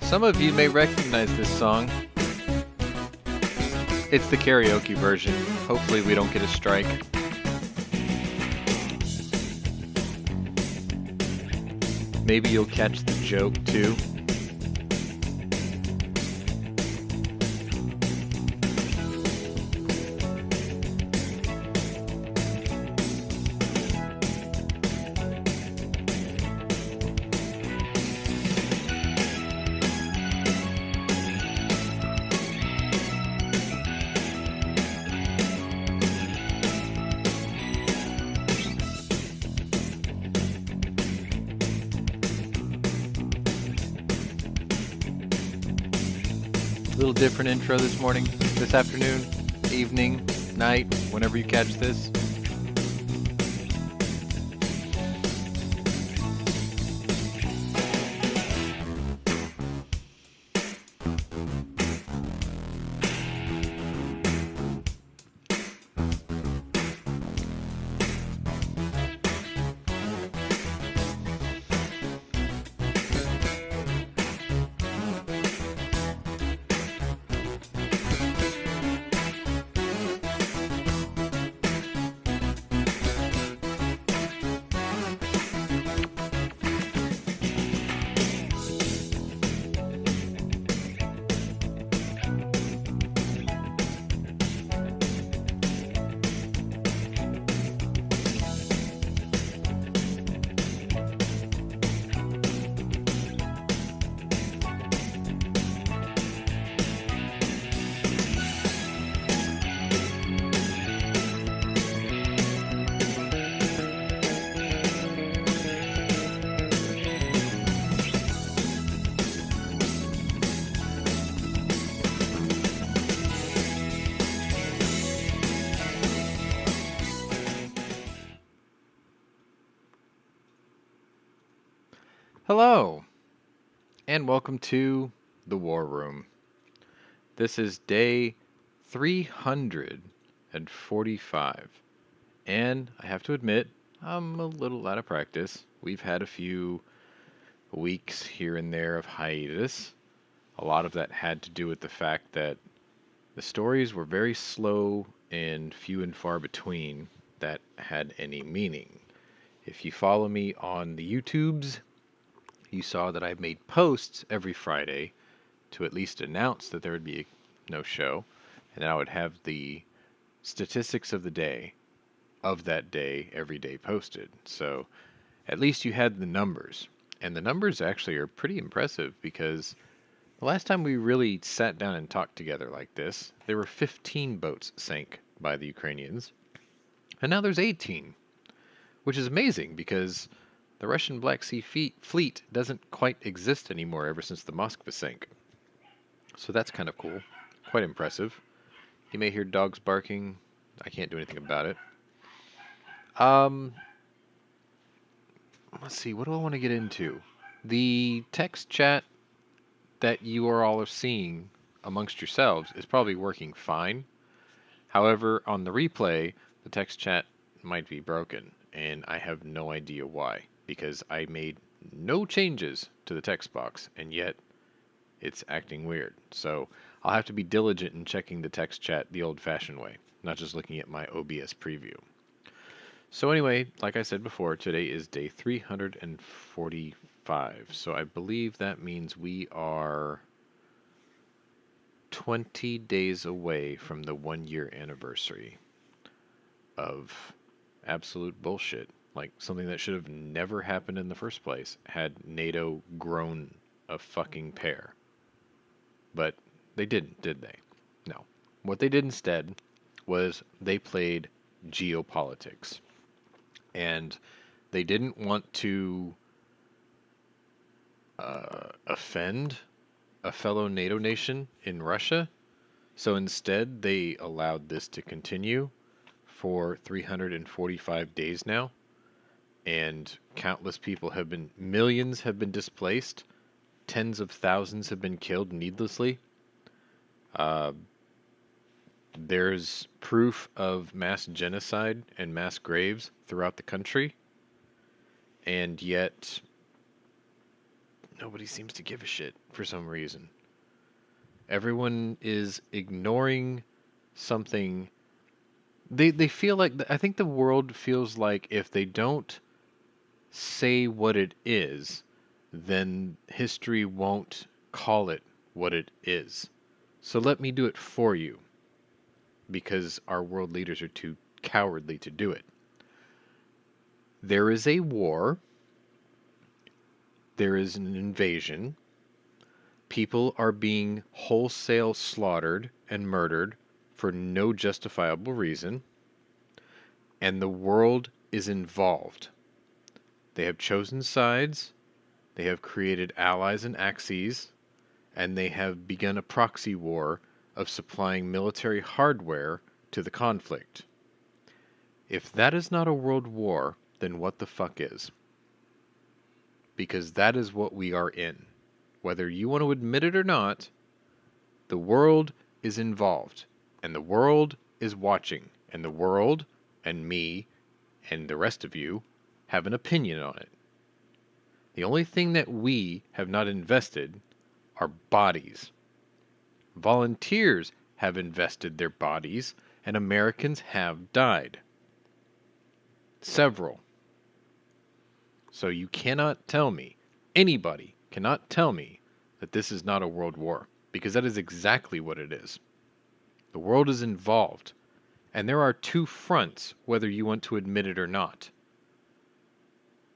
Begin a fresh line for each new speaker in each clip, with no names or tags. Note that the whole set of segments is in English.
Some of you may recognize this song. It's the karaoke version. Hopefully we don't get a strike. Maybe you'll catch the joke too. Little different intro this morning, this afternoon, evening, night, whenever you catch this. Hello, and welcome to the War Room. This is day 345, and I have to admit, I'm a little out of practice. We've had a few weeks here and there of hiatus. A lot of that had to do with the fact that the stories were very slow and few and far between that had any meaning. If you follow me on the YouTubes, you saw that I made posts every Friday to at least announce that there would be no show, and I would have the statistics of the day, of that day, every day posted. So at least you had the numbers. And the numbers actually are pretty impressive because the last time we really sat down and talked together like this, there were 15 boats sank by the Ukrainians, and now there's 18, which is amazing because the Russian Black Sea fleet doesn't quite exist anymore ever since the Moskva sank. So that's kind of cool. Quite impressive. You may hear dogs barking. I can't do anything about it. Let's see, what do I want to get into? The text chat that you are all seeing amongst yourselves is probably working fine. However, on the replay, the text chat might be broken, and I have no idea why. Because I made no changes to the text box, and yet it's acting weird. So I'll have to be diligent in checking the text chat the old-fashioned way, not just looking at my OBS preview. So anyway, like I said before, today is day 345. So I believe that means we are 20 days away from the 1-year anniversary of absolute bullshit. Like something that should have never happened in the first place had NATO grown a fucking pair. But they didn't, did they? No. What they did instead was they played geopolitics. And they didn't want to offend a fellow NATO nation in Russia. So instead, they allowed this to continue for 345 days now. And countless people millions have been displaced, tens of thousands have been killed needlessly. There's proof of mass genocide and mass graves throughout the country, and yet nobody seems to give a shit for some reason. Everyone is ignoring something. They feel like, I think the world feels like if they don't say what it is, then history won't call it what it is. So let me do it for you, because our world leaders are too cowardly to do it. There is a war, there is an invasion, people are being wholesale slaughtered and murdered for no justifiable reason, and the world is involved. They have chosen sides, they have created allies and axes, and they have begun a proxy war of supplying military hardware to the conflict. If that is not a world war, then what the fuck is? Because that is what we are in. Whether you want to admit it or not, the world is involved, and the world is watching, and the world, and me, and the rest of you, have an opinion on it. The only thing that we have not invested are bodies. Volunteers have invested their bodies, and Americans have died. Several. So you cannot tell me, anybody cannot tell me, that this is not a world war, because that is exactly what it is. The world is involved, and there are two fronts, whether you want to admit it or not.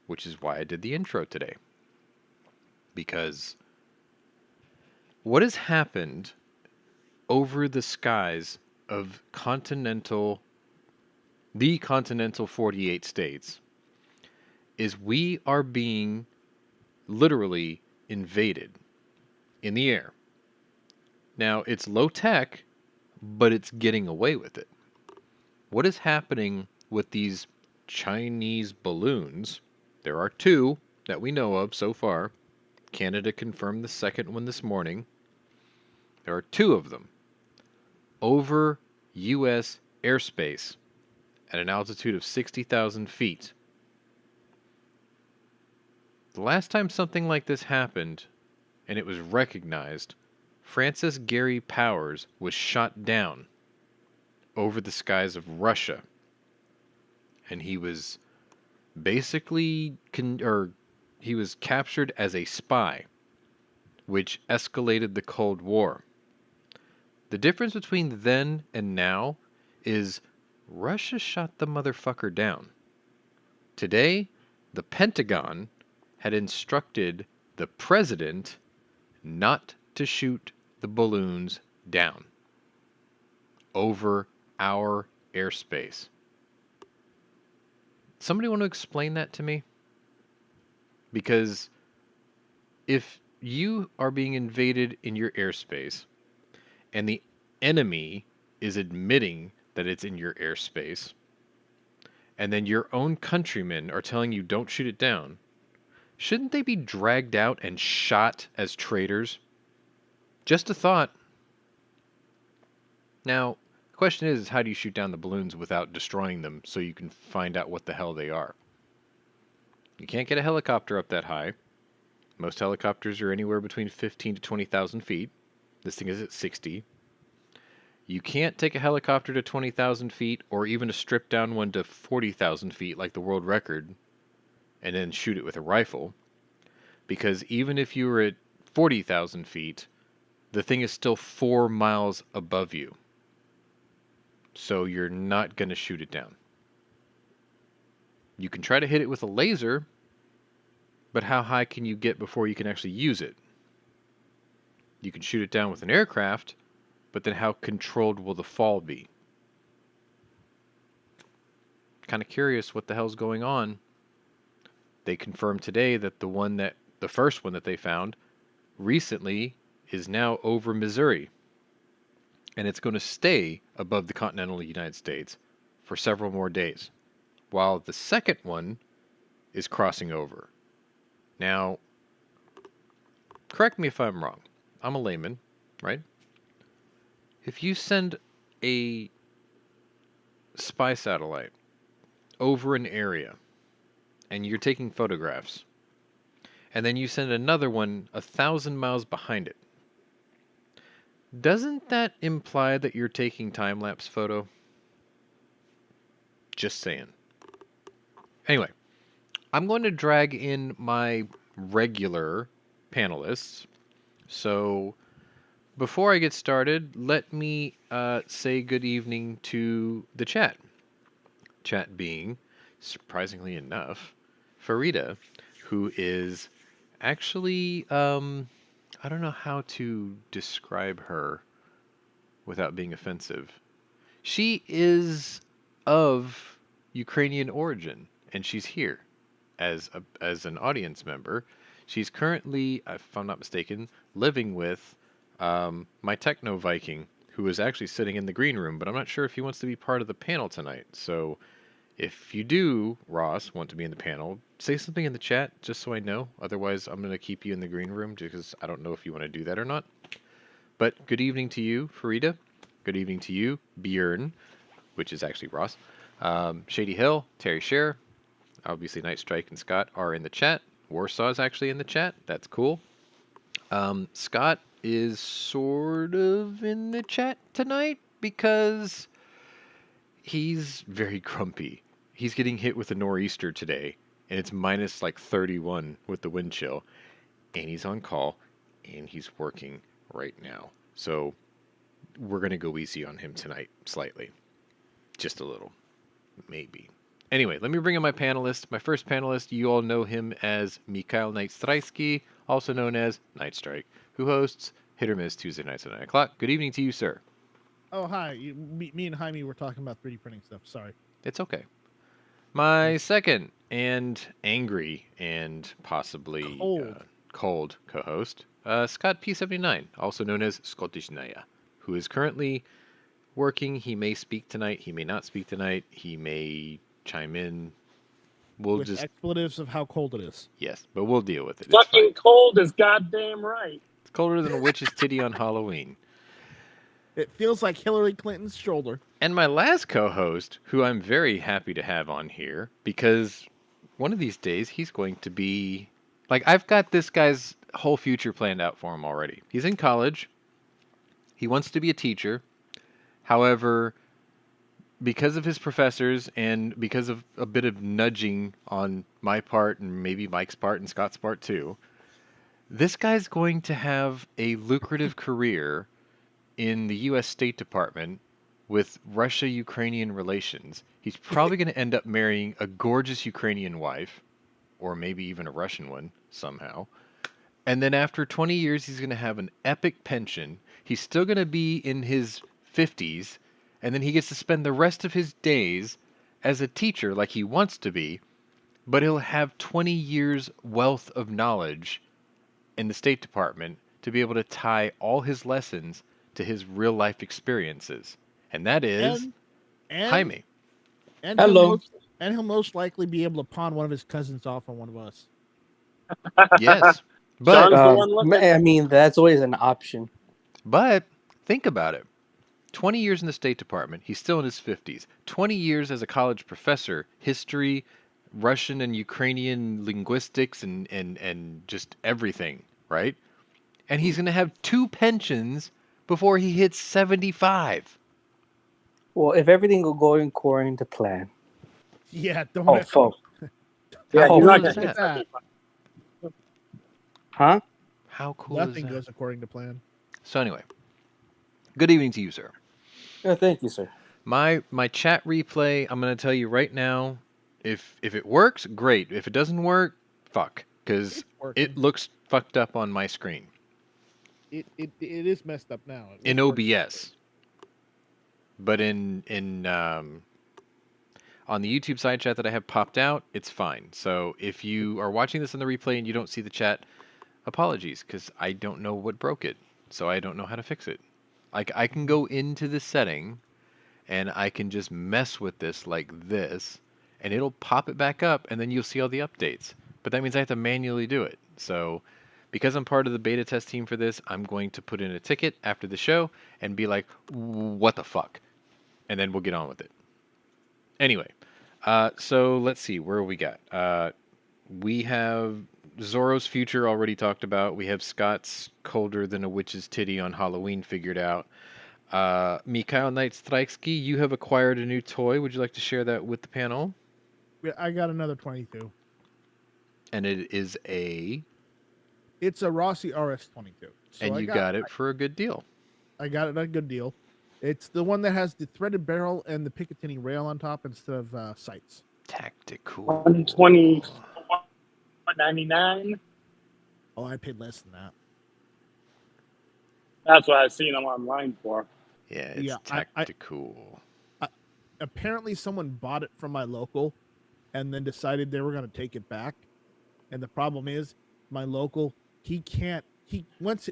Which is why I did the intro today. Because what has happened over the skies of the continental 48 states is we are being literally invaded in the air. Now, it's low tech, but it's getting away with it. What is happening with these Chinese balloons? There are two that we know of so far. Canada confirmed the second one this morning. There are two of them over U.S. airspace at an altitude of 60,000 feet. The last time something like this happened, and it was recognized, Francis Gary Powers was shot down over the skies of Russia. And he was basically, he was captured as a spy, which escalated the Cold War. The difference between then and now is Russia shot the motherfucker down. Today, the Pentagon had instructed the president not to shoot the balloons down over our airspace. Somebody want to explain that to me? Because if you are being invaded in your airspace and the enemy is admitting that it's in your airspace, and then your own countrymen are telling you don't shoot it down, shouldn't they be dragged out and shot as traitors? Just a thought. Now, the question is how do you shoot down the balloons without destroying them so you can find out what the hell they are? You can't get a helicopter up that high. Most helicopters are anywhere between 15 to 20,000 feet. This thing is at 60. You can't take a helicopter to 20,000 feet or even a stripped down one to 40,000 feet like the world record and then shoot it with a rifle. Because even if you were at 40,000 feet, the thing is still 4 miles above you. So you're not going to shoot it down. You can try to hit it with a laser, but how high can you get before you can actually use it? You can shoot it down with an aircraft, but then how controlled will the fall be? Kind of curious what the hell's going on. They confirmed today that the first one that they found recently is now over Missouri. And it's going to stay above the continental United States for several more days, while the second one is crossing over. Now, correct me if I'm wrong. I'm a layman, right? If you send a spy satellite over an area and you're taking photographs, and then you send another one 1,000 miles behind it. Doesn't that imply that you're taking time-lapse photo? Just saying. Anyway, I'm going to drag in my regular panelists. So before I get started, let me say good evening to the chat. Chat being, surprisingly enough, Farida, who is actually, I don't know how to describe her without being offensive. She is of Ukrainian origin, and she's here as an audience member. She's currently, if I'm not mistaken, living with my techno Viking, who is actually sitting in the green room, but I'm not sure if he wants to be part of the panel tonight. So if you do, Ross, want to be in the panel, say something in the chat just so I know. Otherwise, I'm going to keep you in the green room because I don't know if you want to do that or not. But good evening to you, Farida. Good evening to you, Björn, which is actually Ross. Shady Hill, Terry Scher, obviously Night Strike and Scott are in the chat. Warsaw is actually in the chat. That's cool. Scott is sort of in the chat tonight because he's very grumpy. He's getting hit with a nor'easter today, and it's minus like 31 with the wind chill. And he's on call, and he's working right now. So we're going to go easy on him tonight, slightly. Just a little. Maybe. Anyway, let me bring in my panelist. My first panelist, you all know him as Mikhail Nightstrajski, also known as Night Strike, who hosts Hit or Miss Tuesday nights at 9 o'clock. Good evening to you, sir.
Oh, hi. Me and Jaime were talking about 3D printing stuff. Sorry.
It's okay. My second and angry and possibly cold co-host, Scott P79, also known as Scottish Naya, who is currently working. He may speak tonight. He may not speak tonight. He may chime in. We'll
with
just
expletives of how cold it is.
Yes, but we'll deal with it.
Fucking cold is goddamn right.
It's colder than a witch's titty on Halloween.
It feels like Hillary Clinton's shoulder.
And my last co-host, who I'm very happy to have on here, because one of these days he's going to be like, I've got this guy's whole future planned out for him already. He's in college. He wants to be a teacher. However, because of his professors and because of a bit of nudging on my part and maybe Mike's part and Scott's part too, this guy's going to have a lucrative career in the U.S. State Department with Russia-Ukrainian relations. He's probably going to end up marrying a gorgeous Ukrainian wife, or maybe even a Russian one somehow. And then after 20 years, he's going to have an epic pension. He's still going to be in his 50s, and then he gets to spend the rest of his days as a teacher like he wants to be, but he'll have 20 years' wealth of knowledge in the State Department to be able to tie all his lessons to his real-life experiences. And that is Jaime.
And
hello.
He'll most likely be able to pawn one of his cousins off on one of us.
Yes. But
I mean, that's always an option.
But think about it. 20 years in the State Department. He's still in his 50s. 20 years as a college professor, history, Russian and Ukrainian linguistics, and just everything, right? And he's going to have 2 pensions before he hits 75.
Well, if everything will go according to plan.
Yeah, don't.
Oh, fuck.
Yeah,
How
you're not
cool is
gonna
that?
Huh?
How cool
Nothing
is that?
goes according to plan.
So anyway, good evening to you, sir.
Yeah, thank you, sir.
My chat replay, I'm going to tell you right now, if it works, great. If it doesn't work, fuck. Because it looks fucked up on my screen.
It is messed up now.
In OBS. But on the YouTube side chat that I have popped out, it's fine. So if you are watching this on the replay and you don't see the chat, apologies, because I don't know what broke it. So I don't know how to fix it. Like, I can go into the setting and I can just mess with this like this, and it'll pop it back up, and then you'll see all the updates. But that means I have to manually do it. So because I'm part of the beta test team for this, I'm going to put in a ticket after the show and be like, what the fuck? And then we'll get on with it. Anyway, so let's see, where we got? We have Zorro's future already talked about. We have Scott's colder than a witch's titty on Halloween figured out. Mikhail Knight Strikesky, you have acquired a new toy. Would you like to share that with the panel?
Yeah, I got another 22.
And it is a...
It's a Rossi RS-22. So
and you got it for a good deal.
I got it at a good deal. It's the one that has the threaded barrel and the Picatinny rail on top instead of sights.
Tactical.
120, 199.
Oh, I paid less than that.
That's what I've seen them online for.
Yeah, it's tactical.
Apparently, someone bought it from my local and then decided they were going to take it back. And the problem is, my local, once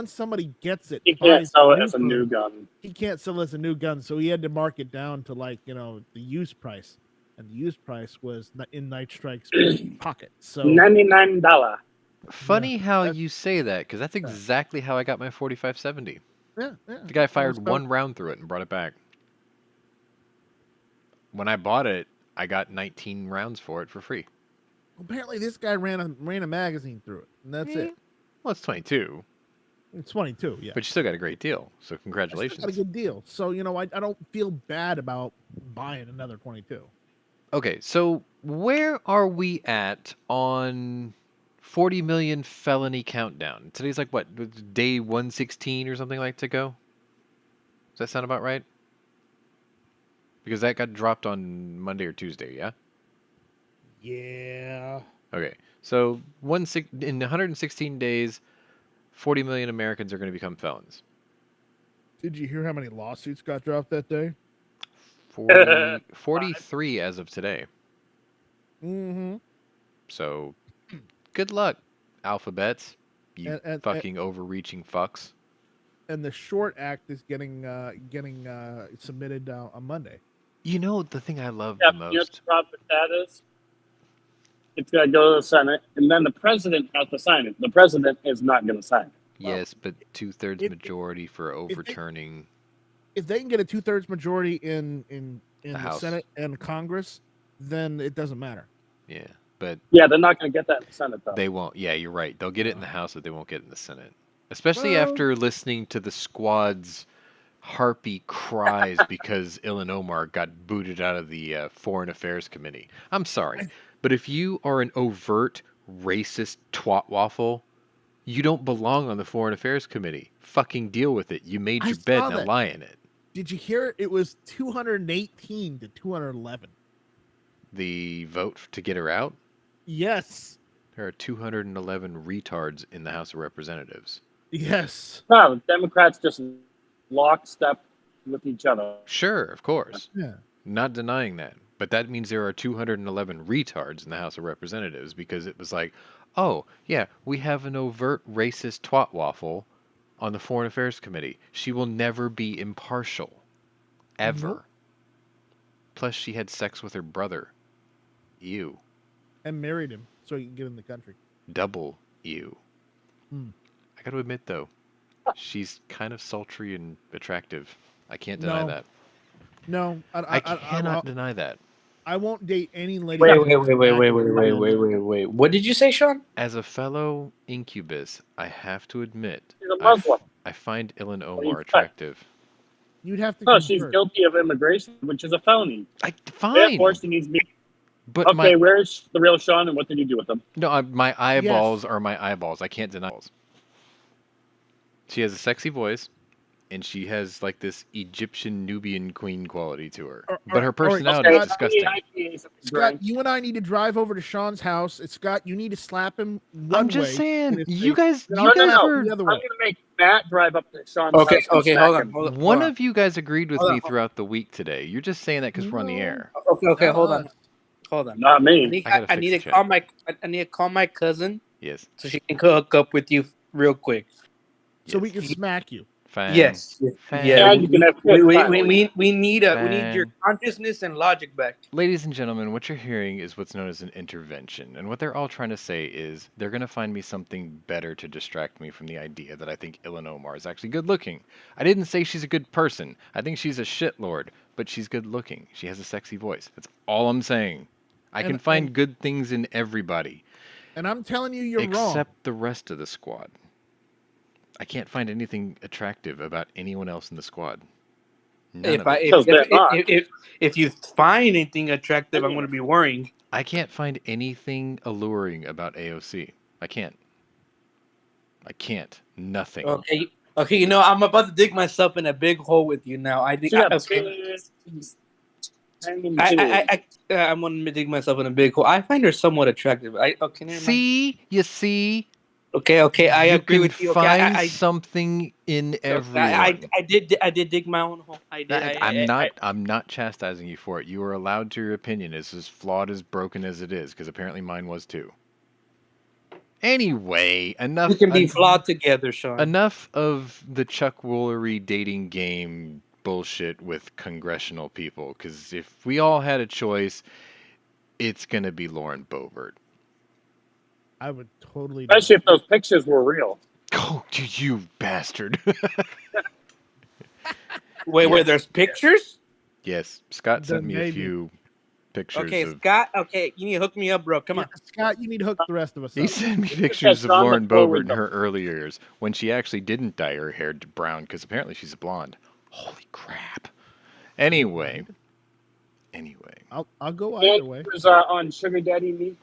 somebody gets it,
He can't sell it as a new gun.
He can't sell it as a new gun, so he had to mark it down to the used price, and the used price was in Night Strike's pocket. So
$99.
Funny how you say that, because that's exactly how I got my 4570.
Yeah.
The guy fired one round through it and brought it back. When I bought it, I got 19 rounds for it for free.
Apparently, this guy ran a magazine through it, and that's it.
Well, it's 22.
It's 22, yeah.
But you still got a great deal, so congratulations.
I got a good deal. So, I don't feel bad about buying another 22.
Okay, so where are we at on 40 million felony countdown? Today's like what, day 116 or something like to go? Does that sound about right? Because that got dropped on Monday or Tuesday, yeah?
Yeah.
Okay, so in 116 days, 40 million Americans are going to become felons.
Did you hear how many lawsuits got dropped that day?
43 as of today.
Mm-hmm.
So, good luck, alphabets. You fucking overreaching fucks.
And the short act is getting submitted on Monday.
You know the thing I love the most?
You know what the problem with that is? It's going to go to the Senate, and then the president has to sign it. The president is not going to sign it.
Yes, but 2/3 majority for overturning.
If they can get a 2/3 majority in the Senate and Congress, then it doesn't matter.
Yeah, but
they're not going to get that in the Senate, though.
They won't. Yeah, you're right. They'll get it in the House, but they won't get it in the Senate. Especially after listening to the squad's harpy cries because Ilhan Omar got booted out of the Foreign Affairs Committee. I'm sorry, but if you are an overt racist twat waffle, you don't belong on the Foreign Affairs Committee. Fucking deal with it. You made your bed, now lie in it.
Did you hear it was 218 to 211?
The vote to get her out?
Yes.
There are 211 retards in the House of Representatives.
Yes.
No, Democrats just lockstep with each other.
Sure, of course.
Yeah.
Not denying that. But that means there are 211 retards in the House of Representatives because it was like, oh, yeah, we have an overt racist twat waffle on the Foreign Affairs Committee. She will never be impartial. Ever.
Nope.
Plus, she had sex with her brother. Ew.
And married him so he can get in the country.
Double ew.
Hmm.
I got to admit, though, she's kind of sultry and attractive. I can't deny that.
No.
I cannot deny that.
I won't date any lady.
Wait. What did you say, Sean?
As a fellow incubus, I have to admit,
She's a Muslim.
I find Ilhan Omar attractive.
You'd have to.
No, she's guilty of immigration, which is a felony.
Fine.
Therefore, she needs to be.
But
okay, where's the real Sean, and what did you do with them?
No, my eyeballs are my eyeballs. I can't deny it. She has a sexy voice, and she has like this Egyptian Nubian queen quality to her. But her personality is disgusting.
Scott, you and I need to drive over to Sean's house. Scott, you need to slap him.
I'm just saying, you guys.
No. I'm going to make Matt drive up to Sean's house.
Okay, hold on.
One of you guys agreed with me throughout the week today. You're just saying that because we're on the air.
Okay, hold on.
Not me.
I need to call my cousin.
Yes.
So she can hook up with you real quick.
So we can smack you.
Yes. Yeah.
You can have
we need your consciousness and logic back.
Ladies and gentlemen, what you're hearing is what's known as an intervention. And what they're all trying to say is they're going to find me something better to distract me from the idea that I think Ilhan Omar is actually good looking. I didn't say she's a good person. I think she's a shitlord, but she's good looking. She has a sexy voice. That's all I'm saying. I can find good things in everybody.
And I'm telling you, you're wrong.
Except the rest of the squad. I can't find anything attractive about anyone else in the squad. None
If
of
I
it.
Because they're not.
if you find anything attractive, I'm going to be worrying.
I can't find anything alluring about AOC. I can't. Nothing.
Okay. You know, I'm about to dig myself in a big hole with you now.
She got titties. Hanging titties.
I'm going to dig myself in a big hole. I find her somewhat attractive. Never mind.
You see?
Okay, I
You
agree
can
with you.
find
Okay,
something in everyone.
I did dig my own hole. I did.
I'm not chastising you for it. You are allowed to your opinion. It's as flawed as broken as it is, because apparently mine was too. Anyway, enough.
We can be flawed together, Sean.
Enough of the Chuck Woolery dating game bullshit with congressional people, because if we all had a choice, it's gonna be Lauren Boebert.
I would totally.
Especially if those pictures were real.
Oh, you bastard!
Wait, there's pictures?
Yes, Scott sent me a
Maybe.
few pictures.
Okay,
of...
Scott. Okay, you need to hook me up, bro. Come on.
Scott, you need to hook the rest of us
He
up.
sent me pictures of
on the
Lauren
floor
Boebert
with
in
them.
her early years, when she actually didn't dye her hair brown, because apparently she's a blonde. Holy crap! Anyway,
I'll go either way.
Pictures on Sugar Daddy Me.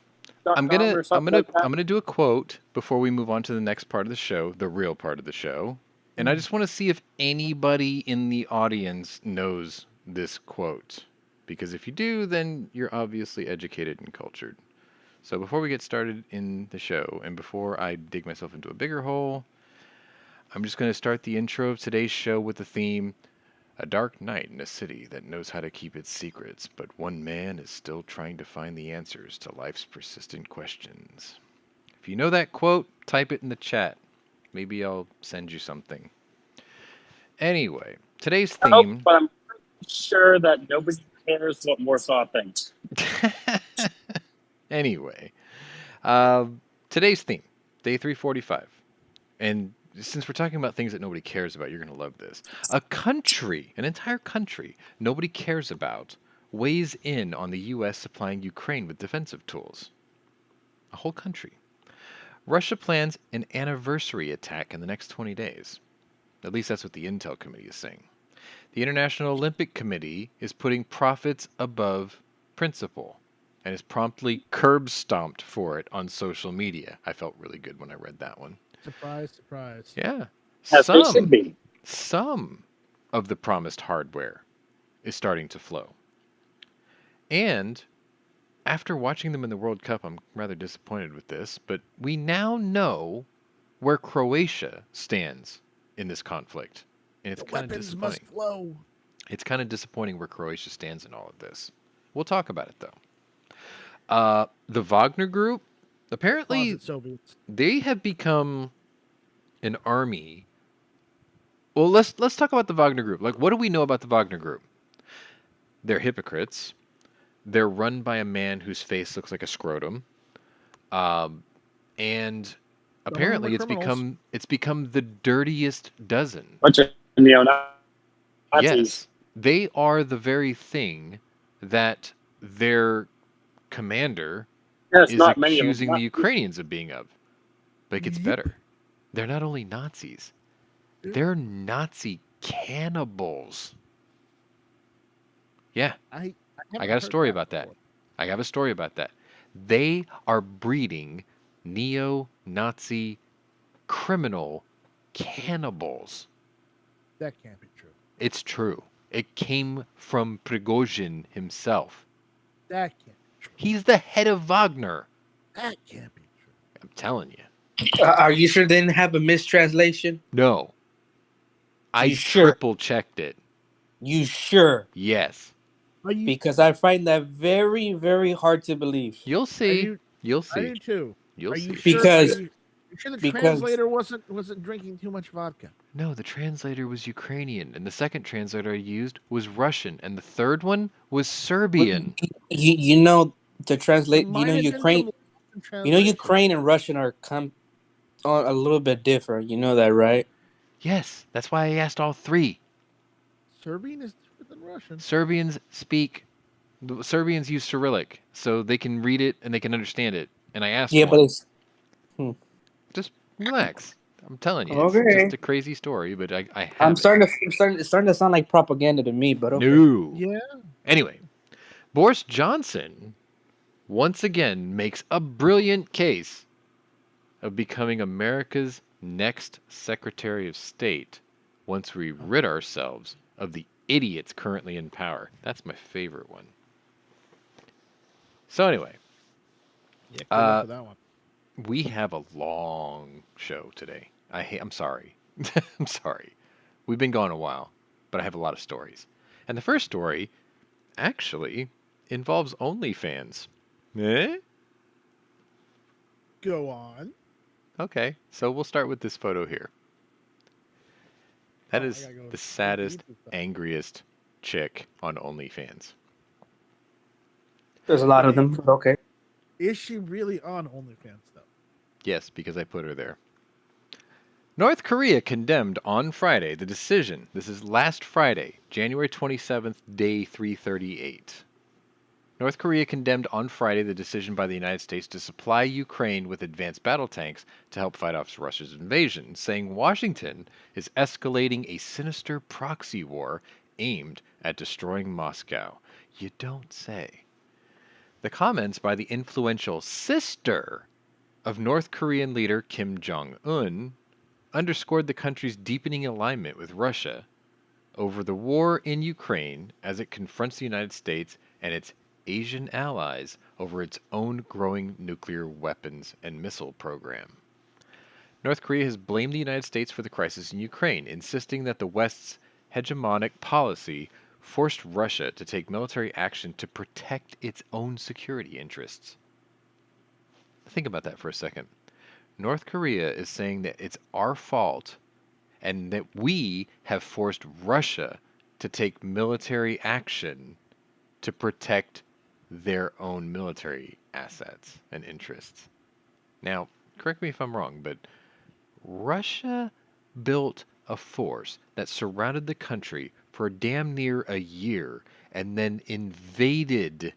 I'm gonna do a quote before we move on to the next part of the show, the real part of the show, and I just want to see if anybody in the audience knows this quote, because if you do, then you're obviously educated and cultured. So before we get started in the show, and before I dig myself into a bigger hole, I'm just going to start the intro of today's show with the theme: a dark night in a city that knows how to keep its secrets, but one man is still trying to find the answers to life's persistent questions. If you know that quote, type it in the chat. Maybe I'll send you something. Anyway, today's theme...
but I'm sure that nobody cares what Warsaw thinks.
Anyway, today's theme, day 345. And since we're talking about things that nobody cares about, you're going to love this. A country, an entire country nobody cares about, weighs in on the U.S. supplying Ukraine with defensive tools. A whole country. Russia plans an anniversary attack in the next 20 days. At least that's what the Intel Committee is saying. The International Olympic Committee is putting profits above principle, and is promptly curb-stomped for it on social media. I felt really good when I read that one.
Surprise.
Yeah.
As they should be.
Some of the promised hardware is starting to flow. And after watching them in the World Cup, I'm rather disappointed with this, but we now know where Croatia stands in this conflict. And it's kind of disappointing.
Must flow.
It's kind of disappointing where Croatia stands in all of this. We'll talk about it, though. The Wagner Group, apparently, they have become an army. Well, let's talk about the Wagner Group. Like, what do we know about the Wagner Group? They're hypocrites. They're run by a man whose face looks like a scrotum. And apparently it's become the dirtiest dozen.
Bunch of neo-Nazis.
Yes, they are the very thing that their commander is accusing the Ukrainians of being of. But it gets better. They're not only Nazis, they're Nazi cannibals. Yeah, I got a story about that. I have a story about that. They are breeding neo-Nazi criminal cannibals.
That can't be true.
It's true. It came from Prigozhin himself.
That can't be true.
He's the head of Wagner.
That can't be true.
I'm telling you.
Are you sure they didn't have a mistranslation?
No. I triple checked it.
You sure?
Yes.
Because I find that very, very hard to believe.
You'll see. You'll see.
I do too.
You'll see.
Because
the translator wasn't drinking too much vodka.
No, the translator was Ukrainian, and the second translator I used was Russian, and the third one was Serbian.
You know the translate. You know Ukraine. You know Ukraine and Russian are a little bit different. You know that, right?
Yes, that's why I asked all three.
Serbian is different than Russian.
Serbians use Cyrillic, so they can read it and they can understand it, And I asked
Yeah, but
one.
it's
Just relax. I'm telling you, it's
okay.
just a crazy story, but I
I'm
have it.
it's starting to sound like propaganda to me, but okay.
No.
Yeah.
Anyway, Boris Johnson once again makes a brilliant case of becoming America's next Secretary of State once we rid ourselves of the idiots currently in power. That's my favorite one. So anyway,
Yeah. Good luck
uh,
with that one.
we have a long show today. I'm sorry. I'm sorry. We've been gone a while, but I have a lot of stories. And the first story actually involves OnlyFans. Eh?
Go on.
Okay, so we'll start with this photo here. That
Oh, I
is
gotta go
the
with the
saddest,
YouTube stuff.
angriest chick on OnlyFans.
There's a lot of them, but okay.
Is she really on OnlyFans though?
Yes, because I put her there. North Korea condemned on Friday the decision. This is last Friday, January 27th, day 338. North Korea condemned on Friday the decision by the United States to supply Ukraine with advanced battle tanks to help fight off Russia's invasion, saying Washington is escalating a sinister proxy war aimed at destroying Moscow. You don't say. The comments by the influential sister of North Korean leader Kim Jong-un underscored the country's deepening alignment with Russia over the war in Ukraine as it confronts the United States and its Asian allies over its own growing nuclear weapons and missile program. North Korea has blamed the United States for the crisis in Ukraine, insisting that the West's hegemonic policy forced Russia to take military action to protect its own security interests. Think about that for a second. North Korea is saying that it's our fault and that we have forced Russia to take military action to protect their own military assets and interests. Now, correct me if I'm wrong, but Russia built a force that surrounded the country for damn near a year and then invaded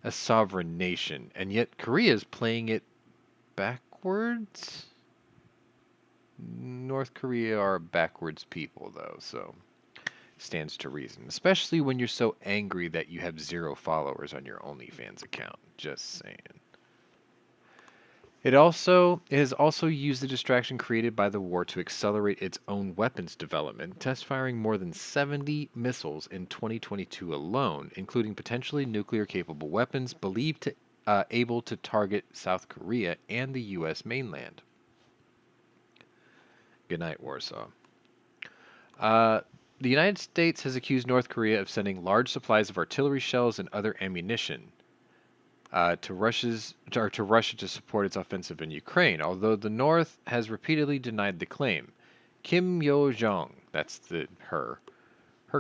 a sovereign nation, and yet Korea is playing it backwards? North Korea are backwards people, though, so stands to reason. Especially when you're so angry that you have 0 followers on your OnlyFans account. Just saying. It has also used the distraction created by the war to accelerate its own weapons development, test firing more than 70 missiles in 2022 alone, including potentially nuclear-capable weapons believed to able to target South Korea and the U.S. mainland. Good night, Warsaw. The United States has accused North Korea of sending large supplies of artillery shells and other ammunition to Russia to support its offensive in Ukraine, although the North has repeatedly denied the claim. Kim Yo-jong, that's her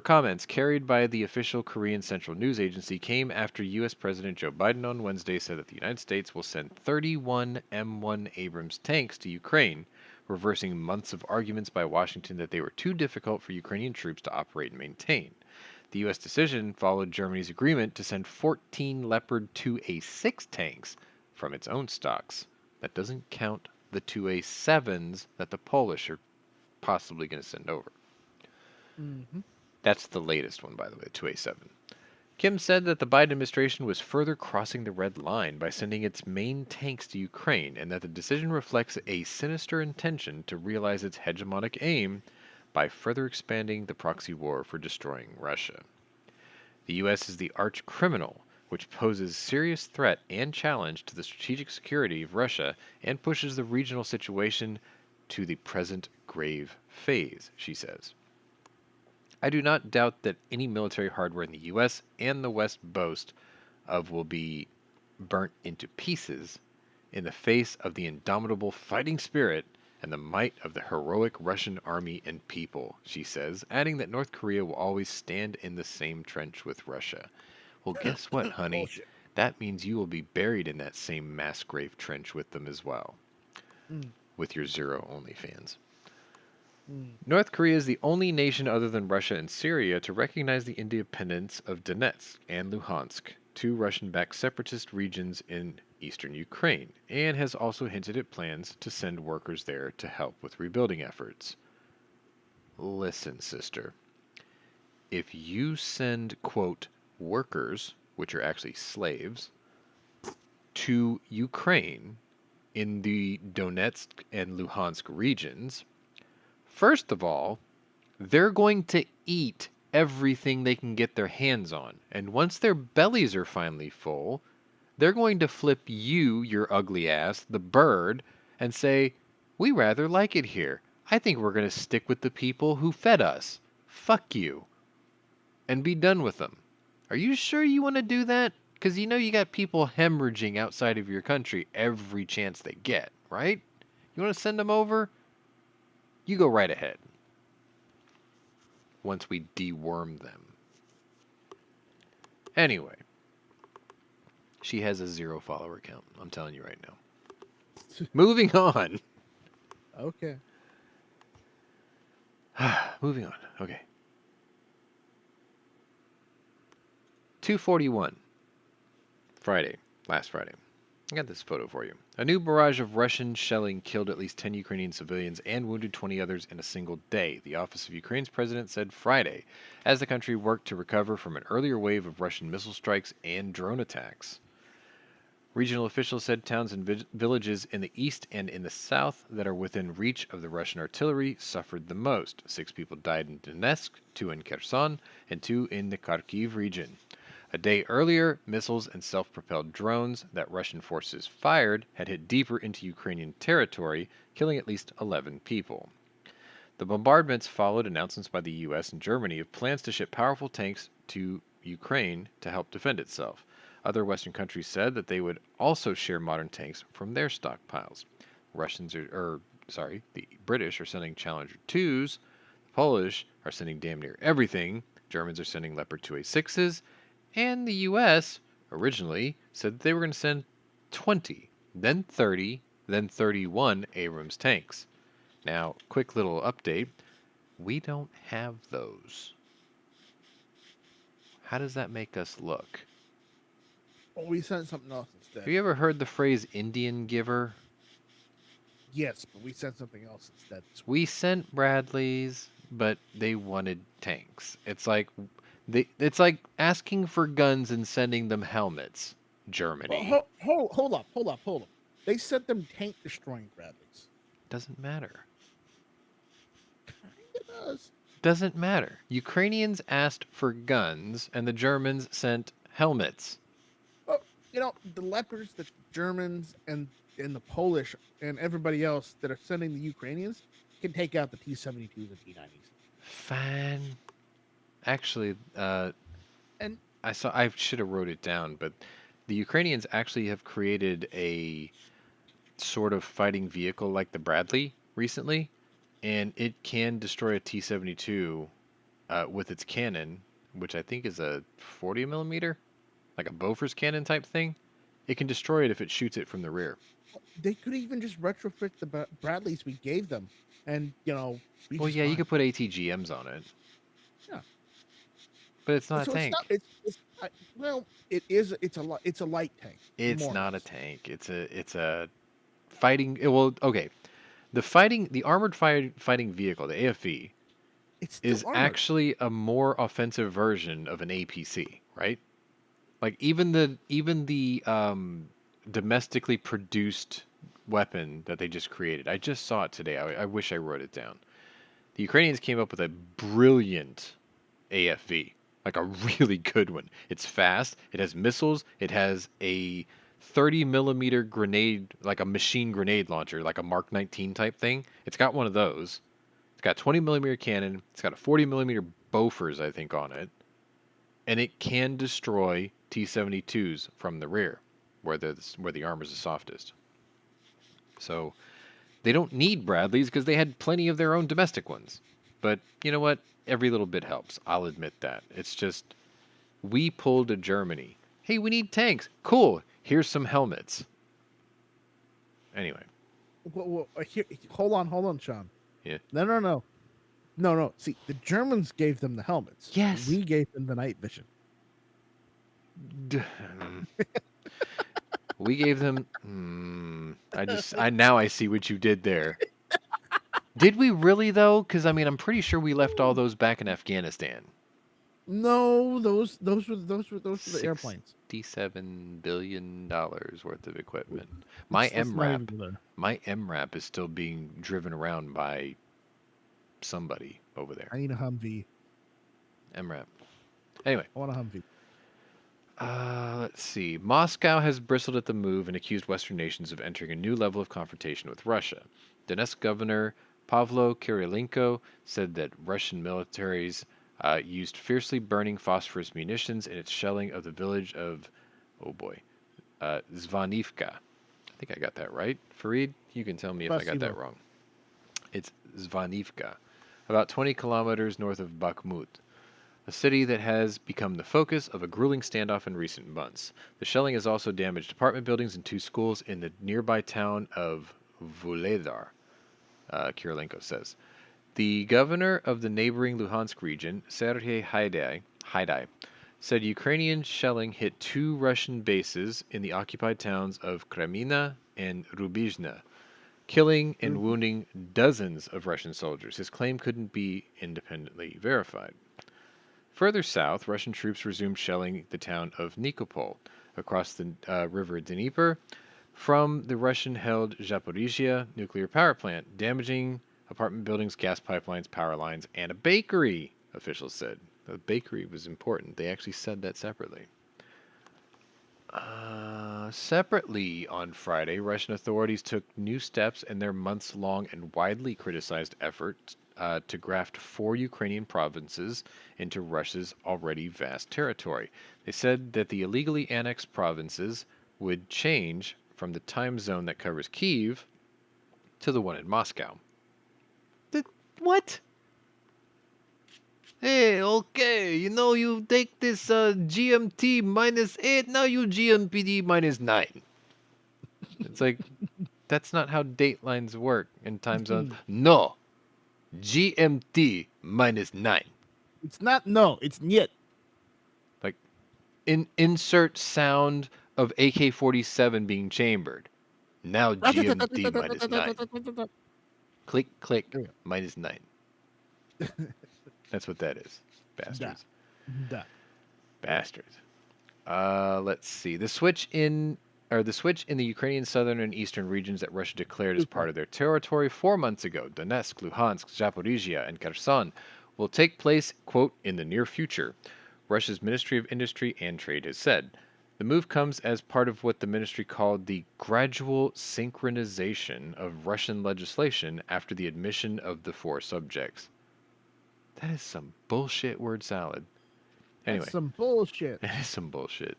comments, carried by the official Korean Central News Agency, came after U.S. President Joe Biden on Wednesday said that the United States will send 31 M1 Abrams tanks to Ukraine, reversing months of arguments by Washington that they were too difficult for Ukrainian troops to operate and maintain. The U.S. decision followed Germany's agreement to send 14 Leopard 2A6 tanks from its own stocks. That doesn't count the 2A7s that the Polish are possibly going to send over.
Mm-hmm.
That's the latest one, by the way, 2A7. Kim said that the Biden administration was further crossing the red line by sending its main tanks to Ukraine, and that the decision reflects a sinister intention to realize its hegemonic aim by further expanding the proxy war for destroying Russia. The U.S. is the arch criminal, which poses serious threat and challenge to the strategic security of Russia and pushes the regional situation to the present grave phase, she says. I do not doubt that any military hardware in the U.S. and the West boast of will be burnt into pieces in the face of the indomitable fighting spirit and the might of the heroic Russian army and people, she says, adding that North Korea will always stand in the same trench with Russia. Well, guess what, honey?
Bullshit.
That means you will be buried in that same mass grave trench with them as well, with your 0 OnlyFans. North Korea is the only nation other than Russia and Syria to recognize the independence of Donetsk and Luhansk, 2 Russian-backed separatist regions in eastern Ukraine and has also hinted at plans to send workers there to help with rebuilding efforts. Listen, sister. If you send, quote, workers, which are actually slaves, to Ukraine in the Donetsk and Luhansk regions, first of all, they're going to eat everything they can get their hands on. And once their bellies are finally full, they're going to flip you, your ugly ass, the bird, and say, we rather like it here. I think we're going to stick with the people who fed us. Fuck you. And be done with them. Are you sure you want to do that? Because you know you got people hemorrhaging outside of your country every chance they get, right? You want to send them over? You go right ahead. Once we deworm them. Anyway. She has a 0 follower count. I'm telling you right now. Moving on.
Okay.
Moving on. Okay. 2:41. Friday. Last Friday. I got this photo for you. A new barrage of Russian shelling killed at least 10 Ukrainian civilians and wounded 20 others in a single day, the office of Ukraine's president said Friday, as the country worked to recover from an earlier wave of Russian missile strikes and drone attacks. Regional officials said towns and villages in the east and in the south that are within reach of the Russian artillery suffered the most. 6 people died in Donetsk, 2 in Kherson, and 2 in the Kharkiv region. A day earlier, missiles and self-propelled drones that Russian forces fired had hit deeper into Ukrainian territory, killing at least 11 people. The bombardments followed announcements by the U.S. and Germany of plans to ship powerful tanks to Ukraine to help defend itself. Other Western countries said that they would also share modern tanks from their stockpiles. The British are sending Challenger 2s, the Polish are sending damn near everything, Germans are sending Leopard 2A6s, and the U.S. originally said that they were going to send 20, then 30, then 31 Abrams tanks. Now, quick little update. We don't have those. How does that make us look?
Well, we sent something else instead.
Have you ever heard the phrase Indian giver?
Yes, but we sent something else instead.
We sent Bradleys, but they wanted tanks. It's like asking for guns and sending them helmets. Germany.
Well, hold up. They sent them tank destroying Bradleys.
Doesn't matter.
It does.
Doesn't matter. Ukrainians asked for guns, and the Germans sent helmets.
Well, the Leopards, the Germans, and the Polish, and everybody else that are sending the Ukrainians can take out the T-72s and T-90s.
Fine. Actually,
and
I should have wrote it down, but the Ukrainians actually have created a sort of fighting vehicle like the Bradley recently, and it can destroy a T-72 with its cannon, which I think is a 40 millimeter, like a Bofors cannon type thing. It can destroy it if it shoots it from the rear.
They could even just retrofit the Bradleys we gave them, and
you could put ATGMs on it.
Yeah,
but it's not a tank.
It is. It's a light tank.
It's not a tank. It's a fighting. Well, okay. The armored fighting vehicle, the AFV, is actually a more offensive version of an APC, right? Like even the domestically produced weapon that they just created. I just saw it today. I wish I wrote it down. The Ukrainians came up with a brilliant AFV, like a really good one. It's fast. It has missiles. It has a 30 millimeter grenade, like a machine grenade launcher, like a Mark 19 type thing. It's got one of those. It's got 20 millimeter cannon. It's got a 40 millimeter Bofors, I think, on it. And it can destroy T-72s from the rear, where the armor's the softest. So they don't need Bradleys because they had plenty of their own domestic ones. But you know what? Every little bit helps. I'll admit that. It's just, we pulled a Germany. Hey, we need tanks. Cool. Here's some helmets. Anyway.
Well, hold on, Sean.
Yeah.
No. See, the Germans gave them the helmets.
Yes.
We gave them the night vision.
We gave them. Now I see what you did there. Did we really though? Because I mean, I'm pretty sure we left all those back in Afghanistan.
No, those were the airplanes.
$67 billion worth of equipment.
Let's not even go there.
My MRAP is still being driven around by somebody over there.
I need a Humvee.
MRAP. Anyway.
I want a Humvee.
Let's see. Moscow has bristled at the move and accused Western nations of entering a new level of confrontation with Russia. Donetsk Governor Pavlo Kirilenko said that Russian militaries used fiercely burning phosphorus munitions in its shelling of the village of, Zvanivka. I think I got that right. Fareed, you can tell me if I got that wrong. It's Zvanivka, about 20 kilometers north of Bakhmut, a city that has become the focus of a grueling standoff in recent months. The shelling has also damaged apartment buildings and 2 schools in the nearby town of Vuhledar, Kirilenko says. The governor of the neighboring Luhansk region, Sergei Haidai, said Ukrainian shelling hit 2 Russian bases in the occupied towns of Kremina and Rubizhne, killing and wounding dozens of Russian soldiers. His claim couldn't be independently verified. Further south, Russian troops resumed shelling the town of Nikopol across the river Dnieper from the Russian-held Zaporizhia nuclear power plant, damaging apartment buildings, gas pipelines, power lines, and a bakery, officials said. The bakery was important. They actually said that separately. Separately, on Friday, Russian authorities took new steps in their months-long and widely criticized effort to graft 4 Ukrainian provinces into Russia's already vast territory. They said that the illegally annexed provinces would change from the time zone that covers Kyiv to the one in Moscow. What? Hey, okay, you take this GMT -8, now you GMPD -9. It's like, that's not how datelines work in time zones. No. GMT -9.
It's not, no, it's niet.
Like, insert sound of AK-47 being chambered. Now GMT -9. Click, click, -9. That's what that is. Bastards. Bastards. Let's see. The switch in the Ukrainian southern and eastern regions that Russia declared as part of their territory 4 months ago, Donetsk, Luhansk, Zaporizhia, and Kherson, will take place, quote, in the near future, Russia's Ministry of Industry and Trade has said. The move comes as part of what the ministry called the gradual synchronization of Russian legislation after the admission of the 4 subjects. That is some bullshit word salad. Anyway.
That's some bullshit.
That is some bullshit.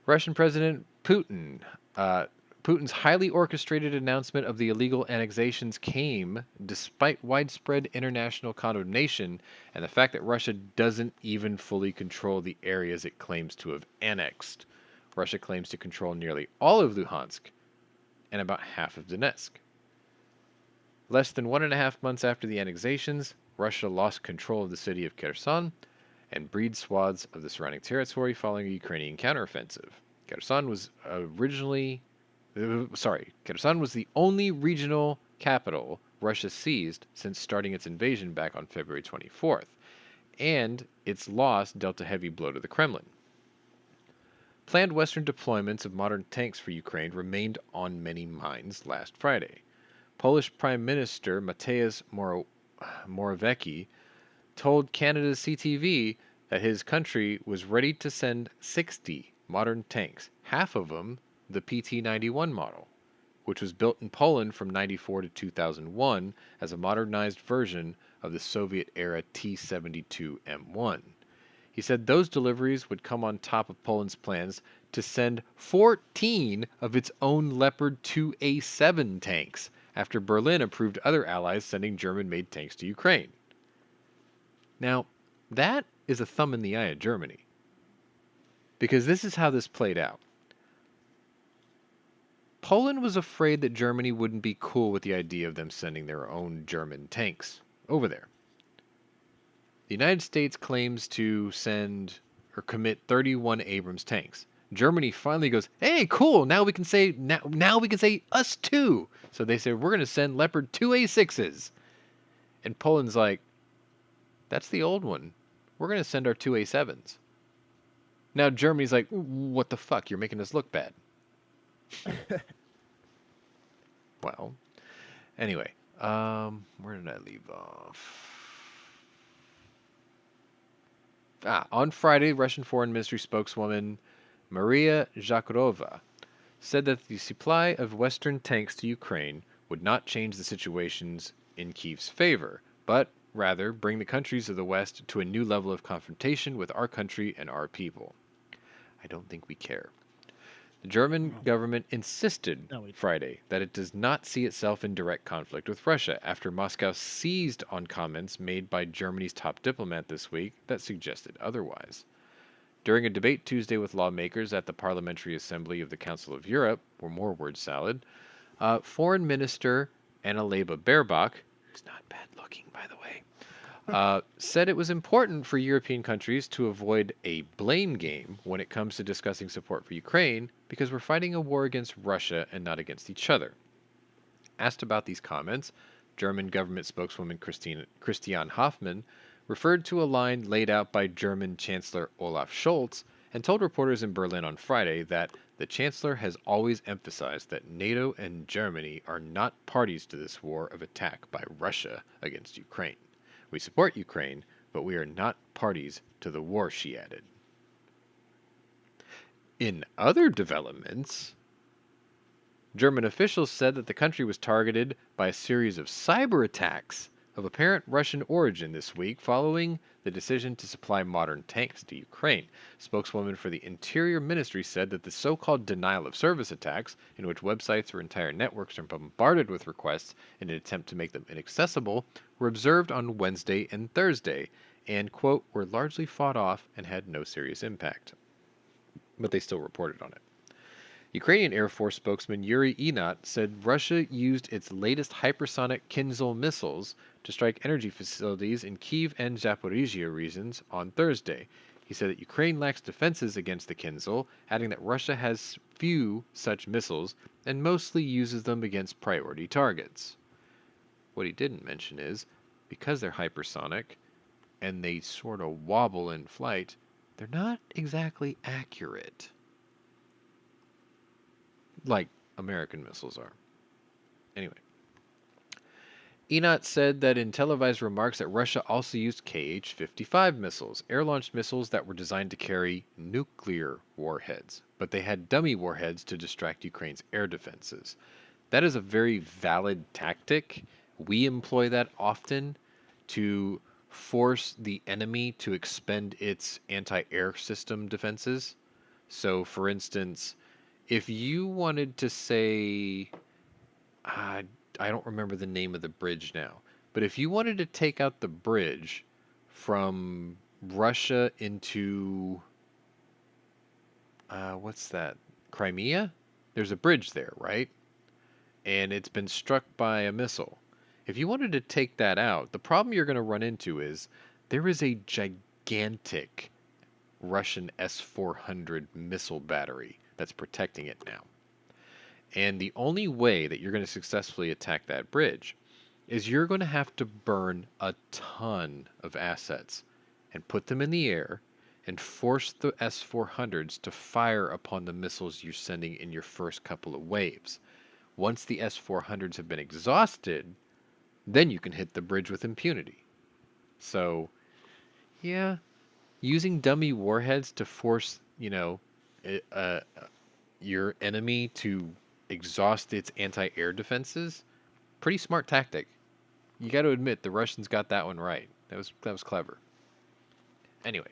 Russian President Putin's highly orchestrated announcement of the illegal annexations came despite widespread international condemnation and the fact that Russia doesn't even fully control the areas it claims to have annexed. Russia claims to control nearly all of Luhansk and about half of Donetsk. Less than 1.5 months after the annexations, Russia lost control of the city of Kherson and breed swaths of the surrounding territory following a Ukrainian counteroffensive. Kherson was the only regional capital Russia seized since starting its invasion back on February 24th, and its loss dealt a heavy blow to the Kremlin. Planned Western deployments of modern tanks for Ukraine remained on many minds last Friday. Polish Prime Minister Mateusz Morawiecki told Canada's CTV that his country was ready to send 60 modern tanks, half of them the PT-91 model, which was built in Poland from 1994 to 2001 as a modernized version of the Soviet-era T-72 M1. He said those deliveries would come on top of Poland's plans to send 14 of its own Leopard 2A7 tanks after Berlin approved other allies sending German-made tanks to Ukraine. Now, that is a thumb in the eye of Germany. Because this is how this played out. Poland was afraid that Germany wouldn't be cool with the idea of them sending their own German tanks over there. The United States claims to send or commit 31 Abrams tanks. Germany finally goes, "Hey, cool! Now we can say now we can say us too." So they said, "We're going to send Leopard 2A6s," and Poland's like, "That's the old one. We're going to send our 2A7s." Now Germany's like, "What the fuck? You're making us look bad." Well, anyway, where did I leave off? On Friday, Russian Foreign Ministry spokeswoman Maria Zakharova said that the supply of Western tanks to Ukraine would not change the situations in Kyiv's favor, but rather bring the countries of the West to a new level of confrontation with our country and our people. I don't think we care. The German government insisted Friday that it does not see itself in direct conflict with Russia after Moscow seized on comments made by Germany's top diplomat this week that suggested otherwise. During a debate Tuesday with lawmakers at the Parliamentary Assembly of the Council of Europe, or more word salad, Foreign Minister Annalena Baerbock, who's not bad looking, by the way, said it was important for European countries to avoid a blame game when it comes to discussing support for Ukraine because we're fighting a war against Russia and not against each other. Asked about these comments, German government spokeswoman Christiane Hoffmann referred to a line laid out by German Chancellor Olaf Scholz and told reporters in Berlin on Friday that the Chancellor has always emphasized that NATO and Germany are not parties to this war of attack by Russia against Ukraine. We support Ukraine, but we are not parties to the war, she added. In other developments, German officials said that the country was targeted by a series of cyber attacks of apparent Russian origin this week following the decision to supply modern tanks to Ukraine. Spokeswoman for the Interior Ministry said that the so-called denial of service attacks, in which websites or entire networks are bombarded with requests in an attempt to make them inaccessible, were observed on Wednesday and Thursday and, quote, were largely fought off and had no serious impact. But they still reported on it. Ukrainian Air Force spokesman Yuri Inat said Russia used its latest hypersonic Kinzhal missiles to strike energy facilities in Kyiv and Zaporizhia regions on Thursday. He said that Ukraine lacks defenses against the Kinzhal, adding that Russia has few such missiles and mostly uses them against priority targets. What he didn't mention is, because they're hypersonic and they sort of wobble in flight, they're not exactly accurate like American missiles are. Anyway, Inat said that in televised remarks that Russia also used Kh-55 missiles, air-launched missiles that were designed to carry nuclear warheads, but they had dummy warheads to distract Ukraine's air defenses. That is a very valid tactic. We employ that often to force the enemy to expend its anti-air system defenses. So, for instance, if you wanted to say, I don't remember the name of the bridge now, but if you wanted to take out the bridge from Russia into, what's that, Crimea? There's a bridge there, right? And it's been struck by a missile. If you wanted to take that out, the problem you're going to run into is there is a gigantic Russian S-400 missile battery that's protecting it now. And the only way that you're going to successfully attack that bridge is you're going to have to burn a ton of assets and put them in the air and force the S-400s to fire upon the missiles you're sending in your first couple of waves. Once the S-400s have been exhausted, then you can hit the bridge with impunity. So, yeah, using dummy warheads to force, your enemy to exhaust its anti-air defenses, pretty smart tactic. You got to admit the Russians got that one right. That was clever. Anyway,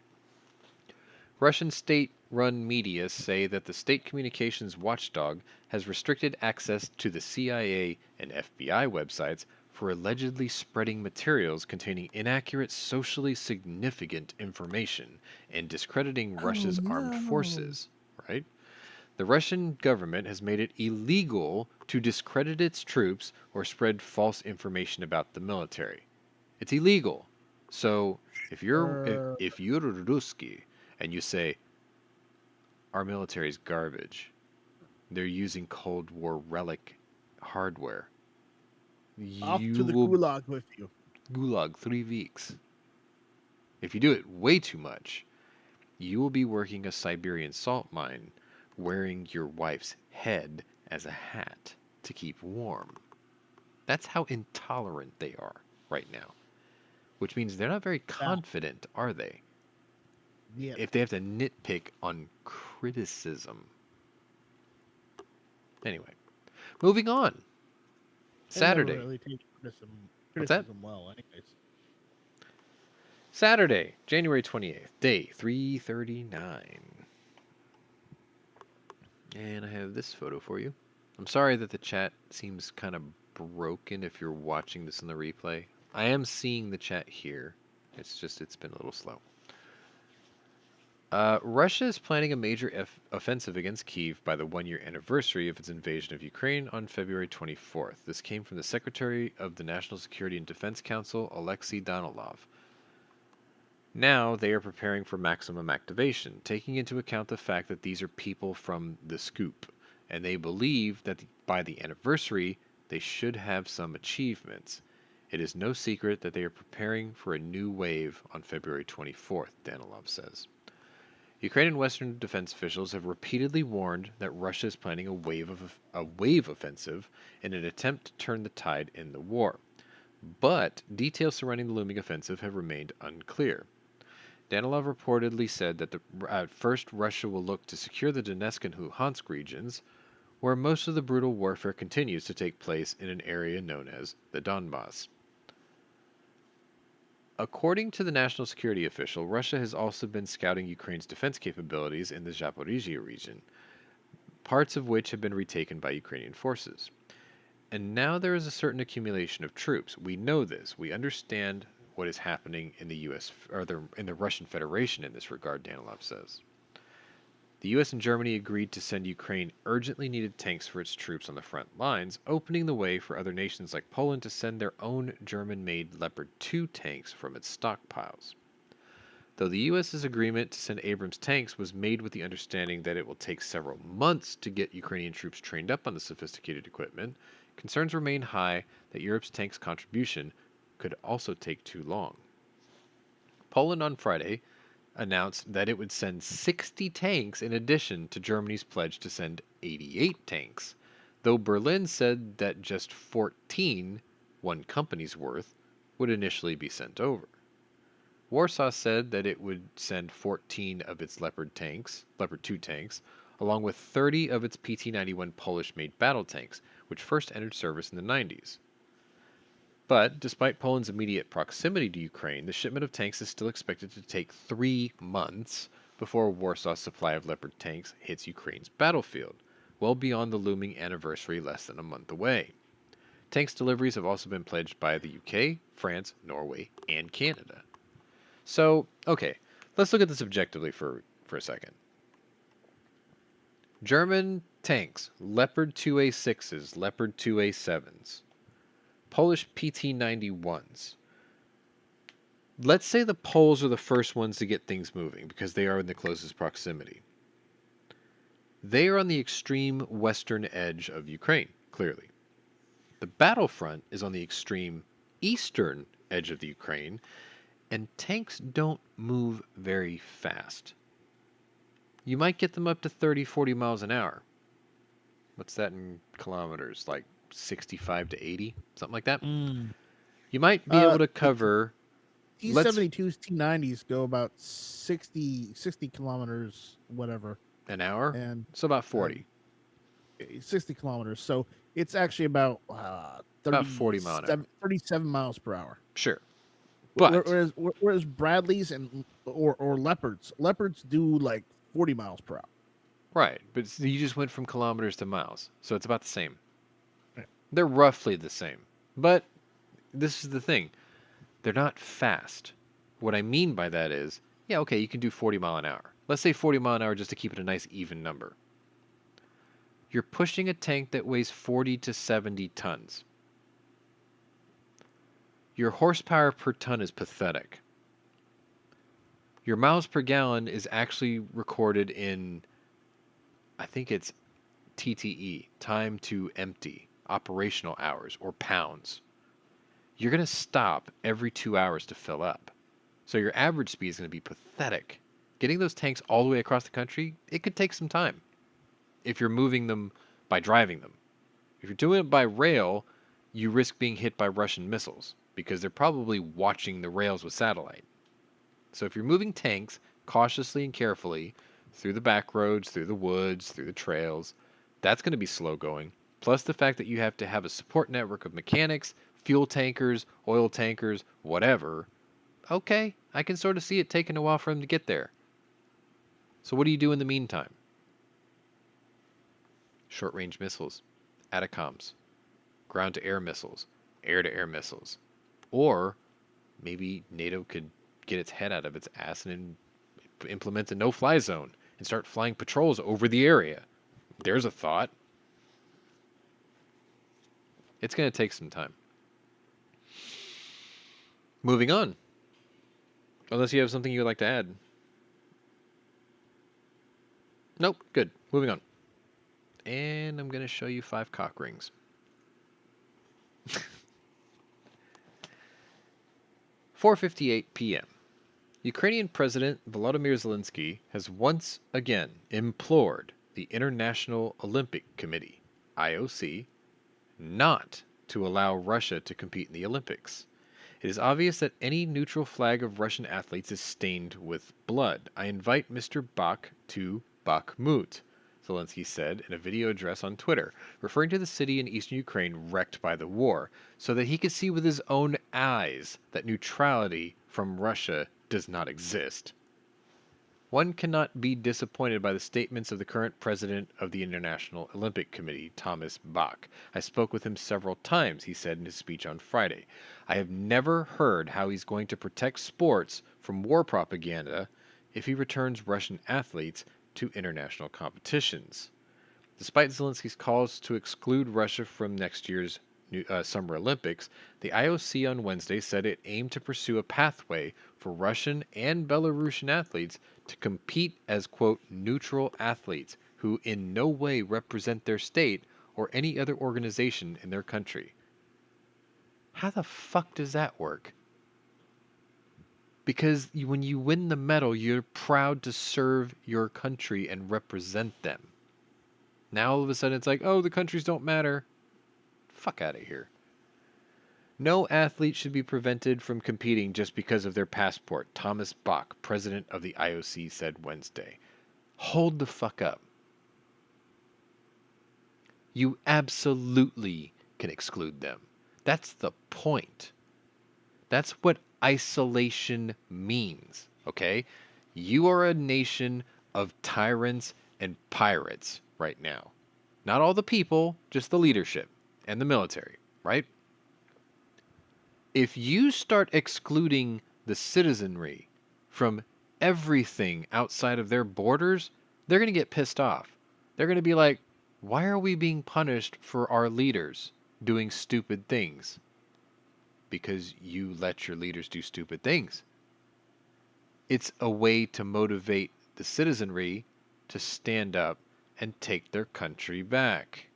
Russian state-run media say that the state communications watchdog has restricted access to the CIA and FBI websites for allegedly spreading materials containing inaccurate, socially significant information and discrediting Russia's armed forces, right? The Russian government has made it illegal to discredit its troops or spread false information about the military. It's illegal. So if you're Ruski and you say, our military's garbage. They're using Cold War relic hardware.
Off
You
to the
will
gulag with you.
gulag 3 weeks. If you do it way too much, you will be working a Siberian salt mine wearing your wife's head as a hat to keep warm. That's how intolerant they are right now. Which means they're not very confident, are they?
Yeah.
If they have to nitpick on criticism. Anyway, moving on. Saturday.
Really take
What's that?
criticism well, anyways.
Saturday, January 28th, day 339. And I have this photo for you. I'm sorry that the chat seems kind of broken if you're watching this in the replay. I am seeing the chat here. It's been a little slow. Russia is planning a major offensive against Kyiv by the one-year anniversary of its invasion of Ukraine on February 24th. This came from the Secretary of the National Security and Defense Council, Alexei Danilov. Now they are preparing for maximum activation, taking into account the fact that these are people from the scoop, and they believe that by the anniversary they should have some achievements. It is no secret that they are preparing for a new wave on February 24th, Danilov says. Ukrainian Western defense officials have repeatedly warned that Russia is planning a wave offensive in an attempt to turn the tide in the war. But details surrounding the looming offensive have remained unclear. Danilov reportedly said that at first Russia will look to secure the Donetsk and Luhansk regions, where most of the brutal warfare continues to take place in an area known as the Donbass. According to the national security official, Russia has also been scouting Ukraine's defense capabilities in the Zaporizhia region, parts of which have been retaken by Ukrainian forces. And now there is a certain accumulation of troops. We know this. We understand what is happening in the U.S. or in the Russian Federation in this regard, Danilov says. The U.S. and Germany agreed to send Ukraine urgently needed tanks for its troops on the front lines, opening the way for other nations like Poland to send their own German-made Leopard 2 tanks from its stockpiles. Though the U.S.'s agreement to send Abrams tanks was made with the understanding that it will take several months to get Ukrainian troops trained up on the sophisticated equipment, concerns remain high that Europe's tanks contribution could also take too long. Poland on Friday announced that it would send 60 tanks in addition to Germany's pledge to send 88 tanks, though Berlin said that just 14, one company's worth, would initially be sent over. Warsaw said that it would send 14 of its Leopard 2 tanks, along with 30 of its PT-91 Polish-made battle tanks, which first entered service in the 90s. But, despite Poland's immediate proximity to Ukraine, the shipment of tanks is still expected to take 3 months before Warsaw's supply of Leopard tanks hits Ukraine's battlefield, well beyond the looming anniversary less than a month away. Tanks deliveries have also been pledged by the UK, France, Norway, and Canada. So, okay, let's look at this objectively for a second. German tanks, Leopard 2A6s, Leopard 2A7s. Polish PT-91s. Let's say the Poles are the first ones to get things moving because they are in the closest proximity. They are on the extreme western edge of Ukraine, clearly. The battlefront is on the extreme eastern edge of the Ukraine, and tanks don't move very fast. You might get them up to 30, 40 miles an hour. What's that in kilometers? Like 65 to 80, something like that. You might be able to cover.
T-72s, T-90s go about 60 kilometers, whatever,
an hour,
and
so about 40.
60 kilometers. So it's actually about
40 miles an hour.
37 miles per hour.
Sure, but
whereas Bradleys or Leopards do like 40 miles per hour.
Right, but you just went from kilometers to miles, so it's about the same. They're roughly the same. But this is the thing. They're not fast. What I mean by that is, yeah, okay, you can do 40 mile an hour. Let's say 40 mile an hour just to keep it a nice even number. You're pushing a tank that weighs 40 to 70 tons. Your horsepower per ton is pathetic. Your miles per gallon is actually recorded in I think it's TTE, time to empty, operational hours, or pounds. You're going to stop every 2 hours to fill up. So your average speed is going to be pathetic. Getting those tanks all the way across the country, it could take some time if you're moving them by driving them. If you're doing it by rail, you risk being hit by Russian missiles because they're probably watching the rails with satellite. So if you're moving tanks cautiously and carefully through the back roads, through the woods, through the trails, that's going to be slow going. Plus the fact that you have to have a support network of mechanics, fuel tankers, oil tankers, whatever. Okay, I can sort of see it taking a while for them to get there. So what do you do in the meantime? Short-range missiles, ATACMS, ground-to-air missiles, air-to-air missiles. Or maybe NATO could get its head out of its ass and implement a no-fly zone and start flying patrols over the area. There's a thought. It's going to take some time. Moving on. Unless you have something you would like to add. Nope, good. Moving on. And I'm going to show you 5 cock rings. 4:58 p.m. Ukrainian President Volodymyr Zelensky has once again implored the International Olympic Committee, IOC, not to allow Russia to compete in the Olympics. It is obvious that any neutral flag of Russian athletes is stained with blood. I invite Mr. Bach to Bakhmut, Zelensky said in a video address on Twitter, referring to the city in eastern Ukraine wrecked by the war, so that he could see with his own eyes that neutrality from Russia does not exist. One cannot be disappointed by the statements of the current president of the International Olympic Committee, Thomas Bach. I spoke with him several times, he said in his speech on Friday. I have never heard how he's going to protect sports from war propaganda if he returns Russian athletes to international competitions. Despite Zelensky's calls to exclude Russia from next year's Summer Olympics, the IOC on Wednesday said it aimed to pursue a pathway for Russian and Belarusian athletes to compete as, quote, neutral athletes who in no way represent their state or any other organization in their country. How the fuck does that work? Because when you win the medal, you're proud to serve your country and represent them. Now all of a sudden it's like, oh, the countries don't matter. Fuck out of here. No athlete should be prevented from competing just because of their passport, Thomas Bach, president of the IOC, said Wednesday. Hold the fuck up. You absolutely can exclude them. That's the point. That's what isolation means, okay? You are a nation of tyrants and pirates right now. Not all the people, just the leadership and the military, right? If you start excluding the citizenry from everything outside of their borders, they're going to get pissed off. They're going to be like, why are we being punished for our leaders doing stupid things? Because you let your leaders do stupid things. It's a way to motivate the citizenry to stand up and take their country back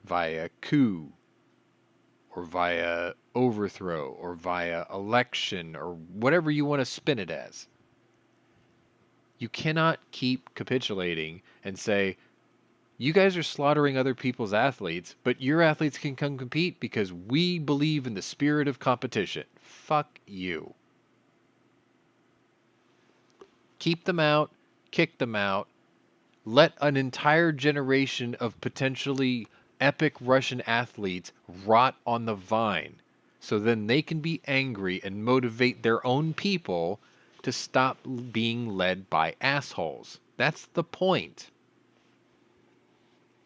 via coup or via overthrow or via election or whatever you want to spin it as. You cannot keep capitulating and say, you guys are slaughtering other people's athletes, but your athletes can come compete because we believe in the spirit of competition. Fuck you. Keep them out, kick them out, let an entire generation of potentially epic Russian athletes rot on the vine, so then they can be angry and motivate their own people to stop being led by assholes. That's the point.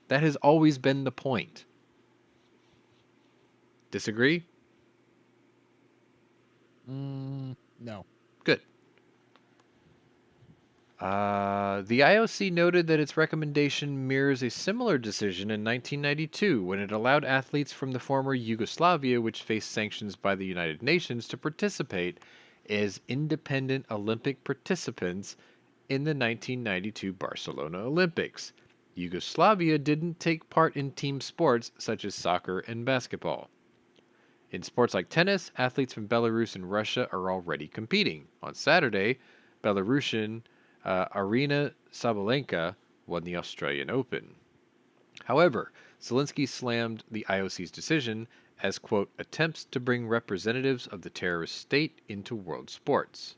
That has always been the point. Disagree?
No.
Good. The IOC noted that its recommendation mirrors a similar decision in 1992 when it allowed athletes from the former Yugoslavia, which faced sanctions by the United Nations, to participate as independent Olympic participants in the 1992 Barcelona Olympics. Yugoslavia didn't take part in team sports such as soccer and basketball. In sports like tennis, athletes from Belarus and Russia are already competing. On Saturday, Belarusian Arina Sabalenka won the Australian Open. However, Zelensky slammed the IOC's decision as, quote, attempts to bring representatives of the terrorist state into world sports.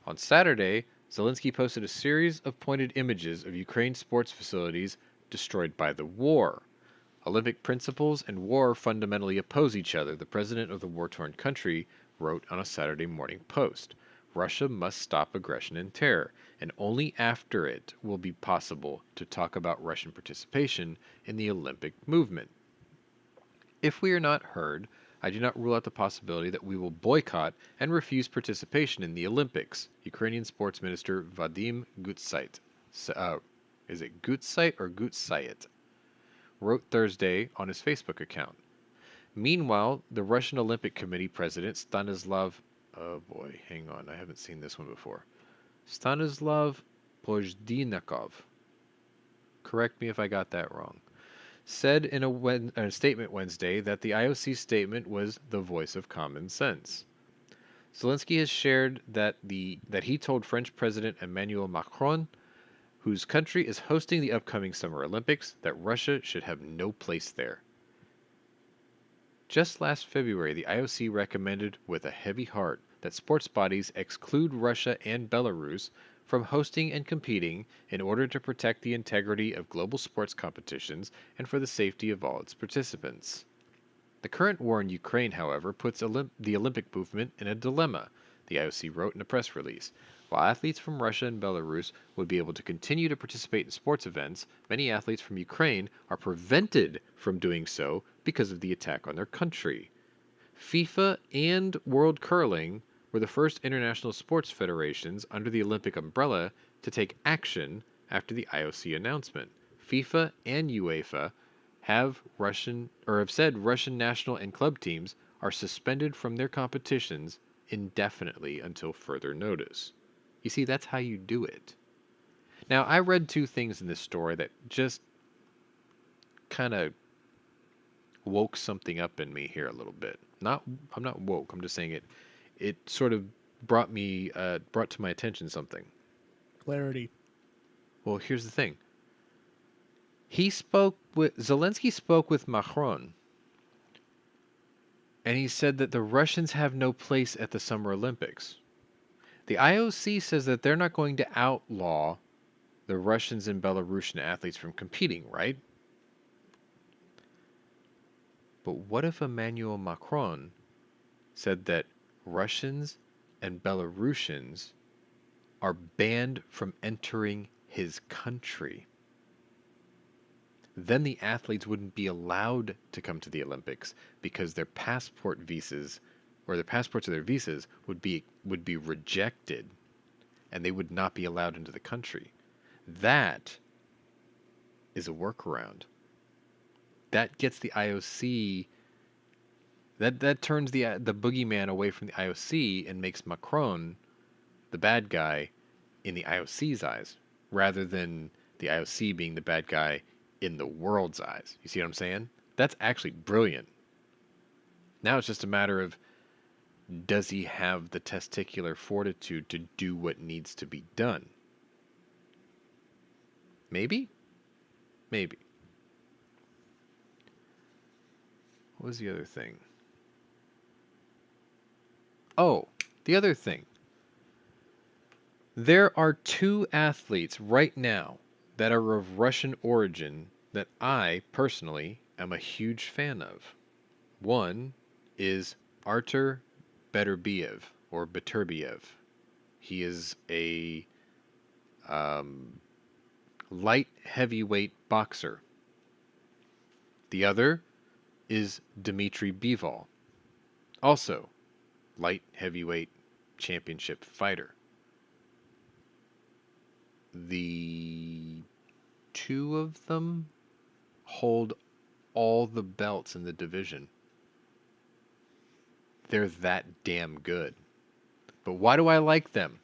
On Saturday, Zelensky posted a series of pointed images of Ukraine's sports facilities destroyed by the war. Olympic principles and war fundamentally oppose each other, the president of the war-torn country wrote on a Saturday morning post. Russia must stop aggression and terror, and only after it will be possible to talk about Russian participation in the Olympic movement. If we are not heard, I do not rule out the possibility that we will boycott and refuse participation in the Olympics, Ukrainian sports minister Vadim Gutsait. Is it Gutsait or Gutsait? Wrote Thursday on his Facebook account. Meanwhile, the Russian Olympic Committee president Stanislav, oh boy, hang on, I haven't seen this one before. Stanislav Pozhdinakov, correct me if I got that wrong, said in a statement Wednesday that the IOC statement was the voice of common sense. Zelensky has shared that he told French President Emmanuel Macron, whose country is hosting the upcoming Summer Olympics, that Russia should have no place there. Just last February, the IOC recommended with a heavy heart that sports bodies exclude Russia and Belarus from hosting and competing in order to protect the integrity of global sports competitions and for the safety of all its participants. The current war in Ukraine, however, puts the Olympic movement in a dilemma, the IOC wrote in a press release. While athletes from Russia and Belarus would be able to continue to participate in sports events, many athletes from Ukraine are prevented from doing so because of the attack on their country. FIFA and World Curling were the first international sports federations under the Olympic umbrella to take action after the IOC announcement. FIFA and UEFA have said Russian national and club teams are suspended from their competitions indefinitely until further notice. You see, that's how you do it. Now, I read two things in this story that just kind of woke something up in me here a little bit. I'm not woke. I'm just saying it sort of brought to my attention something.
Clarity.
Well, here's the thing. Zelensky spoke with Macron, and he said that the Russians have no place at the Summer Olympics. The IOC says that they're not going to outlaw the Russians and Belarusian athletes from competing, right? But what if Emmanuel Macron said that Russians and Belarusians are banned from entering his country? Then the athletes wouldn't be allowed to come to the Olympics because their passport visas or the passports of their visas would be rejected and they would not be allowed into the country. That is a workaround. That gets the IOC, that turns the boogeyman away from the IOC and makes Macron the bad guy in the IOC's eyes, rather than the IOC being the bad guy in the world's eyes. You see what I'm saying? That's actually brilliant. Now it's just a matter of, does he have the testicular fortitude to do what needs to be done? Maybe? Maybe. What was the other thing? Oh, the other thing. There are two athletes right now that are of Russian origin that I, personally, am a huge fan of. One is Artur Beterbiev, or Beterbiev. He is a light heavyweight boxer. The other is Dmitry Bivol, also light heavyweight championship fighter. The two of them hold all the belts in the division. They're that damn good. But why do I like them?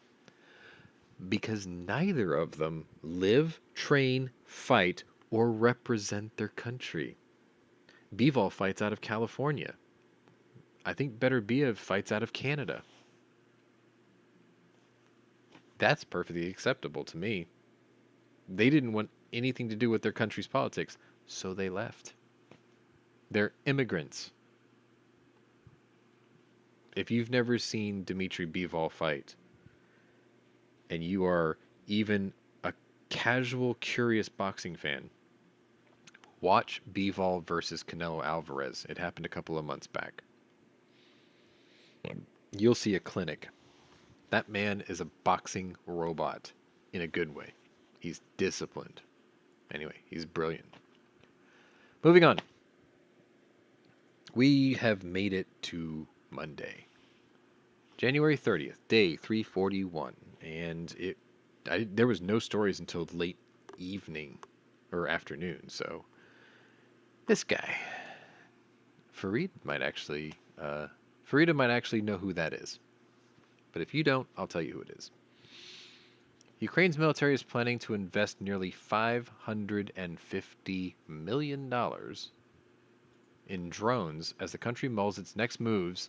Because neither of them live, train, fight, or represent their country. Bivol fights out of California. I think Better Biev fights out of Canada. That's perfectly acceptable to me. They didn't want anything to do with their country's politics, so they left. They're immigrants. If you've never seen Dmitry Bivol fight, and you are even a casual, curious boxing fan, watch Bivol versus Canelo Alvarez. It happened a couple of months back. You'll see a clinic. That man is a boxing robot in a good way. He's disciplined. Anyway, he's brilliant. Moving on. We have made it to Monday, January 30th, day 341, and there was no stories until late evening or afternoon. So this guy, Farida might actually know who that is. But if you don't, I'll tell you who it is. Ukraine's military is planning to invest nearly $550 million in drones as the country mulls its next moves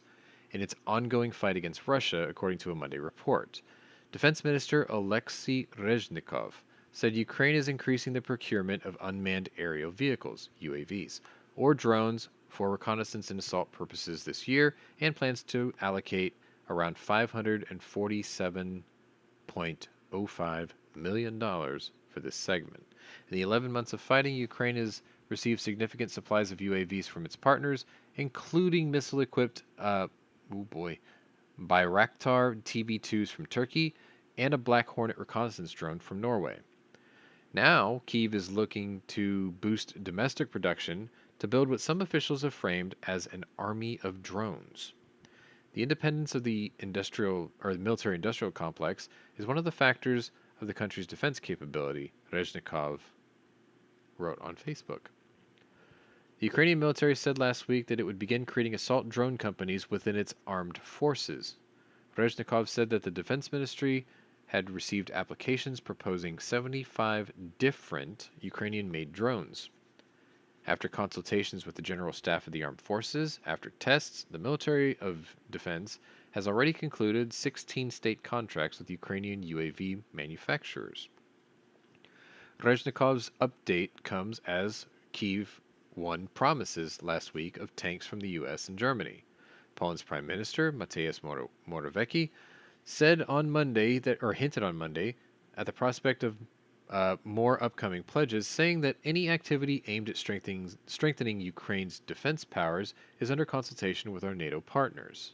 in its ongoing fight against Russia, according to a Monday report. Defense Minister Alexei Reznikov said Ukraine is increasing the procurement of unmanned aerial vehicles, UAVs, or drones for reconnaissance and assault purposes this year, and plans to allocate around $547.05 million for this segment. In the 11 months of fighting, Ukraine has received significant supplies of UAVs from its partners, including missile-equipped Bayraktar TB2s from Turkey and a Black Hornet reconnaissance drone from Norway. Now, Kyiv is looking to boost domestic production to build what some officials have framed as an army of drones. The independence of the military-industrial complex is one of the factors of the country's defense capability, Reznikov wrote on Facebook. The Ukrainian military said last week that it would begin creating assault drone companies within its armed forces. Reznikov said that the Defense Ministry had received applications proposing 75 different Ukrainian-made drones. After consultations with the General Staff of the Armed Forces, after tests, the Military of Defense has already concluded 16 state contracts with Ukrainian UAV manufacturers. Reznikov's update comes as Kyiv won promises last week of tanks from the U.S. and Germany. Poland's Prime Minister, Mateusz Morawiecki, hinted on Monday at the prospect of more upcoming pledges, saying that any activity aimed at strengthening Ukraine's defense powers is under consultation with our NATO partners.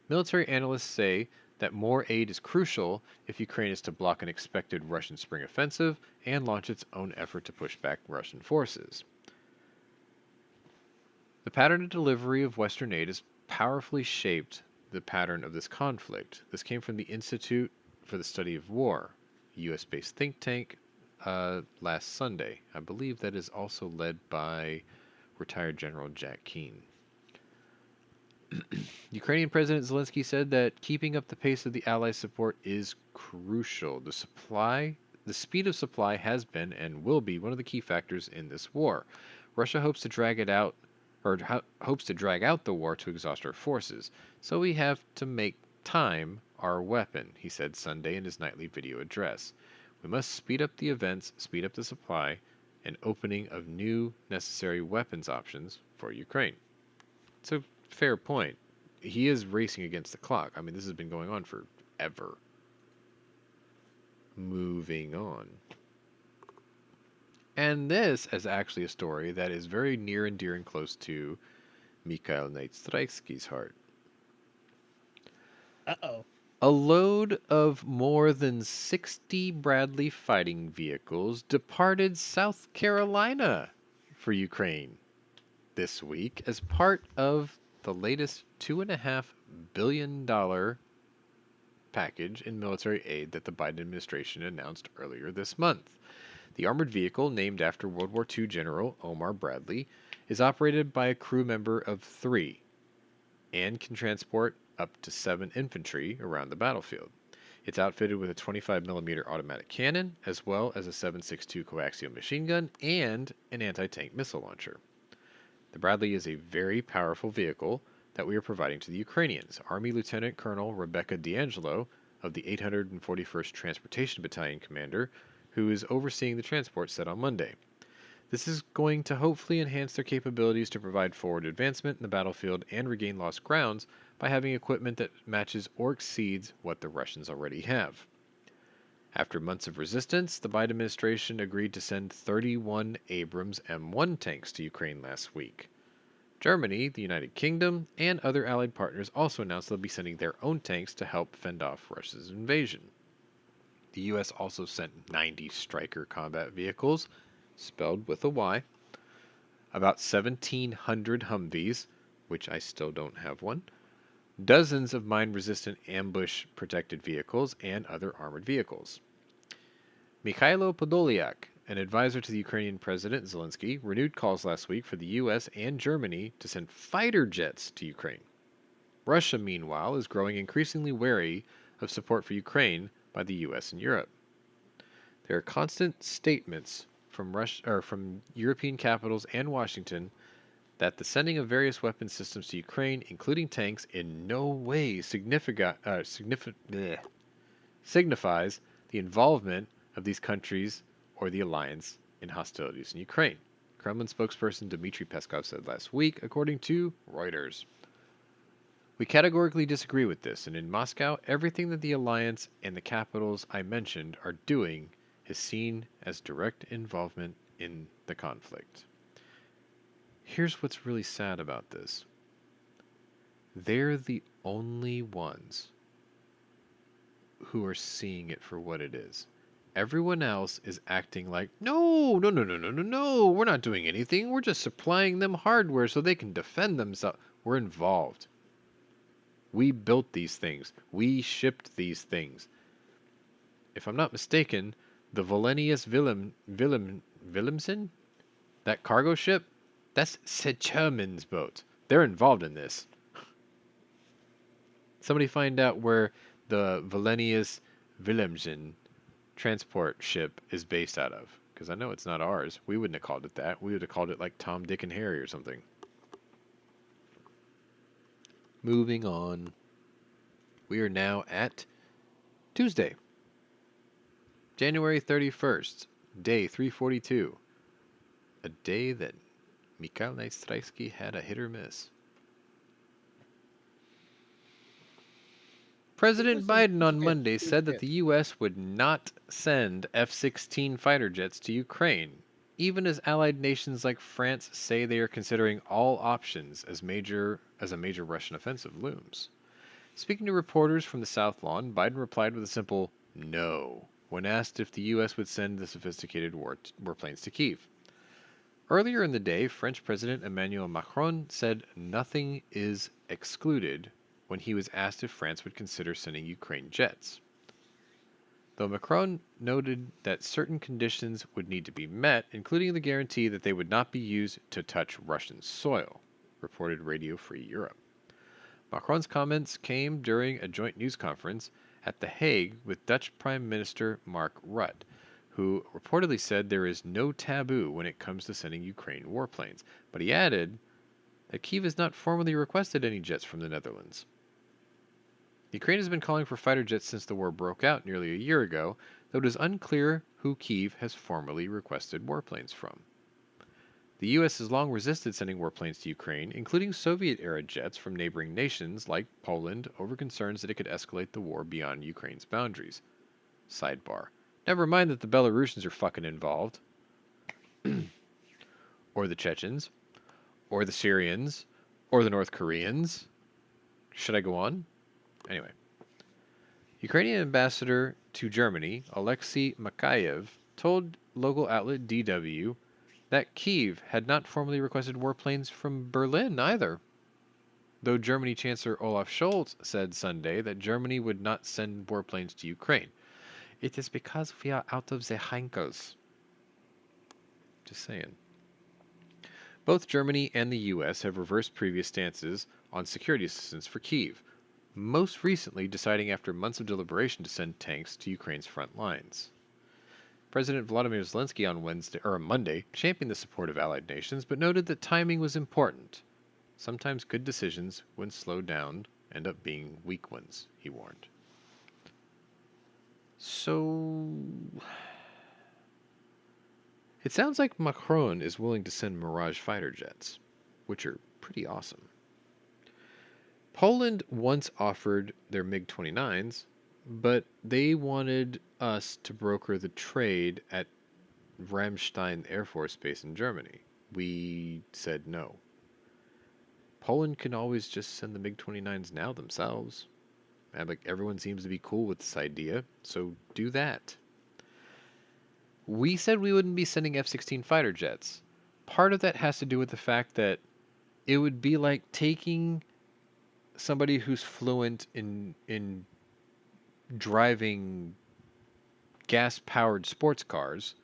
Military analysts say that more aid is crucial if Ukraine is to block an expected Russian spring offensive and launch its own effort to push back Russian forces. The pattern of delivery of Western aid has powerfully shaped the pattern of this conflict. This came from the Institute for the Study of War, a U.S.-based think tank, last Sunday. I believe that is also led by retired General Jack Keane. Ukrainian President Zelensky said that keeping up the pace of the Allies' support is crucial. The speed of supply has been and will be one of the key factors in this war. Russia hopes to drag out the war to exhaust our forces, so we have to make time our weapon, he said Sunday in his nightly video address. We must speed up the events, speed up the supply, and opening of new necessary weapons options for Ukraine. It's a fair point. He is racing against the clock. I mean, this has been going on forever. Moving on. And this is actually a story that is very near and dear and close to Mikhail Naistrovsky's heart.
Uh-oh.
A load of more than 60 Bradley fighting vehicles departed South Carolina for Ukraine this week as part of the latest $2.5 billion package in military aid that the Biden administration announced earlier this month. The armored vehicle, named after World War II General Omar Bradley, is operated by a crew member of 3 and can transport up to 7 infantry around the battlefield. It's outfitted with a 25mm automatic cannon, as well as a 7.62 coaxial machine gun and an anti-tank missile launcher. The Bradley is a very powerful vehicle that we are providing to the Ukrainians. Army Lieutenant Colonel Rebecca D'Angelo of the 841st Transportation Battalion commander, who is overseeing the transport, said on Monday. This is going to hopefully enhance their capabilities to provide forward advancement in the battlefield and regain lost grounds by having equipment that matches or exceeds what the Russians already have. After months of resistance, the Biden administration agreed to send 31 Abrams M1 tanks to Ukraine last week. Germany, the United Kingdom, and other allied partners also announced they'll be sending their own tanks to help fend off Russia's invasion. The U.S. also sent 90 Stryker combat vehicles, spelled with a Y, about 1,700 Humvees, which I still don't have one, dozens of mine-resistant ambush-protected vehicles, and other armored vehicles. Mikhailo Podolyak, an advisor to the Ukrainian President Zelensky, renewed calls last week for the U.S. and Germany to send fighter jets to Ukraine. Russia, meanwhile, is growing increasingly wary of support for Ukraine by the U.S. and Europe. There are constant statements from European capitals and Washington that the sending of various weapon systems to Ukraine, including tanks, in no way signifies the involvement of these countries or the alliance in hostilities in Ukraine. Kremlin spokesperson Dmitry Peskov said last week, according to Reuters. We categorically disagree with this, and in Moscow, everything that the alliance and the capitals I mentioned are doing is seen as direct involvement in the conflict. Here's what's really sad about this. They're the only ones who are seeing it for what it is. Everyone else is acting like, no, we're not doing anything. We're just supplying them hardware so they can defend themselves. We're involved. We built these things. We shipped these things. If I'm not mistaken, the Volenius Wilhelmsen, that cargo ship, that's Sechurman's boat. They're involved in this. Somebody find out where the Volenius Wilhelmsen transport ship is based out of. Because I know it's not ours. We wouldn't have called it that. We would have called it like Tom, Dick, and Harry or something. Moving on. We are now at Tuesday, January 31st, day 342. A day that Mikhail Naistrovsky had a hit or miss. President Biden on Monday said that the U.S. would not send F-16 fighter jets to Ukraine, even as allied nations like France say they are considering all options as a major Russian offensive looms. Speaking to reporters from the South Lawn, Biden replied with a simple no when asked if the U.S. would send the sophisticated warplanes to Kyiv. Earlier in the day, French President Emmanuel Macron said nothing is excluded when he was asked if France would consider sending Ukraine jets. Though Macron noted that certain conditions would need to be met, including the guarantee that they would not be used to touch Russian soil, reported Radio Free Europe. Macron's comments came during a joint news conference at The Hague with Dutch Prime Minister Mark Rutte, who reportedly said there is no taboo when it comes to sending Ukraine warplanes, but he added that Kyiv has not formally requested any jets from the Netherlands. Ukraine has been calling for fighter jets since the war broke out nearly a year ago, though it is unclear who Kyiv has formally requested warplanes from. The U.S. has long resisted sending warplanes to Ukraine, including Soviet-era jets from neighboring nations like Poland, over concerns that it could escalate the war beyond Ukraine's boundaries. Sidebar. Never mind that the Belarusians are fucking involved. Or the Chechens. Or the Syrians. Or the North Koreans. Should I go on? Anyway. Ukrainian ambassador to Germany, Alexei Makayev, told local outlet DW that Kyiv had not formally requested warplanes from Berlin either. Though Germany Chancellor Olaf Scholz said Sunday that Germany would not send warplanes to Ukraine. It is because we are out of the Heinkels. Just saying. Both Germany and the U.S. have reversed previous stances on security assistance for Kyiv. most recently deciding after months of deliberation to send tanks to Ukraine's front lines. President Volodymyr Zelensky on Monday championed the support of allied nations, but noted that timing was important. Sometimes good decisions, when slowed down, end up being weak ones, he warned. So, it sounds like Macron is willing to send Mirage fighter jets, which are pretty awesome. Poland once offered their MiG-29s, but they wanted us to broker the trade at Ramstein Air Force Base in Germany. We said no. Poland can always just send the MiG-29s now themselves. And like everyone seems to be cool with this idea, so do that. We said we wouldn't be sending F-16 fighter jets. Part of that has to do with the fact that it would be like taking somebody who's fluent in driving gas-powered sports cars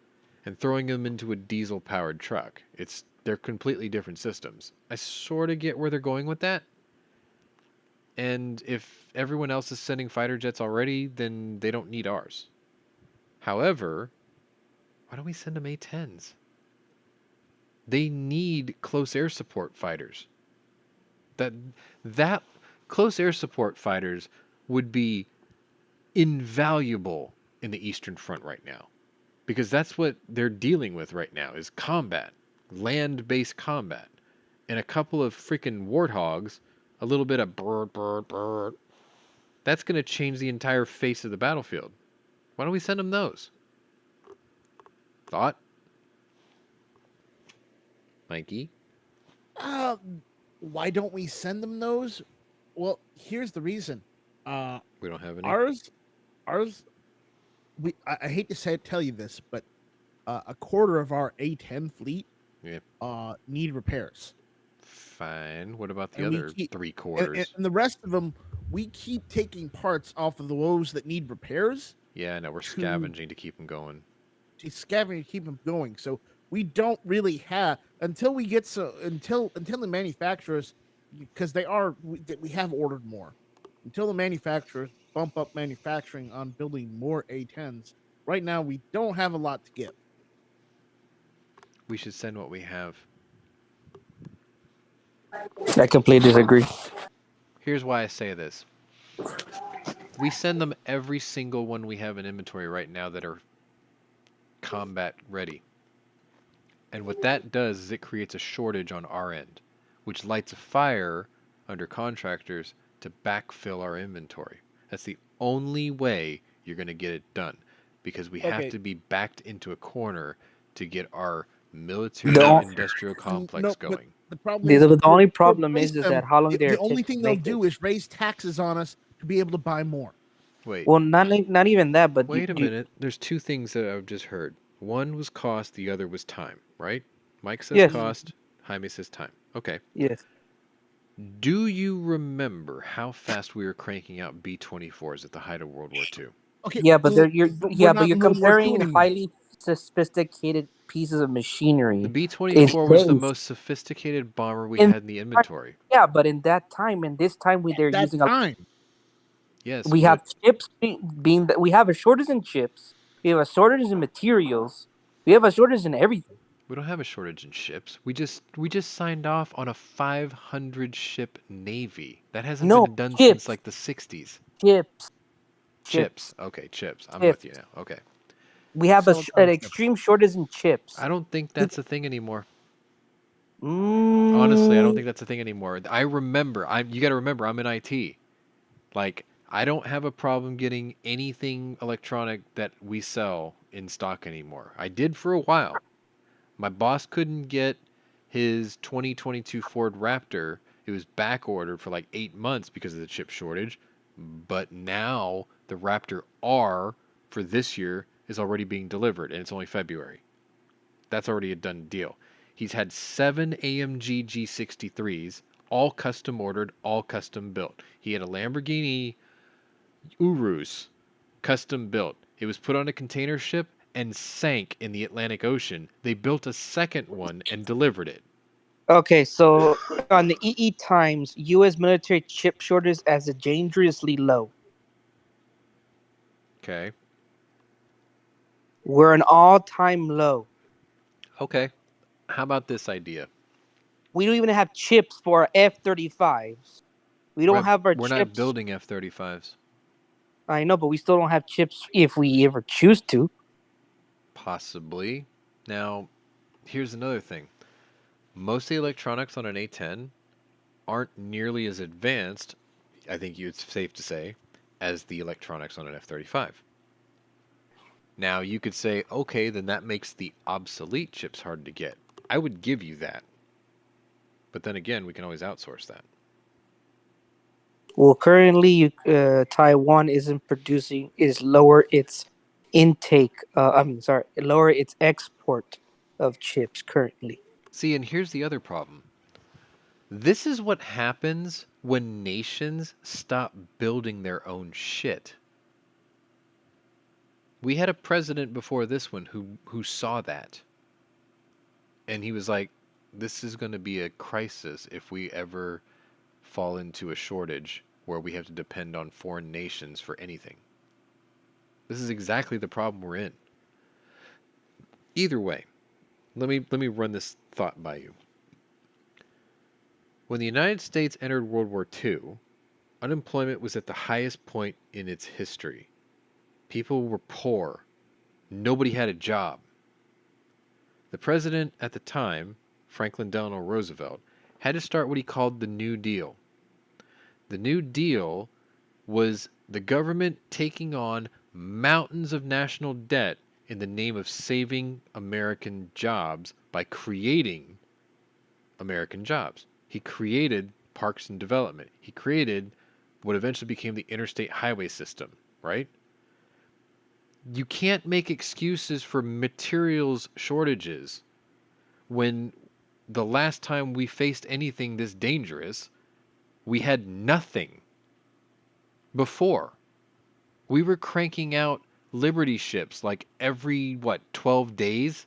and throwing them into a diesel-powered truck. They're completely different systems. I sort of get where they're going with that. And if everyone else is sending fighter jets already, then they don't need ours. However, why don't we send them A-10s? They need close air support fighters. That close air support fighters would be invaluable in the Eastern Front right now. Because that's what they're dealing with right now is combat. Land-based combat. And a couple of freaking warthogs, a little bit of bird. That's going to change the entire face of the battlefield. Why don't we send them those? Thought? Mikey?
Why don't we send them those? Well, here's the reason.
We don't have any.
Ours. I hate to tell you this, but a quarter of our A-10 fleet need repairs.
Fine. What about the other 3/4?
And the rest of them, we keep taking parts off of those that need repairs.
Yeah, no, we're scavenging to keep them going.
Scavenging to keep them going. So we don't really have until the manufacturers, because we have ordered more. Until the manufacturers bump up manufacturing on building more A-10s. Right now, we don't have a lot to give.
We should send what we have.
I completely disagree.
Here's why I say this. We send them every single one we have in inventory right now that are combat ready. And what that does is it creates a shortage on our end, which lights a fire under contractors to backfill our inventory. That's the only way you're going to get it done, because we have to be backed into a corner to get our military industrial complex going.
The problem is,
the only problem is that how long
the only thing they'll do is raise taxes on us to be able to buy more.
Wait.
Well, not even that, but
wait a minute. There's two things that I've just heard. One was cost, the other was time, right? Mike says cost, Jaime says time. Okay.
Yes.
Do you remember how fast we were cranking out B-24s at the height of World War II?
Okay.
Yeah, but you're comparing highly sophisticated pieces of machinery.
The B-24 was the most sophisticated bomber we had in the inventory.
Yeah, but in that time, and this time, they're using
Yes.
We have chips we have a shortage in chips. We have a shortage in materials. We have a shortage in everything.
We don't have a shortage in ships. We just signed off on a 500 ship navy. That hasn't been done since like the 60s.
Chips.
Okay, chips. I'm with you now. Okay.
We have an extreme shortage in chips.
I don't think that's a thing anymore. Honestly, I don't think that's a thing anymore. I remember. You got to remember, I'm in IT. Like, I don't have a problem getting anything electronic that we sell in stock anymore. I did for a while. My boss couldn't get his 2022 Ford Raptor. It was back ordered for like 8 months because of the chip shortage. But now the Raptor R for this year is already being delivered, and it's only February. That's already a done deal. He's had 7 AMG G63s, all custom ordered, all custom built. He had a Lamborghini Urus, custom built. It was put on a container ship and sank in the Atlantic Ocean. They built a second one and delivered it.
Okay, so on the EE Times, U.S. military chip shortage as a dangerously low.
Okay.
We're an all-time low.
Okay. How about this idea?
We don't even have chips for our F-35s. We don't have our
We're not
chips.
building F-35s.
I know, but we still don't have chips if we ever choose to.
Possibly. Now, here's another thing. Most of the electronics on an A10 aren't nearly as advanced, I think it's safe to say, as the electronics on an F-35. Now, you could say, okay, then that makes the obsolete chips hard to get. I would give you that. But then again, we can always outsource that.
Well, currently, Taiwan is lower its intake. Lower its export of chips currently.
See, and here's the other problem. This is what happens when nations stop building their own shit. We had a president before this one who saw that. And he was like, this is going to be a crisis if we ever fall into a shortage where we have to depend on foreign nations for anything. This is exactly the problem we're in. Either way, let me run this thought by you. When the United States entered World War II, unemployment was at the highest point in its history. People were poor. Nobody had a job. The president at the time, Franklin Delano Roosevelt, had to start what he called the New Deal. The New Deal was the government taking on mountains of national debt in the name of saving American jobs by creating American jobs. He created parks and development. He created what eventually became the interstate highway system, right? You can't make excuses for materials shortages when the last time we faced anything this dangerous, we had nothing before. We were cranking out Liberty ships like every, 12 days?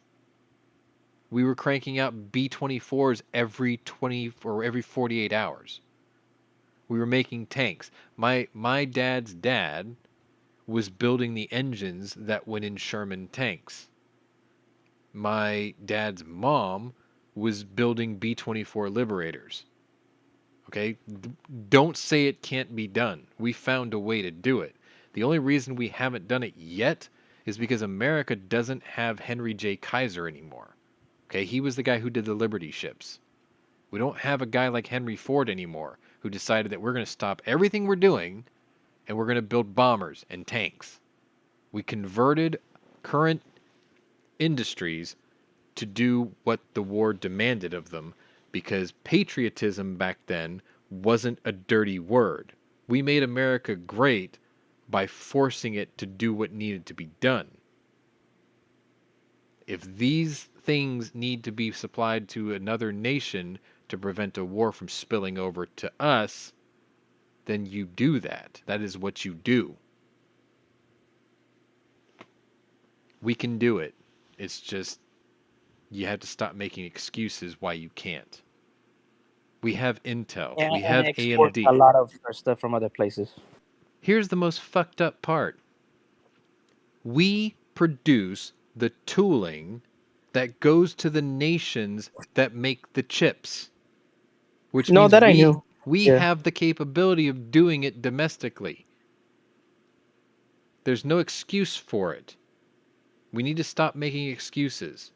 We were cranking out B-24s every 20 or every 48 hours. We were making tanks. My dad's dad was building the engines that went in Sherman tanks. My dad's mom was building B-24 Liberators. Okay? Don't say it can't be done. We found a way to do it. The only reason we haven't done it yet is because America doesn't have Henry J. Kaiser anymore. Okay? He was the guy who did the Liberty ships. We don't have a guy like Henry Ford anymore who decided that we're going to stop everything we're doing and we're going to build bombers and tanks. We converted current industries to do what the war demanded of them because patriotism back then wasn't a dirty word. We made America great by forcing it to do what needed to be done. If these things need to be supplied to another nation to prevent a war from spilling over to us, then you do that. That is what you do. We can do it. It's just you have to stop making excuses why you can't. We have Intel. We have
export
AMD.
a lot of our stuff from other places.
Here's the most fucked up part. We produce the tooling that goes to the nations that make the chips. Which
No,
means
that I knew.
we
Yeah.
have the capability of doing it domestically. There's no excuse for it. We need to stop making excuses.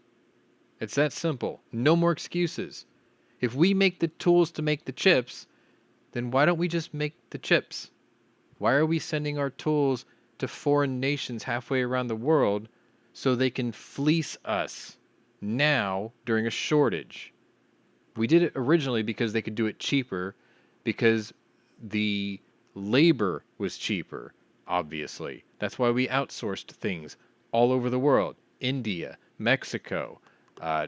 It's that simple. No more excuses. If we make the tools to make the chips, then why don't we just make the chips? Why are we sending our tools to foreign nations halfway around the world so they can fleece us now during a shortage? We did it originally because they could do it cheaper, because the labor was cheaper, obviously. That's why we outsourced things all over the world. India, Mexico,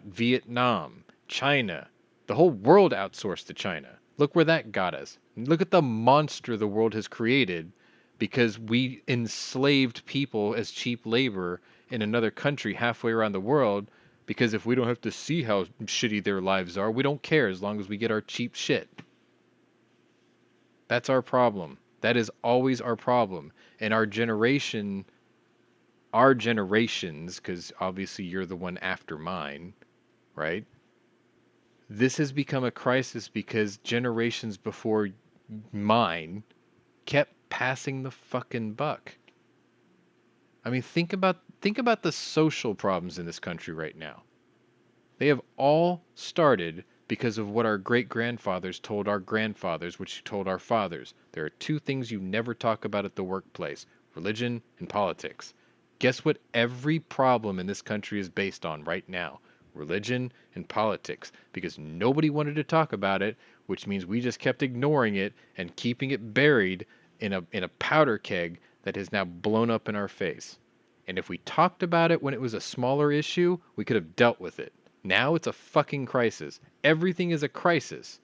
Vietnam, China. The whole world outsourced to China. Look where that got us. Look at the monster the world has created because we enslaved people as cheap labor in another country halfway around the world Because if we don't have to see how shitty their lives are, we don't care as long as we get our cheap shit. That's our problem. That is always our problem. And our generations, because obviously you're the one after mine, right? This has become a crisis because generations before mine kept passing the fucking buck. I mean, think about the social problems in this country right now. They have all started because of what our great-grandfathers told our grandfathers, which told our fathers. There are two things you never talk about at the workplace: religion and politics. Guess what every problem in this country is based on right now? Religion and politics. Because nobody wanted to talk about it, which means we just kept ignoring it and keeping it buried in a powder keg that has now blown up in our face. And if we talked about it when it was a smaller issue, we could have dealt with it. Now it's a fucking crisis. Everything is a crisis.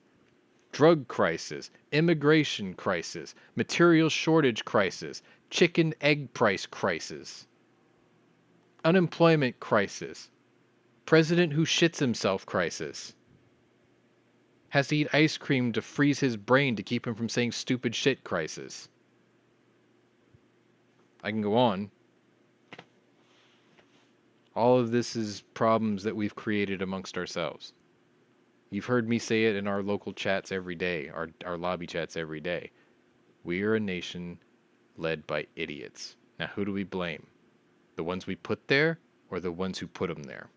Drug crisis, immigration crisis, material shortage crisis, chicken egg price crisis, unemployment crisis, president who shits himself crisis, has to eat ice cream to freeze his brain to keep him from saying stupid shit crisis. I can go on. All of this is problems that we've created amongst ourselves. You've heard me say it in our local chats every day, our lobby chats every day. We are a nation led by idiots. Now, who do we blame? The ones we put there or the ones who put them there?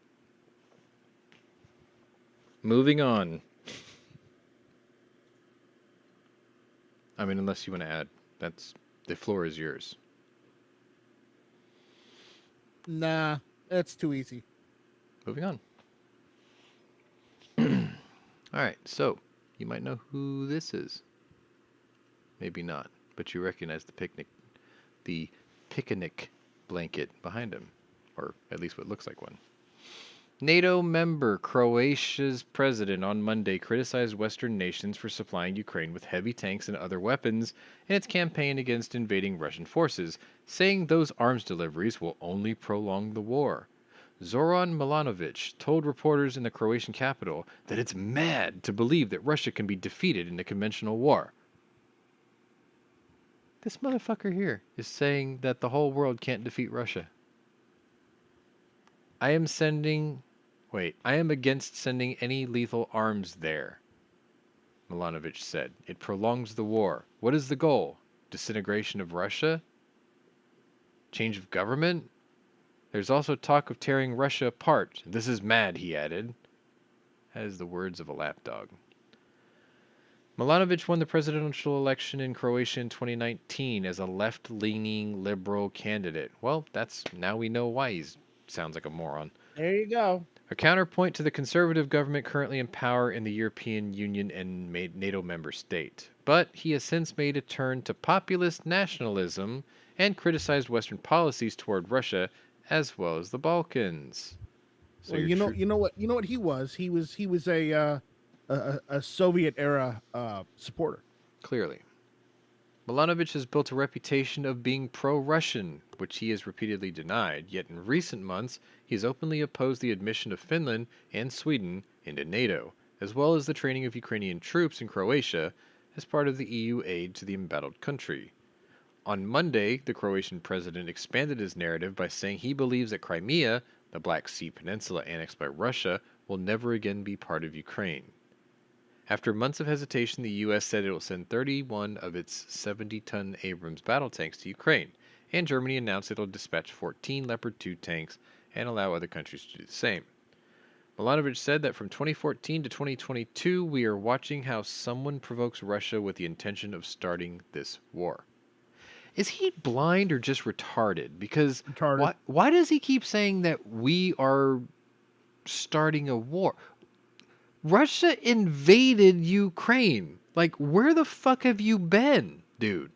Moving on. I mean, unless you want to add, the floor is yours.
Nah, that's too easy.
Moving on. All right, so you might know who this is. Maybe not, but you recognize the picnic blanket behind him, or at least what looks like one. NATO member Croatia's president on Monday criticized Western nations for supplying Ukraine with heavy tanks and other weapons in its campaign against invading Russian forces, saying those arms deliveries will only prolong the war. Zoran Milanovic told reporters in the Croatian capital that it's mad to believe that Russia can be defeated in a conventional war. This motherfucker here is saying that the whole world can't defeat Russia. I am against sending any lethal arms there, Milanovic said. It prolongs the war. What is the goal? Disintegration of Russia? Change of government? There's also talk of tearing Russia apart. This is mad, he added. That is the words of a lapdog. Milanovic won the presidential election in Croatia in 2019 as a left-leaning liberal candidate. Well, now we know why he sounds like a moron.
There you go.
A counterpoint to the conservative government currently in power in the European Union and NATO member state. But he has since made a turn to populist nationalism and criticized Western policies toward Russia as well as the Balkans.
So well, you know what he was. He was a Soviet era supporter.
Clearly. Milanovic has built a reputation of being pro-Russian, which he has repeatedly denied, yet in recent months he has openly opposed the admission of Finland and Sweden into NATO, as well as the training of Ukrainian troops in Croatia as part of the EU aid to the embattled country. On Monday, the Croatian president expanded his narrative by saying he believes that Crimea, the Black Sea Peninsula annexed by Russia, will never again be part of Ukraine. After months of hesitation, the U.S. said it will send 31 of its 70-ton Abrams battle tanks to Ukraine, and Germany announced it will dispatch 14 Leopard 2 tanks and allow other countries to do the same. Milanovic said that from 2014 to 2022, we are watching how someone provokes Russia with the intention of starting this war. Is he blind or just retarded? Because why does he keep saying that we are starting a war? Russia invaded Ukraine. Like, where the fuck have you been, dude?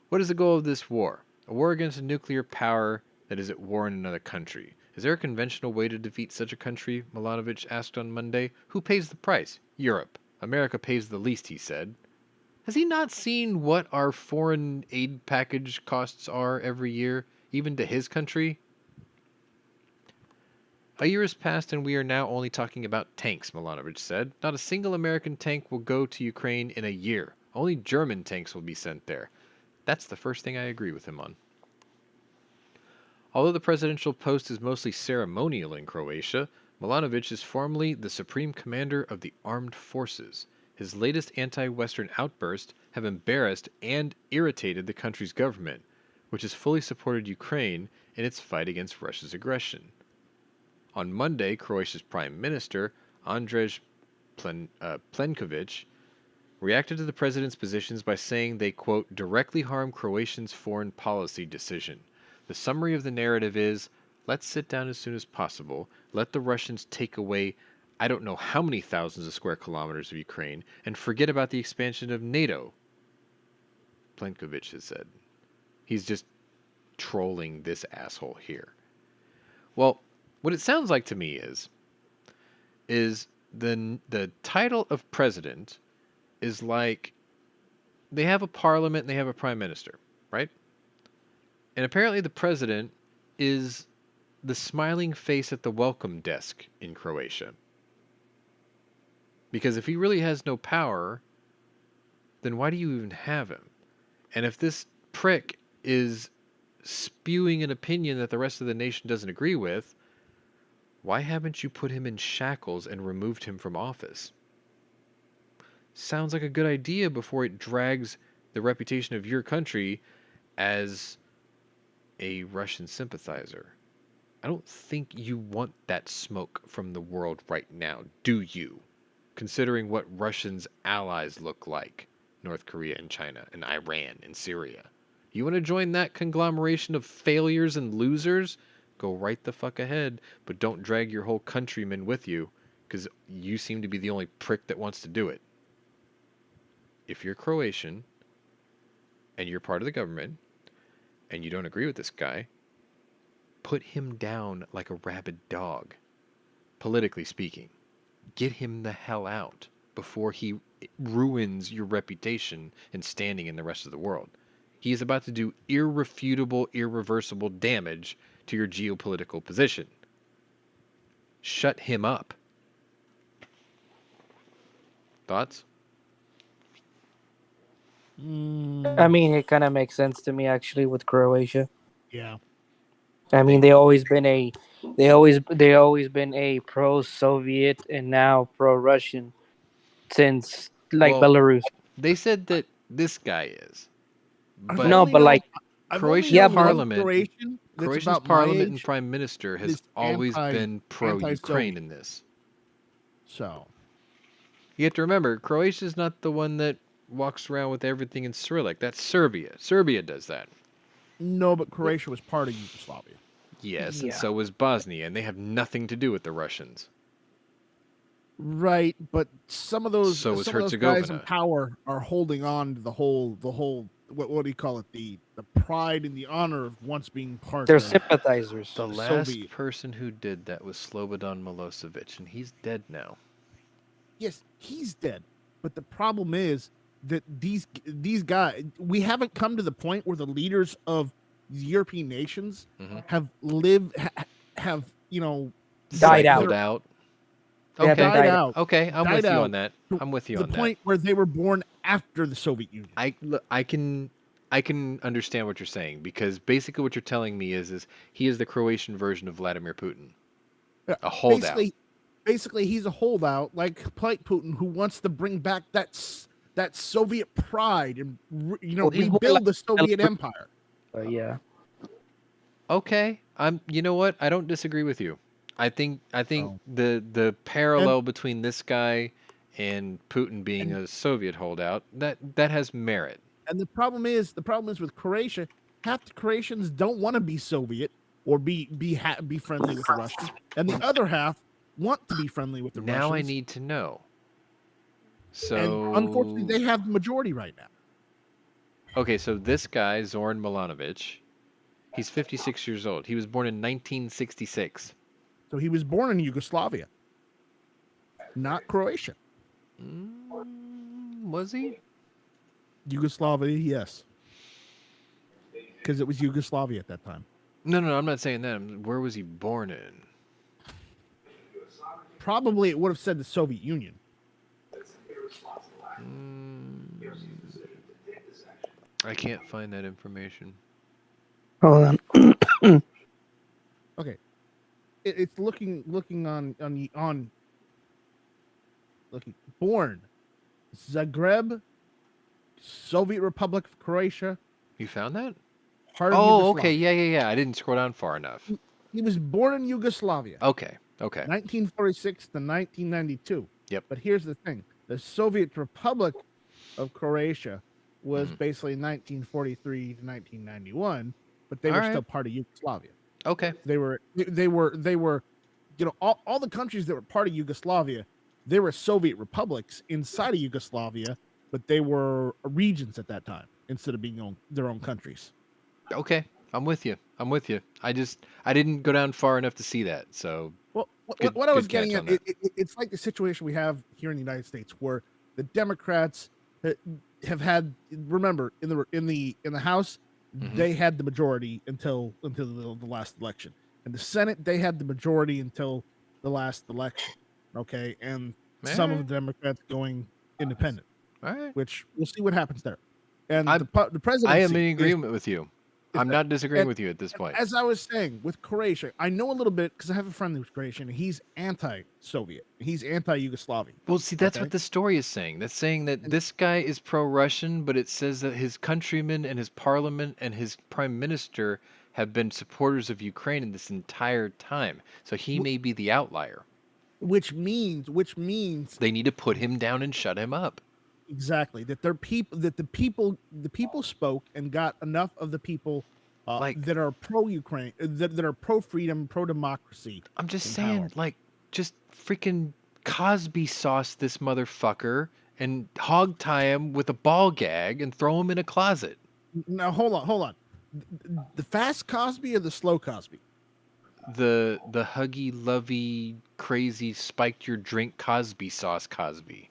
What is the goal of this war? A war against a nuclear power that is at war in another country. Is there a conventional way to defeat such a country? Milanovic asked on Monday. Who pays the price? Europe. America pays the least, he said. Has he not seen what our foreign aid package costs are every year? even to his country. A year has passed and we are now only talking about tanks, Milanovic said. Not a single American tank will go to Ukraine in a year. Only German tanks will be sent there. That's the first thing I agree with him on. Although the presidential post is mostly ceremonial in Croatia, Milanovic is formally the supreme commander of the armed forces. His latest anti-Western outbursts have embarrassed and irritated the country's government, which has fully supported Ukraine in its fight against Russia's aggression. On Monday, Croatia's Prime Minister, Andrej Plenković, reacted to the president's positions by saying they, quote, directly harm Croatians' foreign policy decision. The summary of the narrative is, let's sit down as soon as possible, let the Russians take away I don't know how many thousands of square kilometers of Ukraine, and forget about the expansion of NATO, Plenković has said. He's just trolling this asshole here. Well, what it sounds like to me is the title of president is like they have a parliament and they have a prime minister, right? And apparently the president is the smiling face at the welcome desk in Croatia. Because if he really has no power, then why do you even have him? And if this prick is spewing an opinion that the rest of the nation doesn't agree with, why haven't you put him in shackles and removed him from office? Sounds like a good idea before it drags the reputation of your country as a Russian sympathizer. I don't think you want that smoke from the world right now, do you? Considering what Russians' allies look like, North Korea and China and Iran and Syria. You want to join that conglomeration of failures and losers? Go right the fuck ahead, but don't drag your whole countrymen with you, because you seem to be the only prick that wants to do it. If you're Croatian, and you're part of the government, and you don't agree with this guy, put him down like a rabid dog, politically speaking. Get him the hell out before he ruins your reputation and standing in the rest of the world. He is about to do irrefutable, irreversible damage to your geopolitical position. Shut him up. Thoughts?
I mean, it kind of makes sense to me actually with Croatia.
Yeah.
I mean, they always been a pro-Soviet and now pro-Russian since like
Well,
Belarus.
They said that this guy is. But
No, but like
I've only
Croatian
known one
parliament,
Croatian that's
Croatia's
about my
parliament and
age,
prime minister has
is
always been pro-Ukraine
anti-Soviet.
in this.
So
You have to remember, Croatia's not the one that walks around with everything in Cyrillic. That's Serbia. Serbia does that.
no, but Croatia was part of Yugoslavia.
Yes, and
Yeah.
so was Bosnia, and they have nothing to do with the Russians.
Right, but some of those
So was
guys in
Herzegovina.
power are holding on to the whole what do you call it, the pride and the honor of once being part
they're
of
sympathizers.
The last
Soviet.
person who did that was Slobodan Milosevic, and he's dead now.
Yes, he's dead. But the problem is that these guys, we haven't come to the point where the leaders of the European nations
Mhm.
have have
Died out.
Cycled out.
They have
Okay.
died out.
Okay, I'm
Died
with you
out
on that.
to
I'm with you
the
on
point where they were born after the Soviet Union.
that. I can understand what you're saying, because basically what you're telling me is he is the Croatian version of Vladimir Putin.
Yeah,
A holdout.
Basically, he's a holdout like Putin, who wants to bring back that Soviet pride and
Well, he's more
rebuild
like
the Soviet Empire.
Yeah.
Okay, you know what? I don't disagree with you. I think
Oh.
the parallel between this guy and Putin being a Soviet holdout, that has merit.
And the problem is with Croatia, half the Croatians don't want to be Soviet or be friendly with the Russians, and the other half want to be friendly with the
Now
Russians.
I need to know. So
And unfortunately, they have the majority right now.
Okay, so this guy, Zoran Milanovic, he's 56 years old. He was born in 1966.
So he was born in Yugoslavia, not Croatia.
Was he?
Yugoslavia, yes, because it was Yugoslavia at that time.
No, I'm not saying that. Where was he born in?
Probably it would have said the Soviet Union.
I can't find that information.
Hold on.
Okay, it's looking looking born Zagreb, Soviet Republic of Croatia,
You found that?
part of
Oh, okay.
Yugoslavia.
Yeah. I didn't scroll down far enough.
He was born in Yugoslavia,
Okay.
1946 to 1992.
Yep.
But here's the thing: the Soviet Republic of Croatia was basically 1943 to 1991, but they were still part of Yugoslavia.
Okay.
They were, you know, all the countries that were part of Yugoslavia, they were Soviet republics inside of Yugoslavia, but they were regions at that time instead of being their own countries.
Okay. I'm with you. I didn't go down far enough to see that. So
Well,
Good-
what I was
good catch
getting
on
at, it's like the situation we have here in the United States, where the Democrats have had. Remember, in the House, they had the majority until the last election. In the Senate, they had the majority until the last election. Okay, and some of the Democrats going independent,
all right.
which we'll see what happens there. And
I'm-
the presidency,
I am in agreement with you. I'm
that-
not disagreeing
and-
with you at this point.
as I was saying, with Croatia, I know a little bit because I have a friend who's Croatian. And he's anti-Soviet. He's anti-Yugoslavian.
Well, see, that's
Okay.
what the story is saying. That's saying that this guy is pro-Russian, but it says that his countrymen and his parliament and his prime minister have been supporters of Ukraine in this entire time. So he may be the outlier.
Which means
They need to put him down and shut him up.
exactly that the people spoke and got enough of the people that are pro-Ukraine, that are pro-freedom, pro-democracy.
I'm just
in
saying,
power.
like, just freaking Cosby sauce this motherfucker and hog tie him with a ball gag and throw him in a closet.
Now hold on. The fast Cosby or the slow Cosby?
The huggy, lovey, crazy, spiked your drink Cosby sauce Cosby.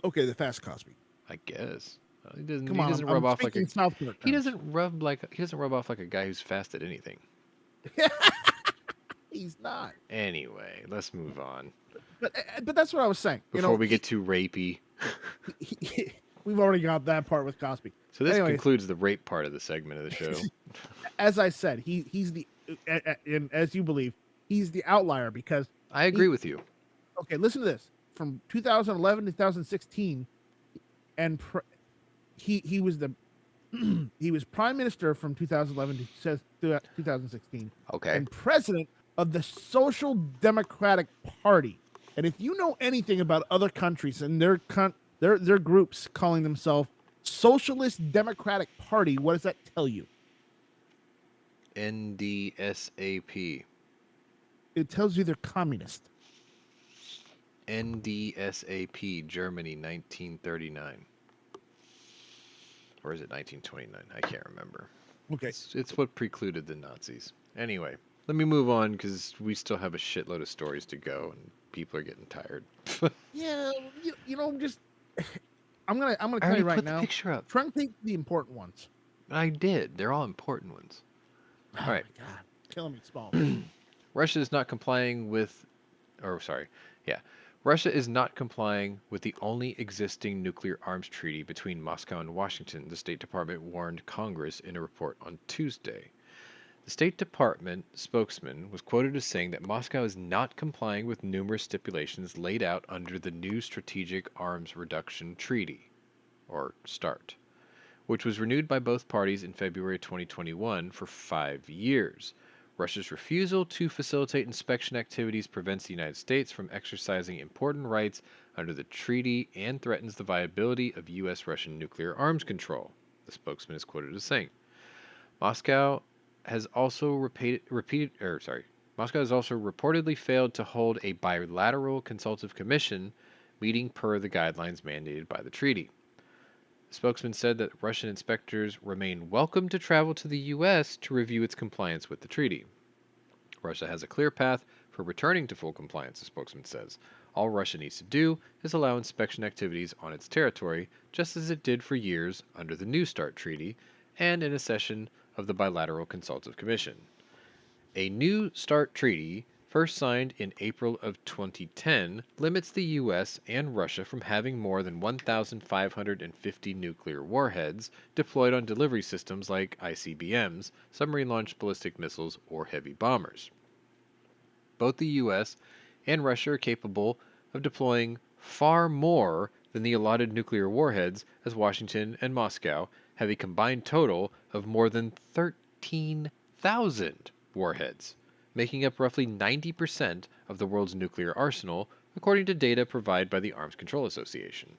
Okay, the fast Cosby.
I guess. He doesn't.
Come
He
on,
doesn't
I'm
rub off like
speaking
a.
South Park
He
terms.
doesn't rub off like a guy who's fast at anything.
He's not.
Anyway, let's move on
But that's what I was saying.
before we get too rapey.
We've already got that part with Cosby.
So this
Anyways.
concludes the rape part of the segment of the show.
As I said, he's the, and as you believe, he's the outlier because
I agree with you.
okay, listen to this. From 2011 to 2016, and he was the he was prime minister from 2011 to 2016,
Okay.
and president of the Social Democratic Party. And if you know anything about other countries and their groups calling themselves Socialist Democratic Party, what does that tell you?
NDSAP.
It tells you they're communist.
NDSAP, Germany, 1939. Or is it 1929? I can't remember.
Okay.
It's what precluded the Nazis. Anyway, let me move on because we still have a shitload of stories to go and people are getting tired.
Yeah, you know, just I'm gonna
I
tell
already
you right
put
now.
the picture up.
Try and take the important ones.
I did. They're all important ones.
Oh
All right.
my God, killing me small.
Russia is not complying with, Russia is not complying with the only existing nuclear arms treaty between Moscow and Washington, the State Department warned Congress in a report on Tuesday. The State Department spokesman was quoted as saying that Moscow is not complying with numerous stipulations laid out under the new Strategic Arms Reduction Treaty, or START, which was renewed by both parties in February 2021 for 5 years. Russia's refusal to facilitate inspection activities prevents the United States from exercising important rights under the treaty and threatens the viability of U.S.-Russian nuclear arms control, the spokesman is quoted as saying. Moscow has also reportedly failed to hold a bilateral consultative commission meeting per the guidelines mandated by the treaty. The spokesman said that Russian inspectors remain welcome to travel to the U.S. to review its compliance with the treaty. Russia has a clear path for returning to full compliance, the spokesman says. All Russia needs to do is allow inspection activities on its territory, just as it did for years under the New START treaty and in a session of the Bilateral Consultative Commission. A New START treaty, first signed in April of 2010, limits the U.S. and Russia from having more than 1,550 nuclear warheads deployed on delivery systems like ICBMs, submarine-launched ballistic missiles, or heavy bombers. Both the U.S. and Russia are capable of deploying far more than the allotted nuclear warheads, as Washington and Moscow have a combined total of more than 13,000 warheads, making up roughly 90% of the world's nuclear arsenal, according to data provided by the Arms Control Association.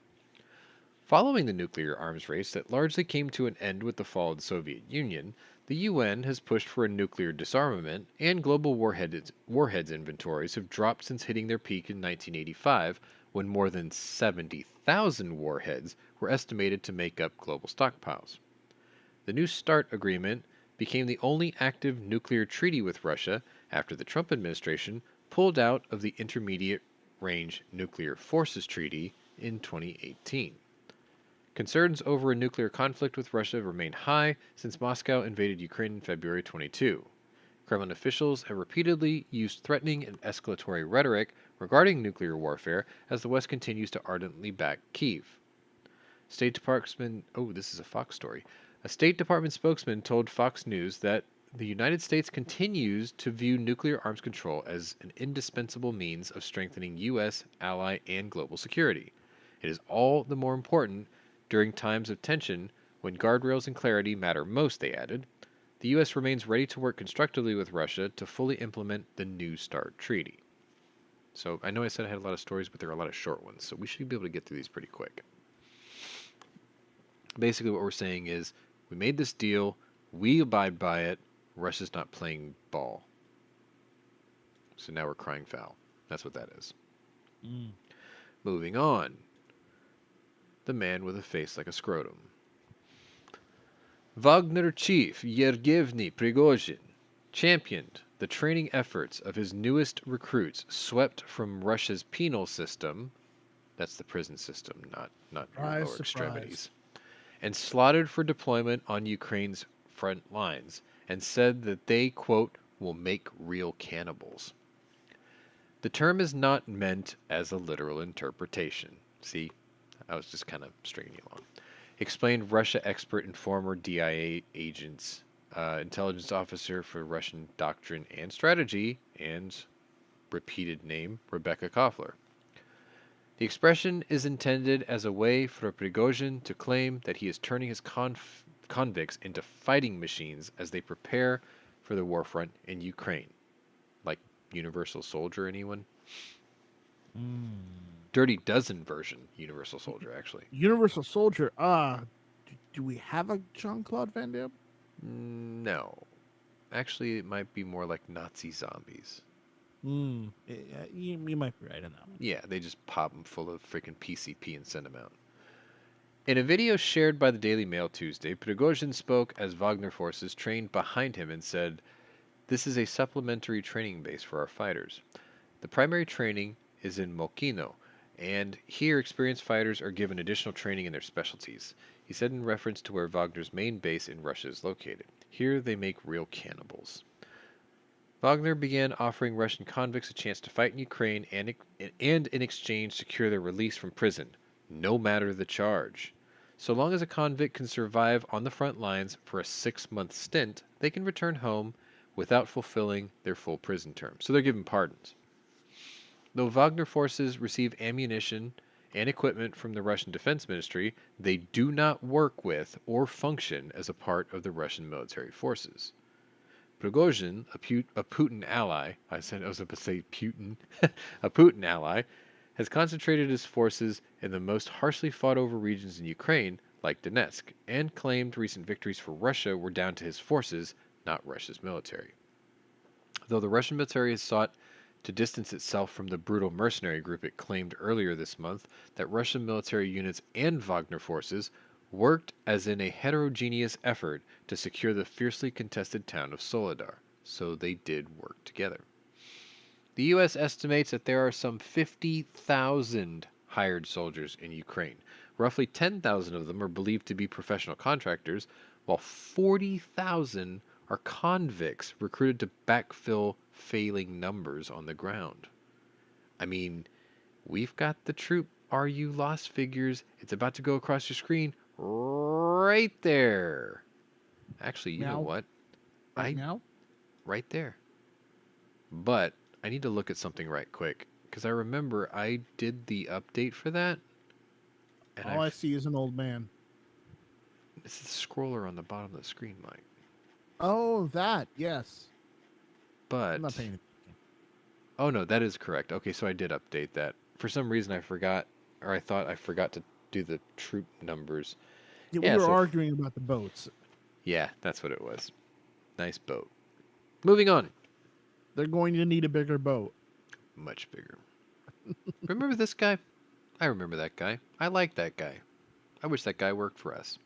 Following the nuclear arms race that largely came to an end with the fall of the Soviet Union, the UN has pushed for a nuclear disarmament, and global warheads inventories have dropped since hitting their peak in 1985, when more than 70,000 warheads were estimated to make up global stockpiles. The New START agreement became the only active nuclear treaty with Russia after the Trump administration pulled out of the Intermediate Range Nuclear Forces Treaty in 2018. Concerns over a nuclear conflict with Russia remain high since Moscow invaded Ukraine in February 22. Kremlin officials have repeatedly used threatening and escalatory rhetoric regarding nuclear warfare as the West continues to ardently back Kyiv. State Department, this is a Fox story. A State Department spokesman told Fox News that the United States continues to view nuclear arms control as an indispensable means of strengthening U.S., ally, and global security. It is all the more important during times of tension when guardrails and clarity matter most, they added. The U.S. remains ready to work constructively with Russia to fully implement the New START treaty. So I know I said I had a lot of stories, but there are a lot of short ones, so we should be able to get through these pretty quick. Basically what we're saying is, we made this deal, we abide by it, Russia's not playing ball. So now we're crying foul. That's what that is. Moving on. The man with a face like a scrotum. Wagner chief Yevgeny Prigozhin championed the training efforts of his newest recruits swept from Russia's penal system, that's the prison system, not your lower extremities, and slaughtered for deployment on Ukraine's front lines, and said that they, quote, will make real cannibals. The term is not meant as a literal interpretation. See, I was just kind of stringing you along. Explained Russia expert and former DIA agents, intelligence officer for Russian doctrine and strategy, and repeated name, Rebecca Koffler. The expression is intended as a way for Prigozhin to claim that he is turning his convicts into fighting machines as they prepare for the war front in Ukraine. Like Universal Soldier, anyone? Dirty Dozen version Universal Soldier, actually.
Universal Soldier. Do we have a Jean-Claude Van Damme?
No. Actually, it might be more like Nazi zombies.
You might be right on that one.
Yeah, they just pop them full of freaking PCP and send them out. In a video shared by the Daily Mail Tuesday, Prigozhin spoke as Wagner forces trained behind him and said, "This is a supplementary training base for our fighters. The primary training is in Mokino, and here experienced fighters are given additional training in their specialties," he said in reference to where Wagner's main base in Russia is located. Here they make real cannibals. Wagner began offering Russian convicts a chance to fight in Ukraine and in exchange secure their release from prison, no matter the charge. So long as a convict can survive on the front lines for a 6-month stint, they can return home without fulfilling their full prison term. So they're given pardons. Though Wagner forces receive ammunition and equipment from the Russian Defense Ministry, they do not work with or function as a part of the Russian military forces. Prigozhin, a Putin ally, I was about to say Putin, a Putin ally, has concentrated his forces in the most harshly fought over regions in Ukraine, like Donetsk, and claimed recent victories for Russia were down to his forces, not Russia's military. Though the Russian military has sought to distance itself from the brutal mercenary group it claimed earlier this month that Russian military units and Wagner forces worked as in a heterogeneous effort to secure the fiercely contested town of Soledar, so they did work together. The U.S. estimates that there are some 50,000 hired soldiers in Ukraine. Roughly 10,000 of them are believed to be professional contractors, while 40,000 are convicts recruited to backfill failing numbers on the ground. I mean, we've got the troop RU lost figures. It's about to go across your screen right there. Actually, you know
Now,
what?
right now,
Right there. But I need to look at something right quick because I remember I did the update for that. And
all I see is an old man.
It's the scroller on the bottom of the screen, Mike.
Oh, that, yes.
But
I'm not paying attention.
oh no, that is correct. Okay, so I did update that. For some reason I forgot, or I thought I forgot to do the troop numbers.
Yeah,
Yeah,
we were
so
arguing about the boats.
yeah, that's what it was. Nice boat. Moving on.
They're going to need a bigger boat.
Much bigger. Remember this guy? I remember that guy. I like that guy. I wish that guy worked for us.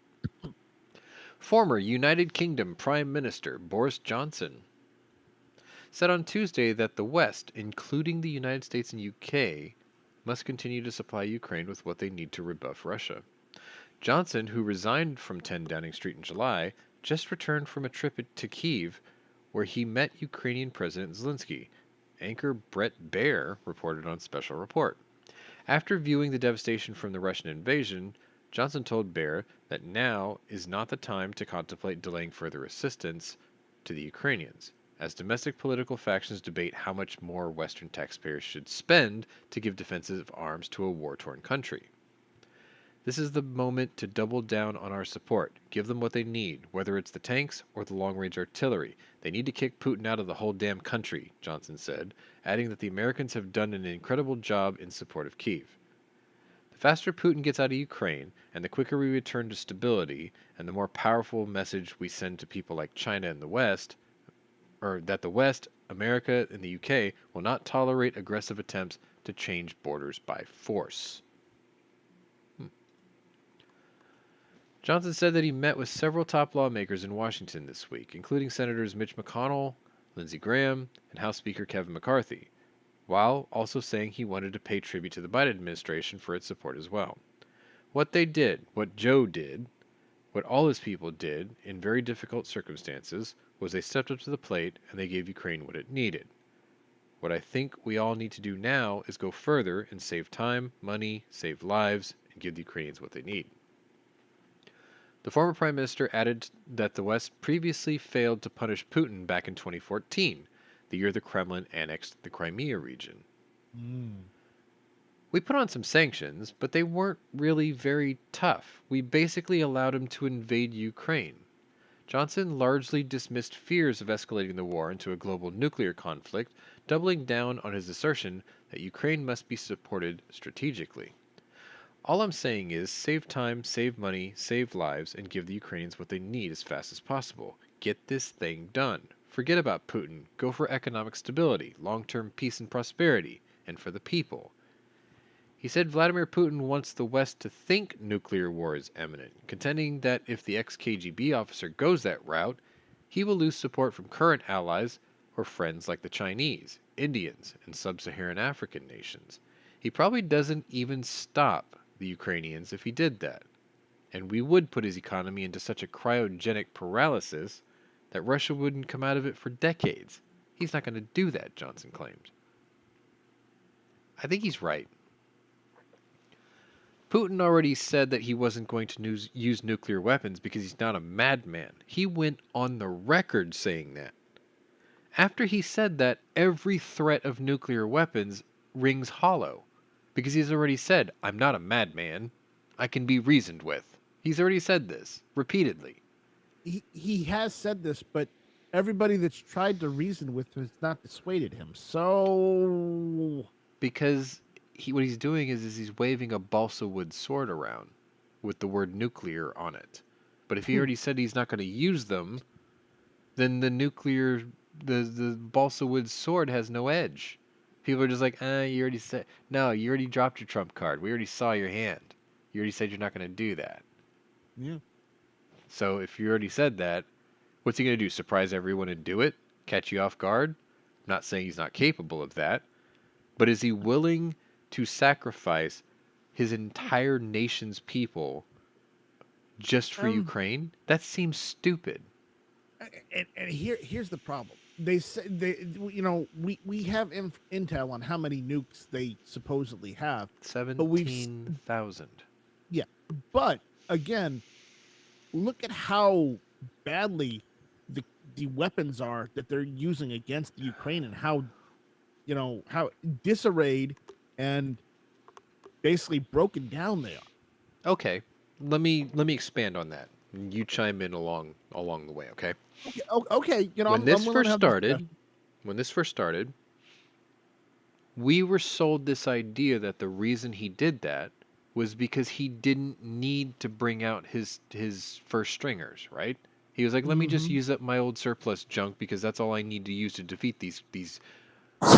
Former United Kingdom Prime Minister Boris Johnson said on Tuesday that the West, including the United States and UK, must continue to supply Ukraine with what they need to rebuff Russia. Johnson, who resigned from 10 Downing Street in July, just returned from a trip to Kyiv where he met Ukrainian President Zelensky. Anchor Brett Baer reported on Special Report. After viewing the devastation from the Russian invasion, Johnson told Baer that now is not the time to contemplate delaying further assistance to the Ukrainians, as domestic political factions debate how much more Western taxpayers should spend to give defensive arms to a war-torn country. This is the moment to double down on our support. Give them what they need, whether it's the tanks or the long-range artillery. They need to kick Putin out of the whole damn country, Johnson said, adding that the Americans have done an incredible job in support of Kyiv. The faster Putin gets out of Ukraine, and the quicker we return to stability, and the more powerful message we send to people like China and the West, or that the West, America, and the UK will not tolerate aggressive attempts to change borders by force. Johnson said that he met with several top lawmakers in Washington this week, including Senators Mitch McConnell, Lindsey Graham, and House Speaker Kevin McCarthy, while also saying he wanted to pay tribute to the Biden administration for its support as well. What they did, what Joe did, what all his people did in very difficult circumstances was they stepped up to the plate and they gave Ukraine what it needed. What I think we all need to do now is go further and save time, money, save lives, and give the Ukrainians what they need. The former prime minister added that the West previously failed to punish Putin back in 2014, the year the Kremlin annexed the Crimea region. We put on some sanctions, but they weren't really very tough. We basically allowed him to invade Ukraine. Johnson largely dismissed fears of escalating the war into a global nuclear conflict, doubling down on his assertion that Ukraine must be supported strategically. All I'm saying is save time, save money, save lives, and give the Ukrainians what they need as fast as possible. Get this thing done. Forget about Putin. Go for economic stability, long-term peace and prosperity, and for the people. He said Vladimir Putin wants the West to think nuclear war is imminent, contending that if the ex-KGB officer goes that route, he will lose support from current allies or friends like the Chinese, Indians, and sub-Saharan African nations. He probably doesn't even stop the Ukrainians if he did that, and we would put his economy into such a cryogenic paralysis that Russia wouldn't come out of it for decades. He's not going to do that, Johnson claimed. I think he's right. Putin already said that he wasn't going to use nuclear weapons because he's not a madman. He went on the record saying that. After he said that, every threat of nuclear weapons rings hollow. Because he's already said, I'm not a madman. I can be reasoned with. He's already said this, repeatedly.
He has said this, but everybody that's tried to reason with him has not dissuaded him. So...
Because what he's doing is he's waving a balsa wood sword around with the word nuclear on it. But if he already said he's not going to use them, then the balsa wood sword has no edge. People are just like, you already said... No, you already dropped your trump card. We already saw your hand. You already said you're not going to do that.
Yeah.
So if you already said that, what's he going to do? Surprise everyone and do it? Catch you off guard? I'm not saying he's not capable of that. But is he willing to sacrifice his entire nation's people just for Ukraine? That seems stupid.
and here's the problem. They say we have intel on how many nukes they supposedly have, but
17,000.
yeah, but again, look at how badly the weapons are that they're using against Ukraine, and how how disarrayed and basically broken down they are.
Okay, let me expand on that. You chime in along the way, okay?
Okay,
When
I'm
this
willing to
first
have this
started,
discussion.
we were sold this idea that the reason he did that was because he didn't need to bring out his first stringers, right? He was like, let me just
Mhm.
use up my old surplus junk because that's all I need to use to defeat these.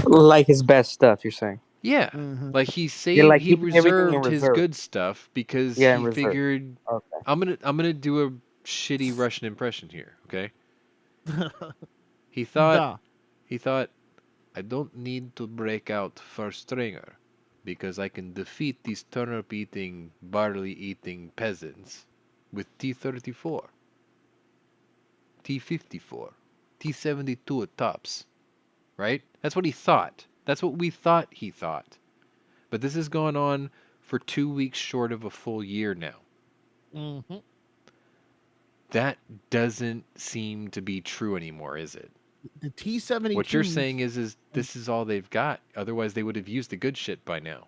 Like his best stuff, you're saying?
Yeah,
Mhm.
like
You're like
he
keeping everything in
reserved his
reserve.
good stuff because
Yeah, in
he
reserve.
figured
Okay.
I'm gonna do a shitty Russian impression here, okay? He thought
Da.
he thought I don't need to break out first stringer because I can defeat these turnip eating, barley eating peasants with T-34, T-54, T-72 at tops, right? That's what he thought. That's what we thought he thought. But this has gone on for 2 weeks short of a full year now.
Mhm.
That doesn't seem to be true anymore, is it?
The T-72s.
What you're saying is this is all they've got. Otherwise, they would have used the good shit by now.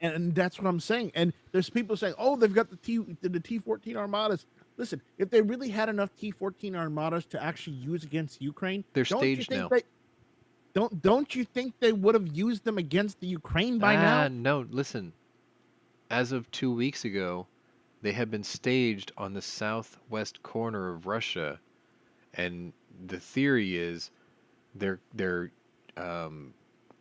And that's what I'm saying. And there's people saying, "Oh, they've got the T-14 armadas." Listen, if they really had enough T-14 armadas to actually use against Ukraine,
They're
don't you
staged
think
now.
don't you think they would have used them against the Ukraine by now?
No, listen. As of 2 weeks ago, they had been staged on the southwest corner of Russia, and the theory is they're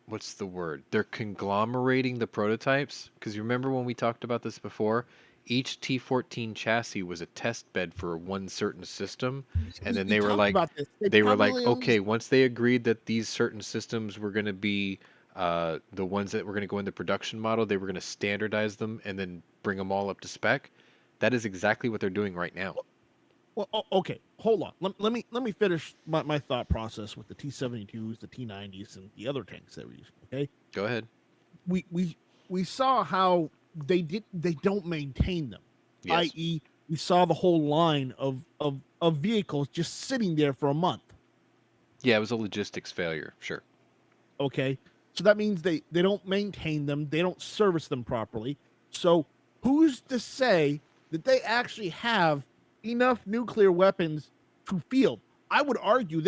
what's the word? They're conglomerating the prototypes. Because you remember when we talked about this before? Each T-14 chassis was a test bed for one certain system, and then
We talked about this. They
they were like,
probably only
okay, once they agreed that these certain systems were going to be the ones that were going to go into production model, they were going to standardize them and then bring them all up to spec. That is exactly what they're doing right now.
Well, okay, hold on. Let me finish my thought process with the T-72s, the T-90s, and the other tanks that we're using. Okay,
Go ahead.
we we we saw how they don't maintain them,
Yes.
i.e., we saw the whole line of vehicles just sitting there for a month.
Yeah, it was a logistics failure. Sure.
Okay, so that means they don't maintain them, they don't service them properly. So who's to say that they actually have enough nuclear weapons to field? I would argue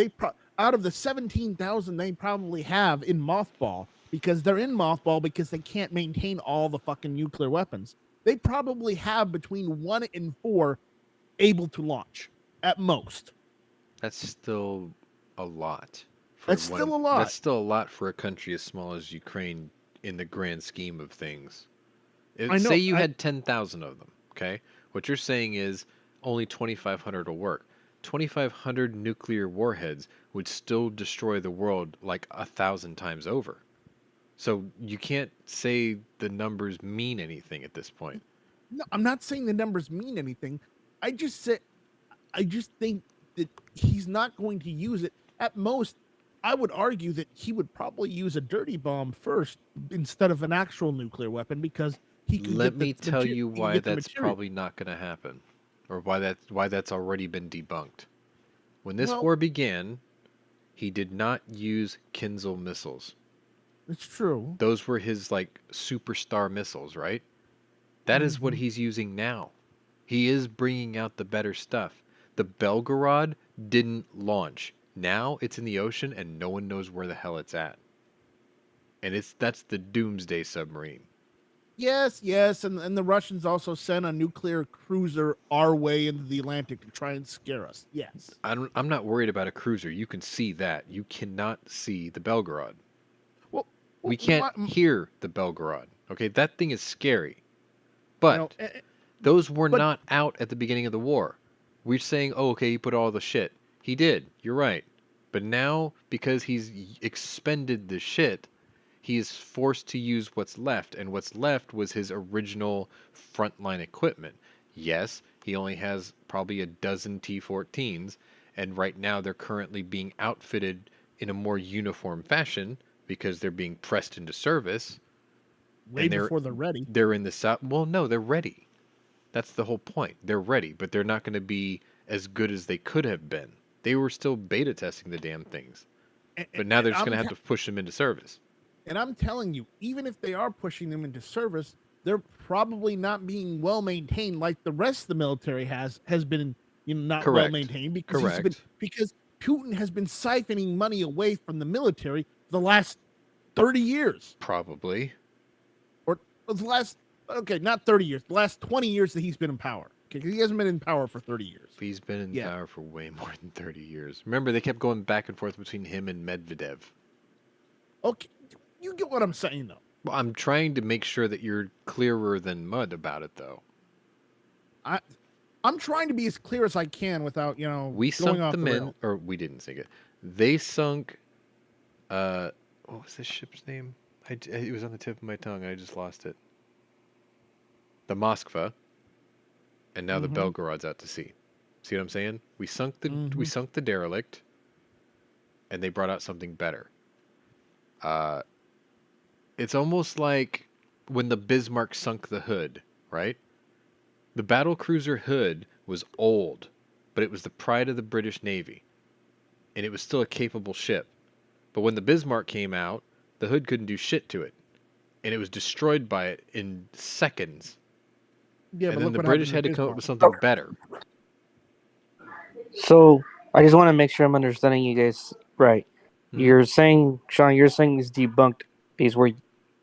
out of the 17,000 they probably have in mothball, because they're in mothball because they can't maintain all the fucking nuclear weapons. They probably have between 1 and 4 able to launch at most.
That's still a lot.
That's still a lot.
That's still a lot for a country as small as Ukraine in the grand scheme of things.
I know.
Say you had 10,000 of them, okay? What you're saying is only 2,500 will work. 2,500 nuclear warheads would still destroy the world like 1,000 times over. So you can't say the numbers mean anything at this point.
No, I'm not saying the numbers mean anything. I just think that he's not going to use it. At most, I would argue that he would probably use a dirty bomb first instead of an actual nuclear weapon, because he could
Let
get the
me tell you
he could
why
get the
that's
material.
probably not going to happen, or why that's already been debunked. When this
Well,
war began, he did not use Kinzhal missiles.
it's true.
Those were his like superstar missiles, right? That is what
Mhm.
he's using now. He is bringing out the better stuff. The Belgorod didn't launch. Now it's in the ocean and no one knows where the hell it's at. And that's the Doomsday submarine.
Yes, and the Russians also sent a nuclear cruiser our way into the Atlantic to try and scare us. Yes.
I'm not worried about a cruiser. You can see that. You cannot see the Belgorod.
Well,
We can't hear the Belgorod. Okay, that thing is scary. But those were not out at the beginning of the war. We're saying, oh, okay, he put all the shit. He did. You're right. But now, because he's expended the shit, he is forced to use what's left. And what's left was his original frontline equipment. Yes, he only has probably a dozen T-14s. And right now they're currently being outfitted in a more uniform fashion because they're being pressed into service.
Way
And
before they're ready.
they're in the south. Well, no, they're ready. That's the whole point. They're ready, but they're not going to be as good as they could have been. They were still beta testing the damn things. But now they're just going to have to push them into service.
And I'm telling you, even if they are pushing them into service, they're probably not being well maintained like the rest of the military has been, not
Correct.
well maintained because
Correct.
Putin has been siphoning money away from the military for the last 30 years.
Probably.
Or not 30 years, the last 20 years that he's been in power. Okay, he hasn't been in power for 30 years.
He's been in power for way more than 30 years. Remember, they kept going back and forth between him and Medvedev.
Okay, you get what I'm saying, though.
Well, I'm trying to make sure that you're clearer than mud about it, though.
I'm trying to be as clear as I can without,
we
going
sunk
off
the
the
men,
rail.
or we didn't sink it. They sunk. What was this ship's name? It was on the tip of my tongue. I just lost it. The Moskva, and now the Belgorod's out to sea. See what I'm saying? We sunk the derelict, and they brought out something better. It's almost like when the Bismarck sunk the Hood, right? The battlecruiser Hood was old, but it was the pride of the British Navy, and it was still a capable ship. But when the Bismarck came out, the Hood couldn't do shit to it, and it was destroyed by it in seconds.
Yeah,
and
but
then the British had to come up with something better.
So I just want to make sure I'm understanding you guys right. You're saying, Sean, this debunked is where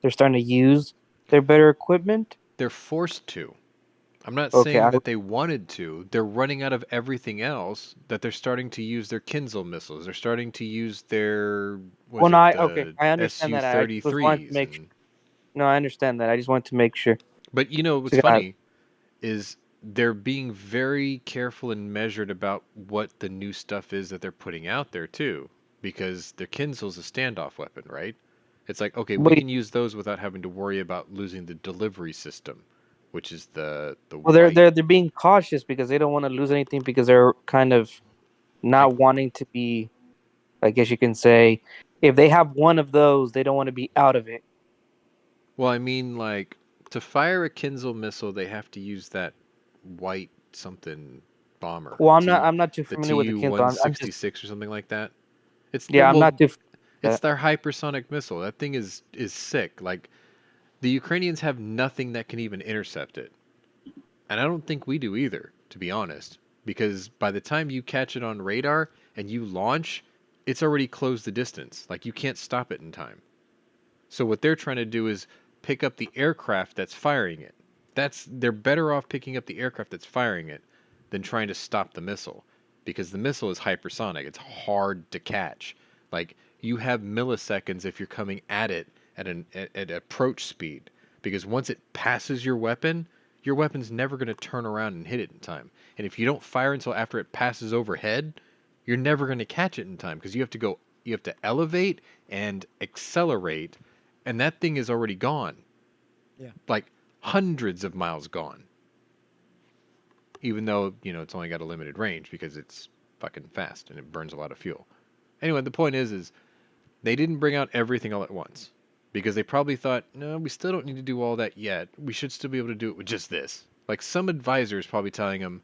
they're starting to use their better equipment?
They're forced to. I'm not saying that they wanted to. They're running out of everything else, that they're starting to use their Kinzel missiles. They're starting to use their
I understand that. I just wanted to make No, I understand that. I just wanted to make sure.
But what's funny is they're being very careful and measured about what the new stuff is that they're putting out there too, because their Kinzel's a standoff weapon, right? It's like, okay, we can use those without having to worry about losing the delivery system, which is the
they're being cautious because they don't want to lose anything, because they're kind of not wanting to be, I guess you can say, if they have one of those, they don't want to be out of it.
Well, I mean, like, to fire a Kinzel missile, they have to use that white something bomber.
Well, I'm not too familiar with the Kinzel.
TU-166 or something like that.
I'm not too.
It's their hypersonic missile. That thing is sick. Like, the Ukrainians have nothing that can even intercept it, and I don't think we do either, to be honest. Because by the time you catch it on radar and you launch, it's already closed the distance. Like, you can't stop it in time. So what they're trying to do is pick up the aircraft that's firing it. They're better off picking up the aircraft that's firing it than trying to stop the missile, because the missile is hypersonic. It's hard to catch. Like, you have milliseconds if you're coming at it at approach speed, because once it passes your weapon's never going to turn around and hit it in time. And if you don't fire until after it passes overhead, you're never going to catch it in time, because you have to elevate and accelerate, and that thing is already gone.
Yeah.
Like hundreds of miles gone. Even though, it's only got a limited range because it's fucking fast and it burns a lot of fuel. Anyway, the point is they didn't bring out everything all at once, because they probably thought, no, we still don't need to do all that yet. We should still be able to do it with just this. Like, some advisors probably telling them,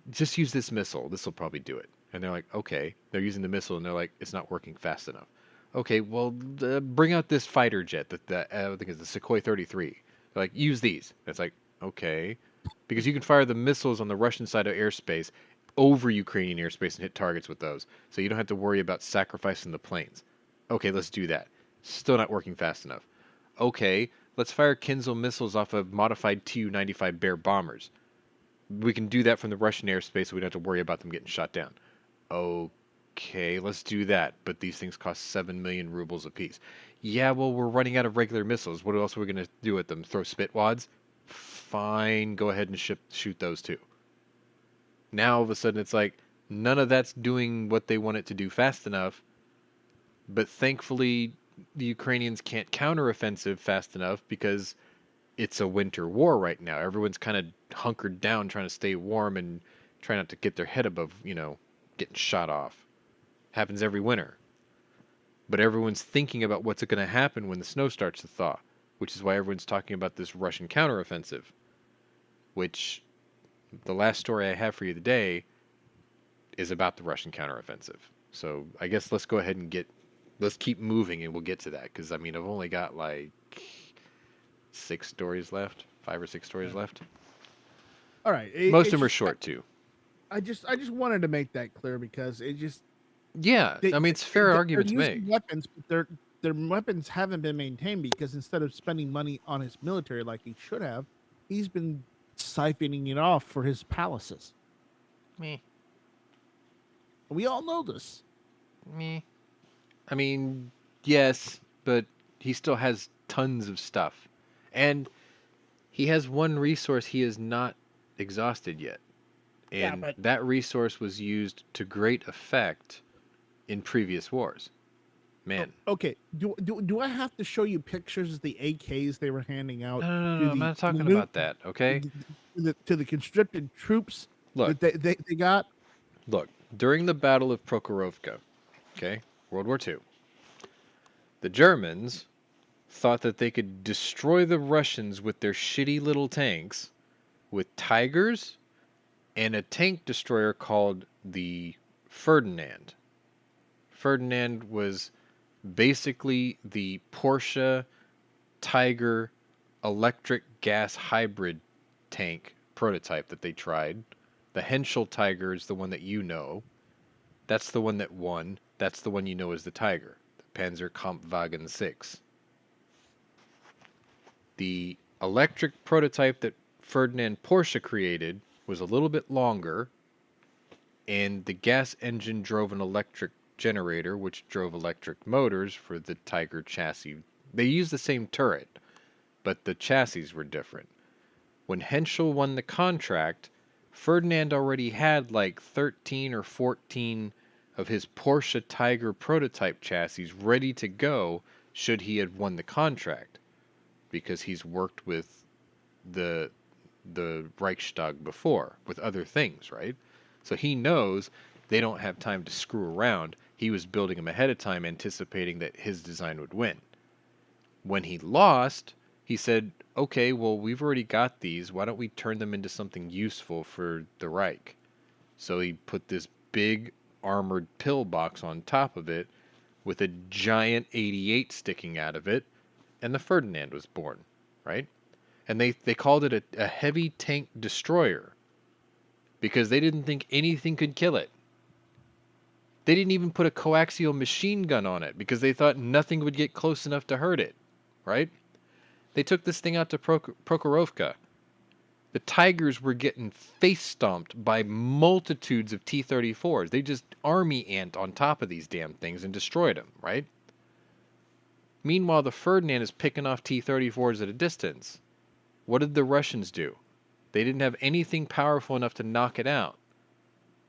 just use this missile. This will probably do it. And they're like, okay. They're using the missile and they're like, it's not working fast enough. Okay, well, bring out this fighter jet that I think is the Sukhoi 33. They're like, use these. And it's like, okay. Because you can fire the missiles on the Russian side of airspace over Ukrainian airspace and hit targets with those. So you don't have to worry about sacrificing the planes. Okay, let's do that. Still not working fast enough. Okay, let's fire Kinzel missiles off of modified Tu-95 Bear bombers. We can do that from the Russian airspace, so we don't have to worry about them getting shot down. Okay, let's do that. But these things cost 7 million rubles apiece. Yeah, well, we're running out of regular missiles. What else are we going to do with them? Throw spitwads? Fine, go ahead and shoot those too. Now, all of a sudden, it's like, none of that's doing what they want it to do fast enough. But thankfully, the Ukrainians can't counteroffensive fast enough, because it's a winter war right now. Everyone's kind of hunkered down, trying to stay warm and try not to get their head above, getting shot off. Happens every winter. But everyone's thinking about what's going to happen when the snow starts to thaw, which is why everyone's talking about this Russian counteroffensive, which the last story I have for you today is about the Russian counteroffensive. So I guess let's go ahead and let's keep moving and we'll get to that. Because, I mean, I've only got like 6 stories left, 5 or 6 stories left.
All right.
Most of them are short too.
I just wanted to make that clear because it just.
Yeah, I mean, it's a fair argument to make.
Weapons, but their weapons haven't been maintained because instead of spending money on his military like he should have, he's been siphoning it off for his palaces.
Me.
We all know this.
Me. I mean, yes, but he still has tons of stuff. And he has one resource he has not exhausted yet. And that resource was used to great effect in previous wars. Man.
Okay. Do I have to show you pictures of the AKs they were handing out?
No, I'm not talking about that, okay?
To the conscripted troops
Look,
that they got?
Look, during the Battle of Prokhorovka, okay, World War II, the Germans thought that they could destroy the Russians with their shitty little tanks with Tigers and a tank destroyer called the Ferdinand. Ferdinand was basically the Porsche Tiger electric gas hybrid tank prototype that they tried. The Henschel Tiger is the one that you know. That's the one that won. That's the one you know as the Tiger, the Panzer Kampfwagen 6. The electric prototype that Ferdinand Porsche created was a little bit longer, and the gas engine drove an electric generator, which drove electric motors for the Tiger chassis. They used the same turret, but the chassis were different. When Henschel won the contract, Ferdinand already had like 13 or 14 of his Porsche Tiger prototype chassis ready to go should he have won the contract, because he's worked with the Reichstag before with other things, right? So he knows they don't have time to screw around. He was building them ahead of time, anticipating that his design would win. When he lost, he said, okay, well, we've already got these. Why don't we turn them into something useful for the Reich? So he put this big armored pillbox on top of it with a giant 88 sticking out of it, and the Ferdinand was born, right? And they called it a heavy tank destroyer because they didn't think anything could kill it. They didn't even put a coaxial machine gun on it because they thought nothing would get close enough to hurt it, right? They took this thing out to Prokhorovka. The Tigers were getting face-stomped by multitudes of T-34s. They just army ant on top of these damn things and destroyed them, right? Meanwhile, the Ferdinand is picking off T-34s at a distance. What did the Russians do? They didn't have anything powerful enough to knock it out.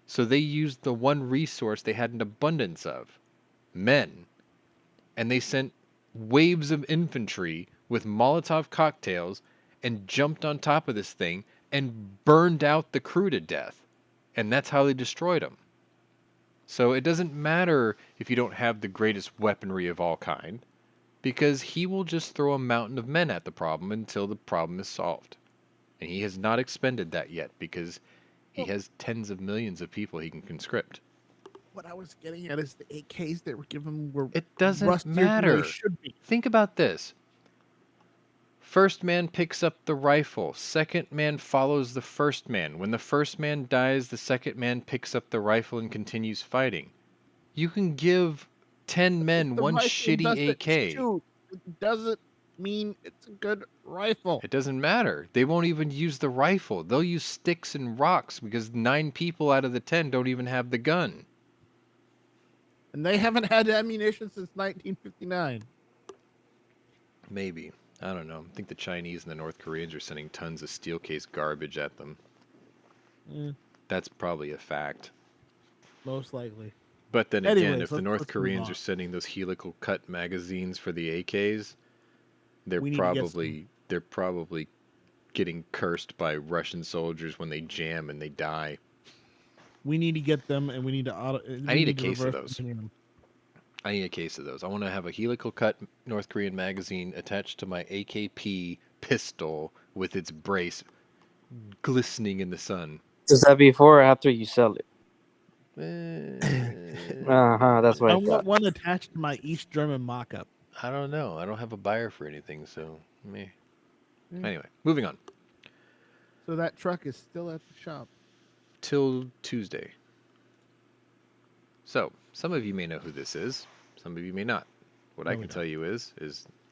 So they used the one resource they had an abundance of, men. And they sent waves of infantry with Molotov cocktails and jumped on top of this thing and burned out the crew to death. And that's how they destroyed them. So it doesn't matter if you don't have the greatest weaponry of all kind, because he will just throw a mountain of men at the problem until the problem is solved. And he has not expended that yet because he has tens of millions of people he can conscript.
What I was getting at is the AKs that were given were
It doesn't
rustier than
matter.
they should be.
Think about this. First man picks up the rifle. Second man follows the first man. When the first man dies, the second man picks up the rifle and continues fighting. You can give 10 men one shitty AK.
Shoot, it doesn't mean it's a good rifle.
It doesn't matter. They won't even use the rifle. They'll use sticks and rocks because 9 people out of the 10 don't even have the gun.
And they haven't had ammunition since 1959.
Maybe. I don't know. I think the Chinese and the North Koreans are sending tons of steel case garbage at them. That's probably a fact.
Most likely.
But then
Anyways,
again, if the North Koreans are sending those helical cut magazines for the AKs, they're probably getting cursed by Russian soldiers when they jam and they die.
We need to get them, and we need to
I need a case of
reverse
those.
engineer them.
I need a case of those. I want to have a helical cut North Korean magazine attached to my AKP pistol with its brace glistening in the sun.
Is that before or after you sell it? That's what
I
I
want
thought.
one attached to my East German mock-up.
I don't know. I don't have a buyer for anything, so meh.
Mm.
Anyway, moving on.
So that truck is still at the shop.
Till Tuesday. So, some of you may know who this is. Some of you may not. What I
No, we
can
don't.
tell you is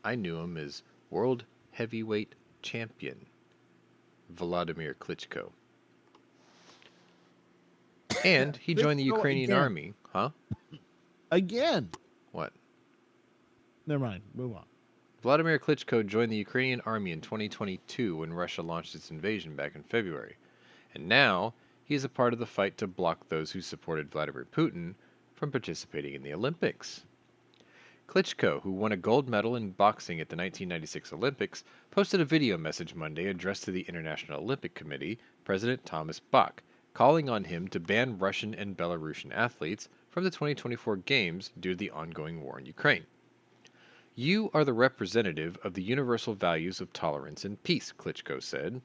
I knew him as World Heavyweight Champion Vladimir Klitschko. And he joined the
Klitschko
Ukrainian
again.
army. Huh?
Again.
What?
Never mind. Move on.
Vladimir Klitschko joined the Ukrainian army in 2022 when Russia launched its invasion back in February. And now he is a part of the fight to block those who supported Vladimir Putin from participating in the Olympics. Klitschko, who won a gold medal in boxing at the 1996 Olympics, posted a video message Monday addressed to the International Olympic Committee, President Thomas Bach, calling on him to ban Russian and Belarusian athletes from the 2024 Games due to the ongoing war in Ukraine. You are the representative of the universal values of tolerance and peace, Klitschko said.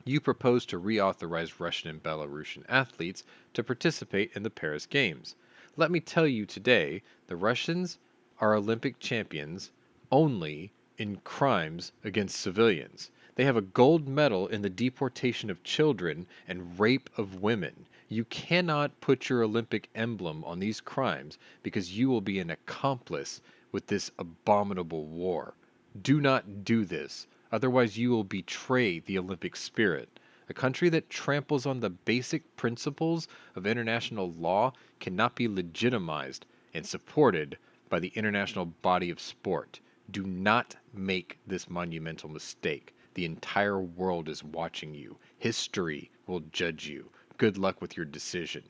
You propose to reauthorize Russian and Belarusian athletes to participate in the Paris Games. Let me tell you today, the Russians are Olympic champions only in crimes against civilians. They have a gold medal in the deportation of children and rape of women. You cannot put your Olympic emblem on these crimes because you will be an accomplice with this abominable war. Do not do this, otherwise you will betray the Olympic spirit. A country that tramples on the basic principles of international law cannot be legitimized and supported by the international body of sport. Do not make this monumental mistake. The entire world is watching you. History will judge you. Good luck with your decision.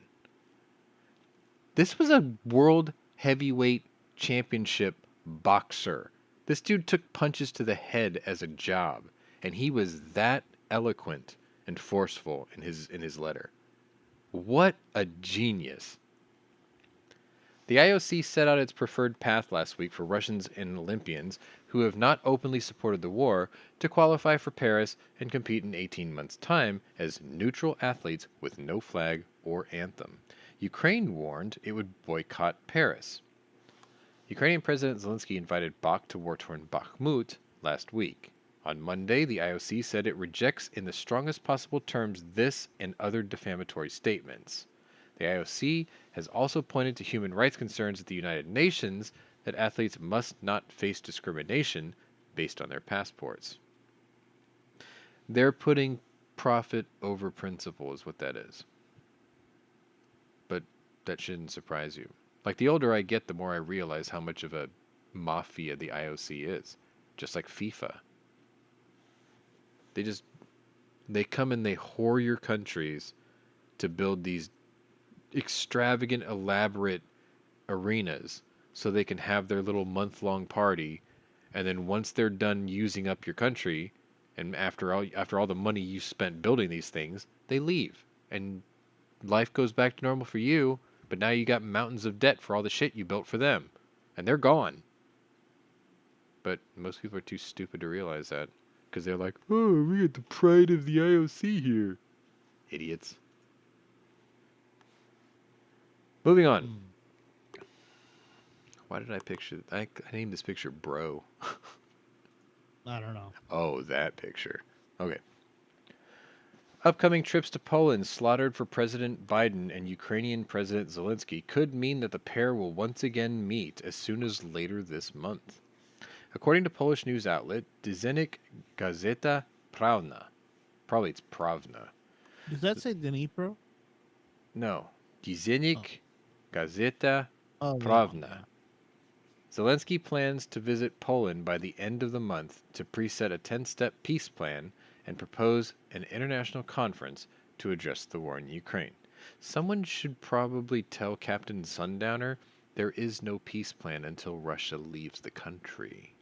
This was a world heavyweight championship boxer. This dude took punches to the head as a job, and he was that eloquent and forceful in his letter. What a genius. The IOC set out its preferred path last week for Russians and Olympians who have not openly supported the war to qualify for Paris and compete in 18 months' time as neutral athletes with no flag or anthem. Ukraine warned it would boycott Paris. Ukrainian President Zelensky invited Bach to war-torn Bakhmut last week. On Monday, the IOC said it rejects in the strongest possible terms this and other defamatory statements. The IOC has also pointed to human rights concerns at the United Nations that athletes must not face discrimination based on their passports. They're putting profit over principle is what that is. But that shouldn't surprise you. Like, the older I get, the more I realize how much of a mafia the IOC is. Just like FIFA. They come and they whore your countries to build these extravagant, elaborate arenas so they can have their little month-long party, and then once they're done using up your country, and after all the money you spent building these things, they leave, and life goes back to normal for you, but now you got mountains of debt for all the shit you built for them, and they're gone. But most people are too stupid to realize that, because they're like, oh, we got the pride of the IOC here. Idiots. Moving on. Why did I picture... I named this picture Bro.
I don't know.
Oh, that picture. Okay. Upcoming trips to Poland slaughtered for President Biden and Ukrainian President Zelensky could mean that the pair will once again meet as soon as later this month. According to Polish news outlet Dziennik Gazeta Prawna. Probably it's Pravna.
Does that say Dnipro?
No. Dziennik Gazeta
Oh,
Prawna. Zelensky plans to visit Poland by the end of the month to preset a 10-step peace plan and propose an international conference to address the war in Ukraine. Someone should probably tell Captain Sundowner there is no peace plan until Russia leaves the country.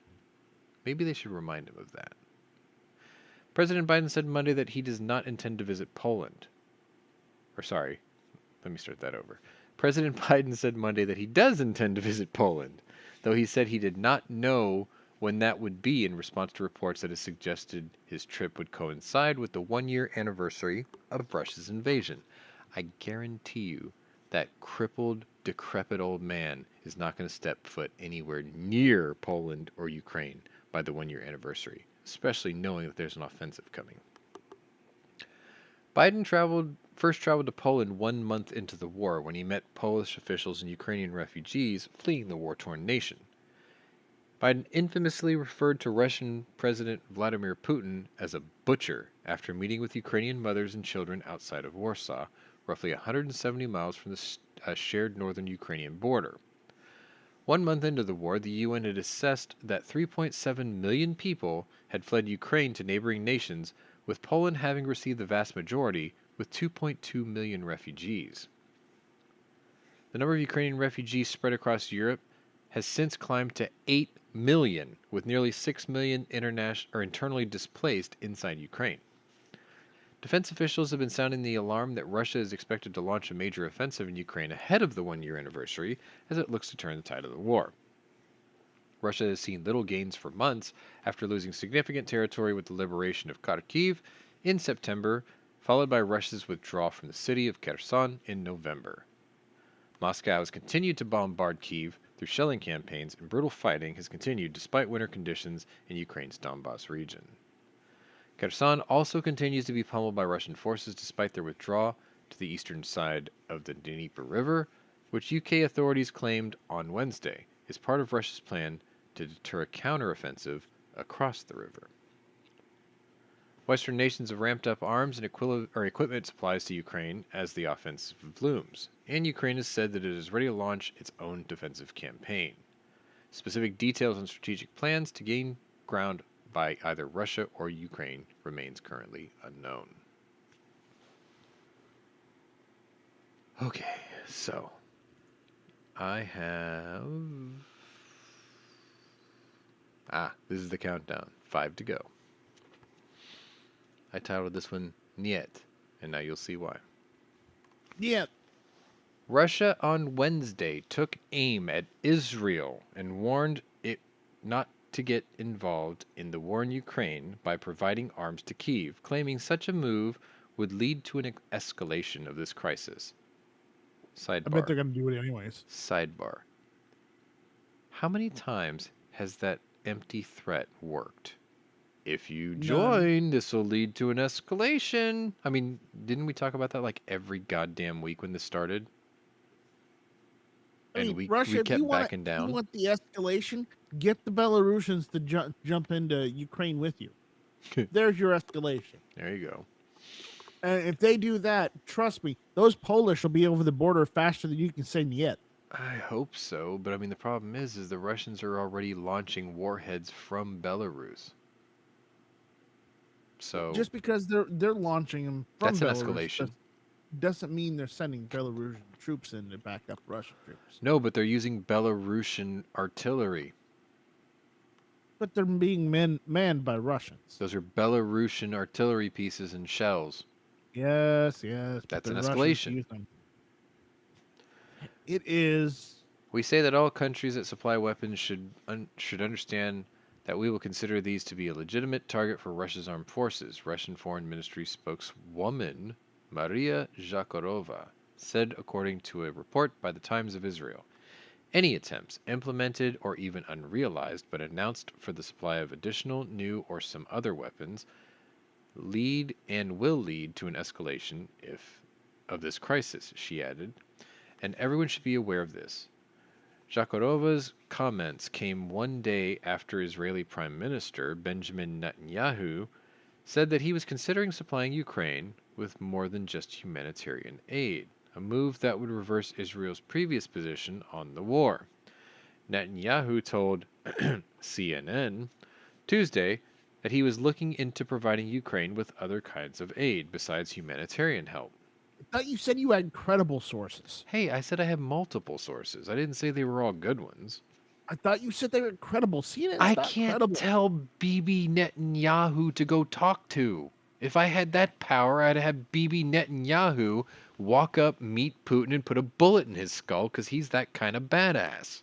Maybe they should remind him of that. President Biden said Monday that he does not intend to visit Poland. Or sorry, Let me start that over. President Biden said Monday that he does intend to visit Poland, though he said he did not know when that would be in response to reports that it suggested his trip would coincide with the 1-year anniversary of Russia's invasion. I guarantee you that crippled, decrepit old man is not going to step foot anywhere near Poland or Ukraine by the 1-year anniversary, especially knowing that there's an offensive coming. Biden first traveled to Poland 1 month into the war when he met Polish officials and Ukrainian refugees fleeing the war-torn nation. Biden infamously referred to Russian President Vladimir Putin as a butcher after meeting with Ukrainian mothers and children outside of Warsaw, roughly 170 miles from the shared northern Ukrainian border. 1 month into the war, the UN had assessed that 3.7 million people had fled Ukraine to neighboring nations, with Poland having received the vast majority, with 2.2 million refugees. The number of Ukrainian refugees spread across Europe has since climbed to 8 million, with nearly 6 million internally displaced inside Ukraine. Defense officials have been sounding the alarm that Russia is expected to launch a major offensive in Ukraine ahead of the 1-year anniversary as it looks to turn the tide of the war. Russia has seen little gains for months after losing significant territory with the liberation of Kharkiv in September, followed by Russia's withdrawal from the city of Kherson in November. Moscow has continued to bombard Kyiv through shelling campaigns, and brutal fighting has continued despite winter conditions in Ukraine's Donbas region. Kherson also continues to be pummeled by Russian forces despite their withdrawal to the eastern side of the Dnieper River, which UK authorities claimed on Wednesday is part of Russia's plan to deter a counteroffensive across the river. Western nations have ramped up arms and equipment supplies to Ukraine as the offensive looms, and Ukraine has said that it is ready to launch its own defensive campaign. Specific details on strategic plans to gain ground by either Russia or Ukraine remains currently unknown. Okay, so I have... this is the countdown. 5 to go. I titled this one Niet, and now you'll see why.
Yeah.
Russia on Wednesday took aim at Israel and warned it not to get involved in the war in Ukraine by providing arms to Kyiv, claiming such a move would lead to an escalation of this crisis. Sidebar.
I bet they're going to do it anyways.
Sidebar. How many times has that empty threat worked? If you join, this will lead to an escalation. I mean, didn't we talk about that like every goddamn week when this started?
I mean,
we
Russia,
kept backing down.
If you want the escalation, get the Belarusians to jump into Ukraine with you. There's your escalation.
There you go.
And if they do that, trust me, those Polish will be over the border faster than you can say niet.
I hope so, but I mean, the problem is the Russians are already launching warheads from Belarus. So
just because they're launching them from
that's an
Belarus
escalation.
doesn't mean they're sending Belarusian troops in to back up Russian troops.
No, but they're using Belarusian artillery.
But they're being manned by Russians.
Those are Belarusian artillery pieces and shells.
Yes.
That's an escalation.
It is.
We say that all countries that supply weapons should understand that we will consider these to be a legitimate target for Russia's armed forces, Russian Foreign Ministry spokeswoman Maria Zakharova said according to a report by the Times of Israel. Any attempts, implemented or even unrealized, but announced for the supply of additional, new, or some other weapons, lead and will lead to an escalation of this crisis, she added, and everyone should be aware of this. Zakharova's comments came 1 day after Israeli Prime Minister Benjamin Netanyahu said that he was considering supplying Ukraine with more than just humanitarian aid, a move that would reverse Israel's previous position on the war. Netanyahu told CNN Tuesday that he was looking into providing Ukraine with other kinds of aid besides humanitarian help.
I thought you said you had credible sources.
Hey, I said I have multiple sources. I didn't say they were all good ones.
I thought you said they were credible. CNN,
I can't tell Bibi Netanyahu to go talk to. If I had that power, I'd have Bibi Netanyahu walk up, meet Putin, and put a bullet in his skull because he's that kind of badass.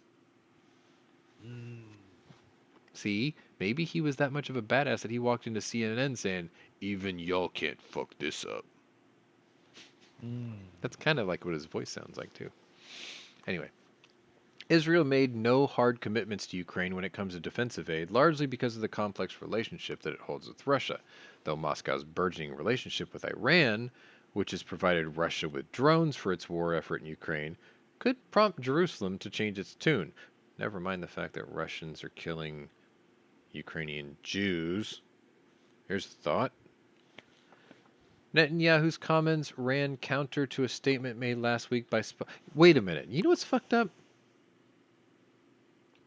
See, maybe he was that much of a badass that he walked into CNN saying, "Even y'all can't fuck this up." That's kind of like what his voice sounds like, too. Anyway, Israel made no hard commitments to Ukraine when it comes to defensive aid, largely because of the complex relationship that it holds with Russia, though Moscow's burgeoning relationship with Iran, which has provided Russia with drones for its war effort in Ukraine, could prompt Jerusalem to change its tune. Never mind the fact that Russians are killing Ukrainian Jews. Here's a thought. Netanyahu's comments ran counter to a statement made last week by... Wait a minute. You know what's fucked up?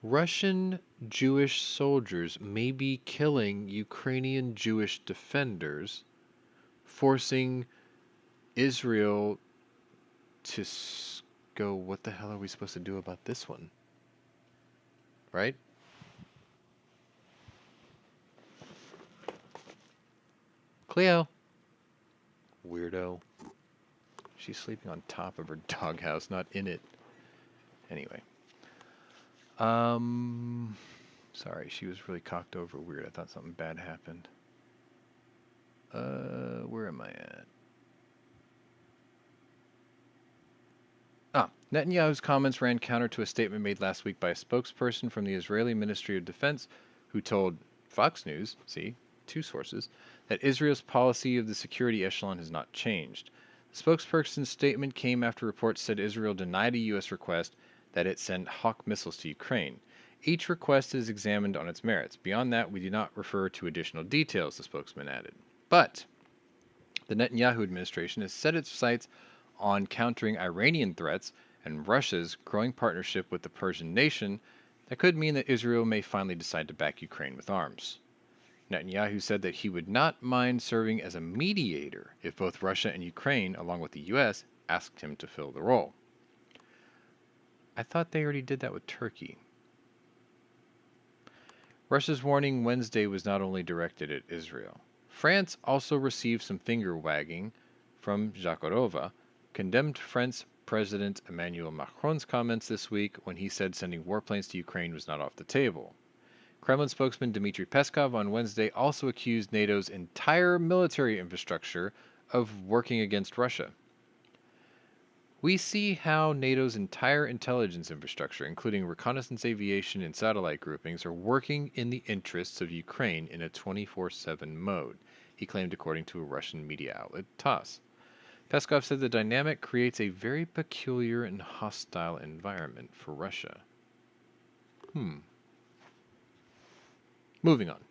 Russian Jewish soldiers may be killing Ukrainian Jewish defenders, forcing Israel to go, what the hell are we supposed to do about this one? Right? Cleo. Weirdo. She's sleeping on top of her doghouse, not in it. Anyway. Sorry, she was really cocked over weird. I thought something bad happened. Where am I at? Netanyahu's comments ran counter to a statement made last week by a spokesperson from the Israeli Ministry of Defense who told Fox News, see, two sources, that Israel's policy of the security echelon has not changed. The spokesperson's statement came after reports said Israel denied a U.S. request that it send Hawk missiles to Ukraine. Each request is examined on its merits. Beyond that, we do not refer to additional details, the spokesman added. But the Netanyahu administration has set its sights on countering Iranian threats and Russia's growing partnership with the Persian nation that could mean that Israel may finally decide to back Ukraine with arms. Netanyahu said that he would not mind serving as a mediator if both Russia and Ukraine, along with the U.S., asked him to fill the role. I thought they already did that with Turkey. Russia's warning Wednesday was not only directed at Israel. France also received some finger-wagging from Zakharova, condemned French President Emmanuel Macron's comments this week when he said sending warplanes to Ukraine was not off the table. Kremlin spokesman Dmitry Peskov on Wednesday also accused NATO's entire military infrastructure of working against Russia. We see how NATO's entire intelligence infrastructure, including reconnaissance aviation and satellite groupings, are working in the interests of Ukraine in a 24/7 mode, he claimed according to a Russian media outlet, TASS. Peskov said the dynamic creates a very peculiar and hostile environment for Russia. Moving on.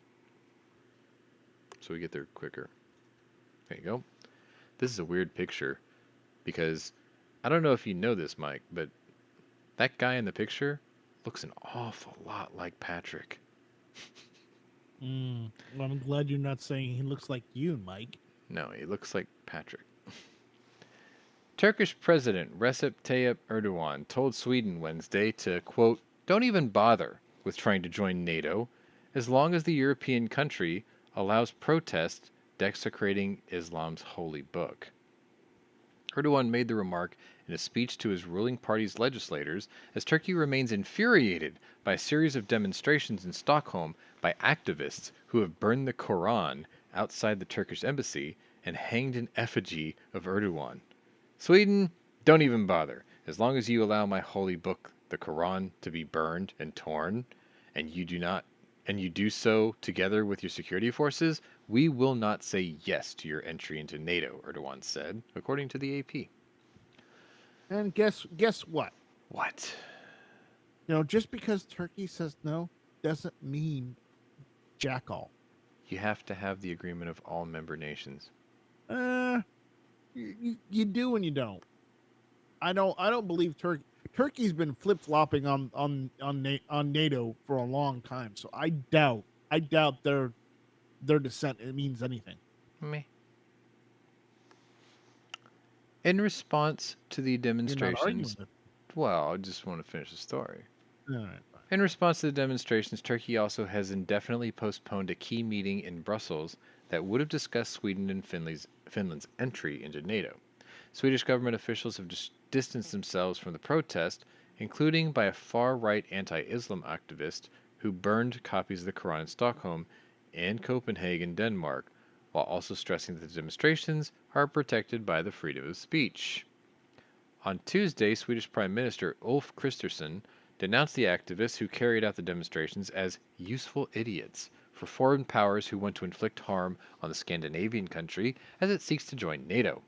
So we get there quicker. There you go. This is a weird picture because I don't know if you know this, Mike, but that guy in the picture looks an awful lot like Patrick.
Well, I'm glad you're not saying he looks like you, Mike.
No, he looks like Patrick. Turkish President Recep Tayyip Erdogan told Sweden Wednesday to, quote, "Don't even bother with trying to join NATO as long as the European country allows protests desecrating Islam's holy book." Erdogan made the remark in a speech to his ruling party's legislators as Turkey remains infuriated by a series of demonstrations in Stockholm by activists who have burned the Quran outside the Turkish embassy and hanged an effigy of Erdogan. Sweden, don't even bother. As long as you allow my holy book, the Quran, to be burned and torn, and you do so together with your security forces, we will not say yes to your entry into NATO, Erdogan said, according to the AP.
And guess what?
What?
Just because Turkey says no doesn't mean jack all.
You have to have the agreement of all member nations.
You do and you don't. I don't believe Turkey's been flip-flopping on NATO for a long time, so I doubt their dissent it means anything.
Meh. In response to the demonstrations, well, I just want to finish the story.
All right.
In response to the demonstrations, Turkey also has indefinitely postponed a key meeting in Brussels that would have discussed Sweden and Finland's entry into NATO. Swedish government officials have distanced themselves from the protest, including by a far-right anti-Islam activist who burned copies of the Quran in Stockholm and Copenhagen, Denmark, while also stressing that the demonstrations are protected by the freedom of speech. On Tuesday, Swedish Prime Minister Ulf Kristersson denounced the activists who carried out the demonstrations as useful idiots for foreign powers who want to inflict harm on the Scandinavian country as it seeks to join NATO.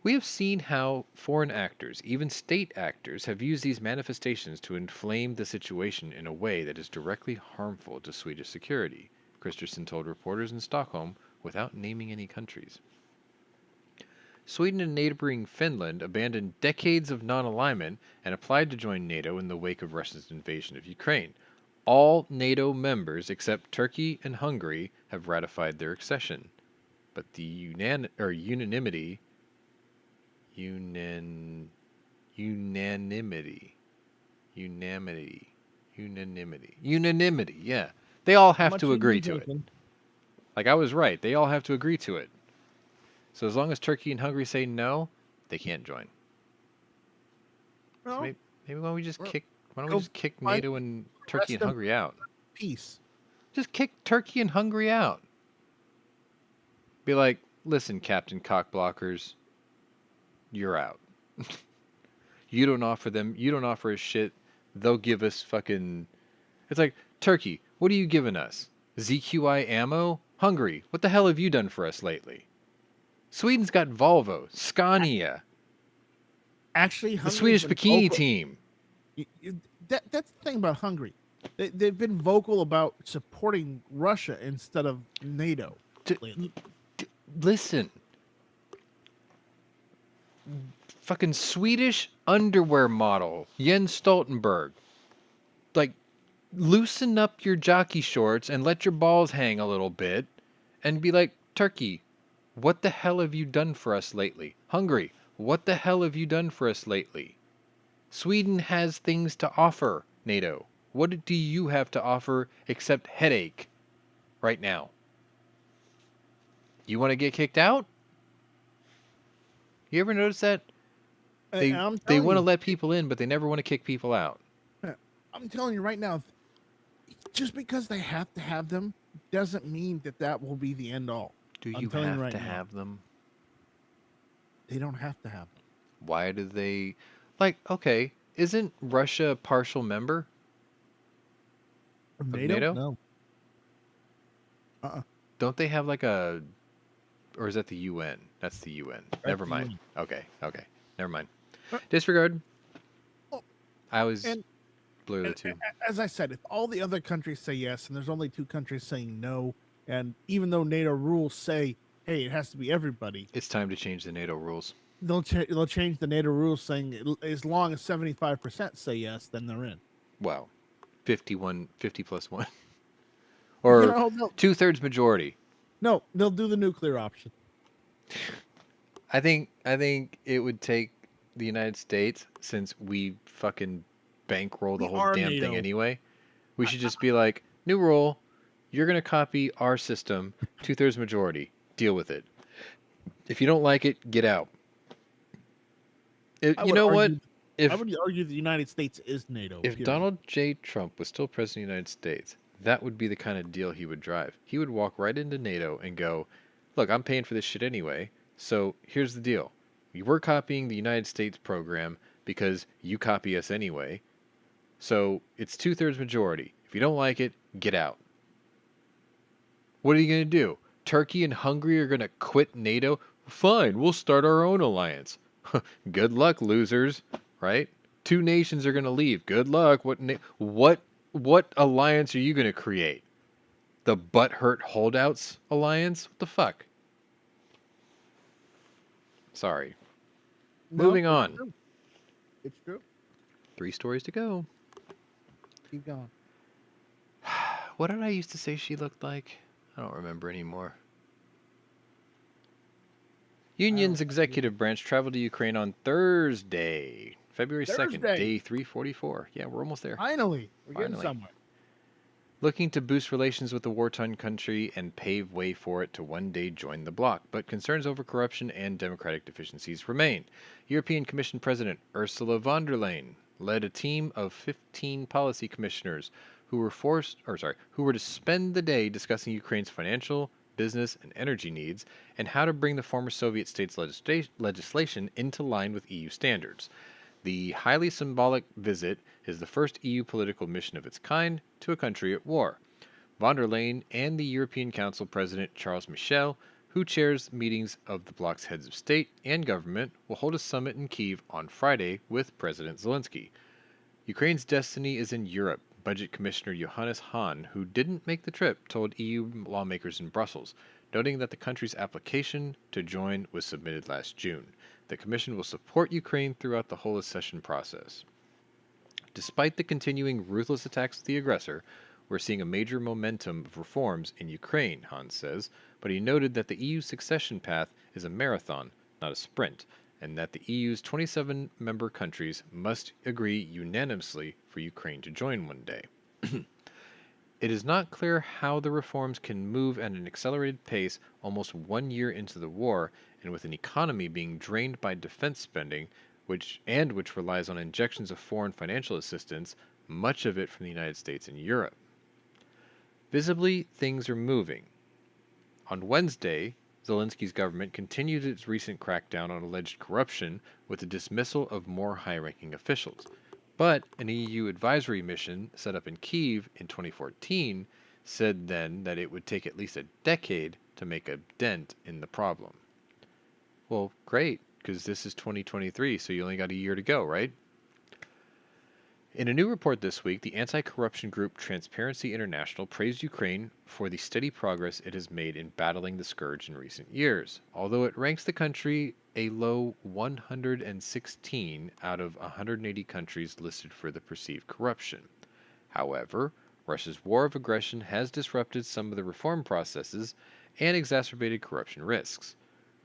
We have seen how foreign actors, even state actors, have used these manifestations to inflame the situation in a way that is directly harmful to Swedish security, Kristersson told reporters in Stockholm without naming any countries. Sweden and neighboring Finland abandoned decades of non-alignment and applied to join NATO in the wake of Russia's invasion of Ukraine. All NATO members except Turkey and Hungary have ratified their accession, but the unanimity, yeah. They all have to agree to it. Like, I was right. They all have to agree to it. So as long as Turkey and Hungary say no, they can't join.
Well,
So maybe why don't we just kick
find
NATO and Turkey and
them.
Hungary out?
Peace.
Just kick Turkey and Hungary out. Be like, listen, Captain Cockblockers, you're out. You don't offer us shit. They'll give us fucking... It's like, Turkey, what are you giving us? ZQI ammo? Hungary, what the hell have you done for us lately? Sweden's got Volvo, Scania,
Actually,
the Swedish bikini team.
That's the thing about Hungary. They've been vocal about supporting Russia instead of NATO.
Listen. Fucking Swedish underwear model, Jens Stoltenberg. Like, loosen up your jockey shorts and let your balls hang a little bit and be like, Turkey, what the hell have you done for us lately? Hungary, what the hell have you done for us lately? Sweden has things to offer, NATO. What do you have to offer except headache right now? You want to get kicked out? You ever notice that? They want to let people in, but they never want to kick people out.
I'm telling you right now, just because they have to have them doesn't mean that will be the end all.
Do you have to have them?
They don't have to have them.
Why do they... Like, okay, isn't Russia a partial member of NATO?
No.
Don't they have like a... Or is that the UN? That's the UN. Never mind. Okay. Never mind. Disregard. I was... blur the two.
As I said, if all the other countries say yes, and there's only 2 countries saying no, and even though NATO rules say, hey, it has to be everybody,
it's time to change the NATO rules.
They'll change the NATO rules saying as long as 75% say yes, then they're in.
Wow. 50 plus 1. Or 2/3 majority.
No, they'll do the nuclear option.
I think it would take the United States, since we fucking bankroll the whole damn thing anyway. We should just be like, new rule, you're going to copy our system, 2/3 majority. Deal with it. If you don't like it, get out. You know what?
I would argue the United States is NATO.
If Donald J. Trump was still president of the United States, that would be the kind of deal he would drive. He would walk right into NATO and go, look, I'm paying for this shit anyway, so here's the deal. We're copying the United States program because you copy us anyway. So it's 2/3 majority. If you don't like it, get out. What are you going to do? Turkey and Hungary are going to quit NATO? Fine, we'll start our own alliance. Good luck, losers, right? 2 nations are going to leave. Good luck. What alliance are you going to create? The butthurt holdouts alliance? What the fuck? Sorry. Moving on.
True. It's true.
3 stories to go.
Keep going.
What did I used to say she looked like? I don't remember anymore. Union's executive branch traveled to Ukraine on Thursday, February 2nd, day 344. Yeah, we're almost there.
Finally. We're getting somewhere.
looking to boost relations with the war-torn country and pave way for it to one day join the bloc, but concerns over corruption and democratic deficiencies remain. European Commission President Ursula von der Leyen led a team of 15 policy commissioners who were to spend the day discussing Ukraine's financial, business, and energy needs and how to bring the former Soviet states' legislation into line with EU standards. The highly symbolic visit is the first EU political mission of its kind to a country at war. Von der Leyen and the European Council President Charles Michel, who chairs meetings of the bloc's heads of state and government, will hold a summit in Kyiv on Friday with President Zelensky. Ukraine's destiny is in Europe, Budget Commissioner Johannes Hahn, who didn't make the trip, told EU lawmakers in Brussels, noting that the country's application to join was submitted last June. The Commission will support Ukraine throughout the whole accession process. Despite the continuing ruthless attacks of the aggressor, we're seeing a major momentum of reforms in Ukraine, Hahn says, but he noted that the EU's succession path is a marathon, not a sprint, and that the EU's 27 member countries must agree unanimously for Ukraine to join one day. It is not clear how the reforms can move at an accelerated pace almost 1 year into the war, and with an economy being drained by defense spending, which relies on injections of foreign financial assistance, much of it from the United States and Europe. Visibly, things are moving. On Wednesday, Zelensky's government continued its recent crackdown on alleged corruption with the dismissal of more high-ranking officials. But an EU advisory mission set up in Kyiv in 2014 said then that it would take at least a decade to make a dent in the problem. Well, great, because this is 2023, so you only got a year to go, right? In a new report this week, the anti-corruption group Transparency International praised Ukraine for the steady progress it has made in battling the scourge in recent years, although it ranks the country a low 116 out of 180 countries listed for the perceived corruption. However, Russia's war of aggression has disrupted some of the reform processes and exacerbated corruption risks.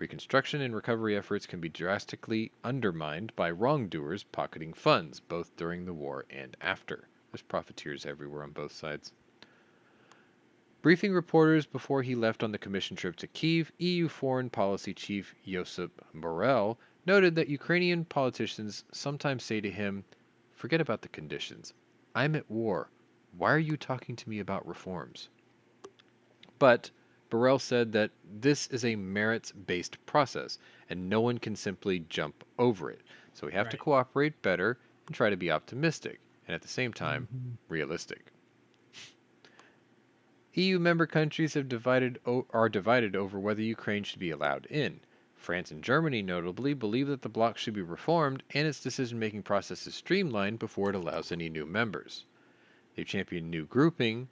Reconstruction and recovery efforts can be drastically undermined by wrongdoers pocketing funds, both during the war and after. There's profiteers everywhere on both sides. Briefing reporters before he left on the commission trip to Kyiv, EU Foreign Policy Chief Josep Borrell noted that Ukrainian politicians sometimes say to him, "Forget about the conditions. I'm at war. Why are you talking to me about reforms?" But Borrell said that this is a merits-based process, and no one can simply jump over it. So we have to cooperate better and try to be optimistic, and at the same time, realistic. EU member countries are divided over whether Ukraine should be allowed in. France and Germany, notably, believe that the bloc should be reformed and its decision-making process is streamlined before it allows any new members. They champion new grouping,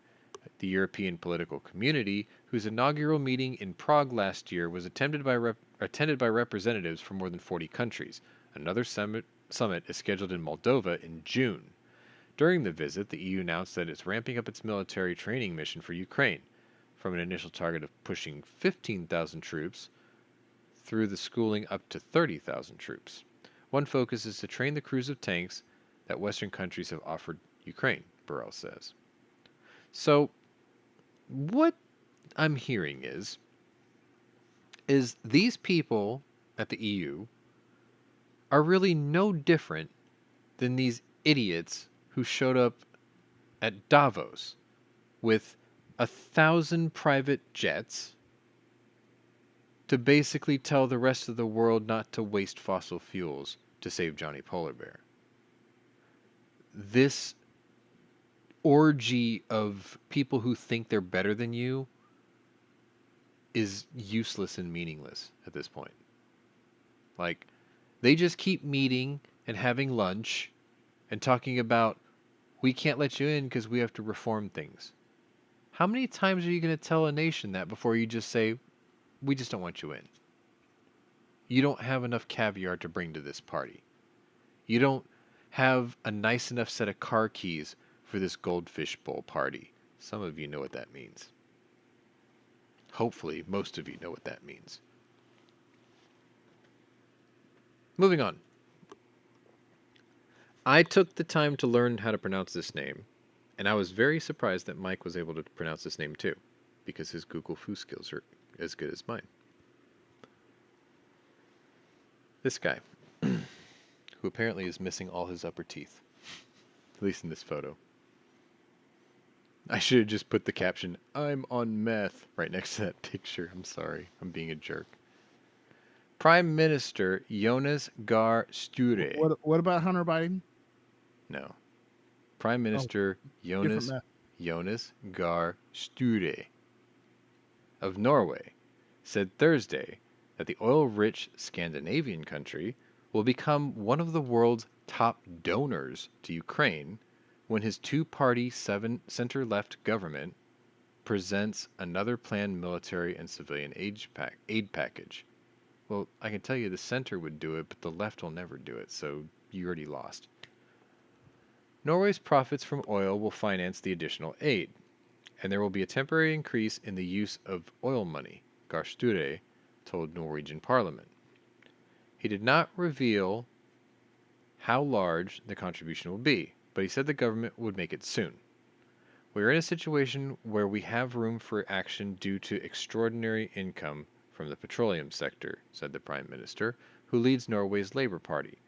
the European Political Community, whose inaugural meeting in Prague last year was attended by representatives from more than 40 countries. Another summit is scheduled in Moldova in June. During the visit, the EU announced that it's ramping up its military training mission for Ukraine, from an initial target of pushing 15,000 troops through the schooling up to 30,000 troops. One focus is to train the crews of tanks that Western countries have offered Ukraine, Borrell says. So, what I'm hearing is these people at the EU are really no different than these idiots who showed up at Davos with 1,000 private jets to basically tell the rest of the world not to waste fossil fuels to save Johnny Polar Bear. This orgy of people who think they're better than you is useless and meaningless at this point. Like, they just keep meeting and having lunch and talking about, we can't let you in because we have to reform things. How many times are you going to tell a nation that before you just say, we just don't want you in? You don't have enough caviar to bring to this party. You don't have a nice enough set of car keys for this goldfish bowl party. Some of you know what that means. Hopefully, most of you know what that means. Moving on. I took the time to learn how to pronounce this name, And I was very surprised that Mike was able to pronounce this name too, because his Google Foo skills are as good as mine. This guy, who apparently is missing all his upper teeth, at least in this photo. I should have just put the caption, "I'm on meth," right next to that picture. I'm sorry. I'm being a jerk. Prime Minister Jonas Gahr Sture.
What about Hunter Biden?
No. Prime Minister
Different
Jonas Gahr Sture of Norway said Thursday that the oil-rich Scandinavian country will become one of the world's top donors to Ukraine when his two-party center-left government presents another planned military and civilian aid package. Well, I can tell you the center would do it, but the left will never do it, so you already lost. Norway's profits from oil will finance the additional aid, and there will be a temporary increase in the use of oil money, Gahr Sture told Norwegian Parliament. He did not reveal how large the contribution will be, but he said the government would make it soon. We are in a situation where we have room for action due to extraordinary income from the petroleum sector, said the Prime Minister, who leads Norway's Labour Party.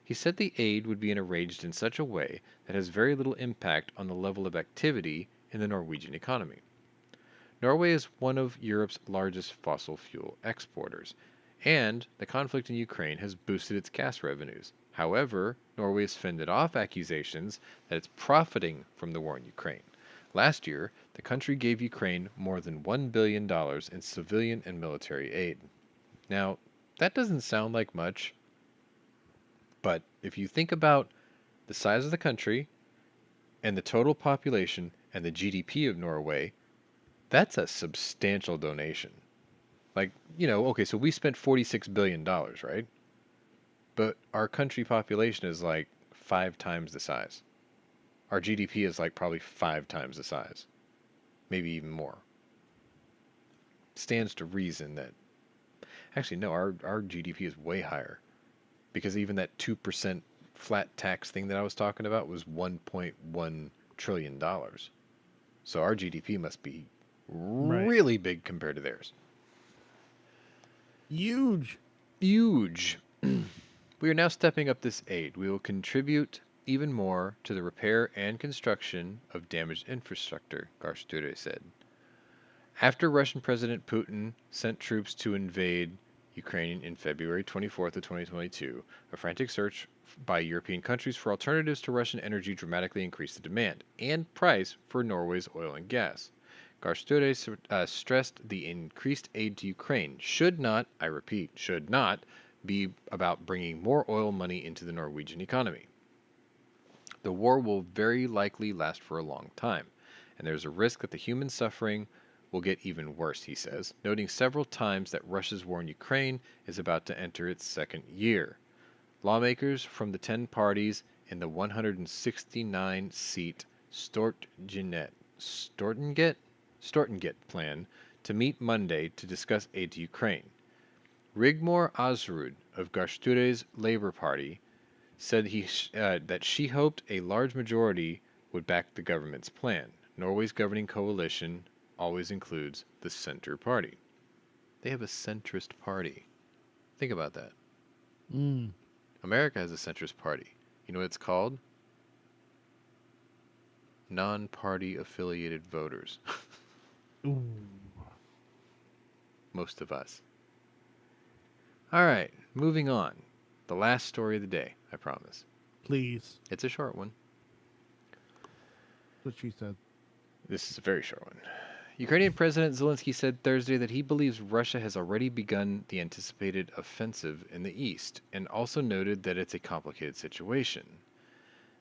He said the aid would be arranged in such a way that has very little impact on the level of activity in the Norwegian economy. Norway is one of Europe's largest fossil fuel exporters, and the conflict in Ukraine has boosted its gas revenues. However, Norway has fended off accusations that it's profiting from the war in Ukraine. Last year, the country gave Ukraine more than $1 billion in civilian and military aid. Now, that doesn't sound like much, but if you think about the size of the country and the total population and the GDP of Norway, that's a substantial donation. Like, okay, so we spent $46 billion, right? But our country population is like 5 times the size. Our GDP is like probably 5 times the size. Maybe even more. Stands to reason that... Actually, no, our GDP is way higher. Because even that 2% flat tax thing that I was talking about was $1.1 trillion. So our GDP must be really big compared to theirs.
Huge.
Huge. We are now stepping up this aid. We will contribute even more to the repair and construction of damaged infrastructure, Gahr Sture said. After Russian President Putin sent troops to invade Ukraine in February 24th of 2022, a frantic search by European countries for alternatives to Russian energy dramatically increased the demand and price for Norway's oil and gas. Gahr Sture stressed the increased aid to Ukraine should not, I repeat, should not be about bringing more oil money into the Norwegian economy. The war will very likely last for a long time, and there's a risk that the human suffering will get even worse, he says, noting several times that Russia's war in Ukraine is about to enter its second year. Lawmakers from the 10 parties in the 169-seat Stortinget plan to meet Monday to discuss aid to Ukraine. Rigmor Aasrud of Gahr Sture's Labour Party said that she hoped a large majority would back the government's plan. Norway's governing coalition always includes the Centre Party. They have a centrist party. Think about that. America has a centrist party. You know what it's called? Non-party affiliated voters.
Ooh.
Most of us. All right, moving on. The last story of the day, I promise.
Please.
It's a short one.
What she said.
This is a very short one. Ukrainian President Zelensky said Thursday that he believes Russia has already begun the anticipated offensive in the east, and also noted that it's a complicated situation.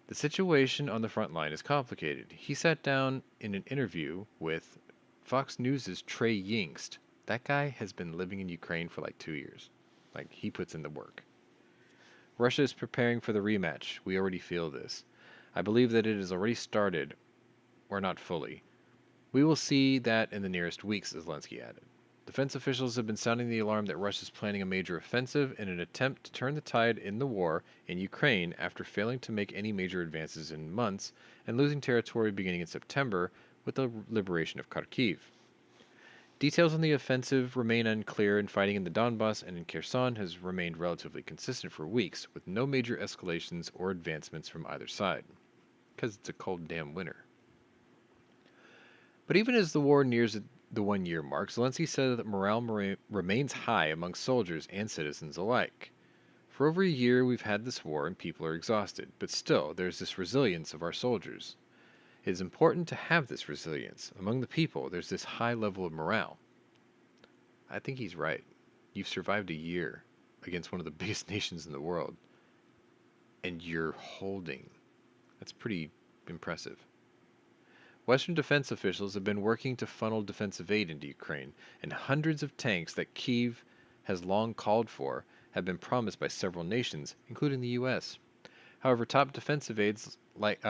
The situation on the front line is complicated. He sat down in an interview with Fox News' Trey Yingst. That guy has been living in Ukraine for like 2 years. Like, he puts in the work. Russia is preparing for the rematch. We already feel this. I believe that it has already started, or not fully. We will see that in the nearest weeks, Zelensky added. Defense officials have been sounding the alarm that Russia is planning a major offensive in an attempt to turn the tide in the war in Ukraine after failing to make any major advances in months and losing territory beginning in September with the liberation of Kharkiv. Details on the offensive remain unclear, and fighting in the Donbass and in Kherson has remained relatively consistent for weeks, with no major escalations or advancements from either side. Because it's a cold damn winter. But even as the war nears the 1-year mark, Zelensky said that morale remains high among soldiers and citizens alike. For over a year we've had this war and people are exhausted, but still there's this resilience of our soldiers. It is important to have this resilience. Among the people, there's this high level of morale. I think he's right. You've survived a year against one of the biggest nations in the world, and you're holding. That's pretty impressive. Western defense officials have been working to funnel defensive aid into Ukraine, and hundreds of tanks that Kyiv has long called for have been promised by several nations, including the U.S. However, top defensive aids like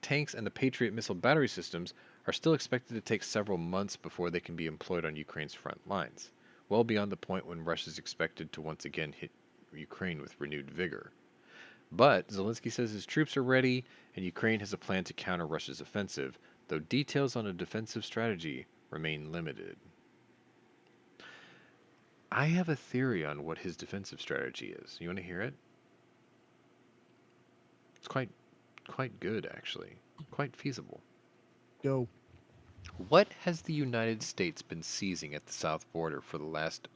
tanks and the Patriot missile battery systems are still expected to take several months before they can be employed on Ukraine's front lines, well beyond the point when Russia is expected to once again hit Ukraine with renewed vigor. But Zelensky says his troops are ready, and Ukraine has a plan to counter Russia's offensive, though details on a defensive strategy remain limited. I have a theory on what his defensive strategy is. You want to hear it? It's quite good, actually. Quite feasible.
Go.
What has the United States been seizing at the south border for the last,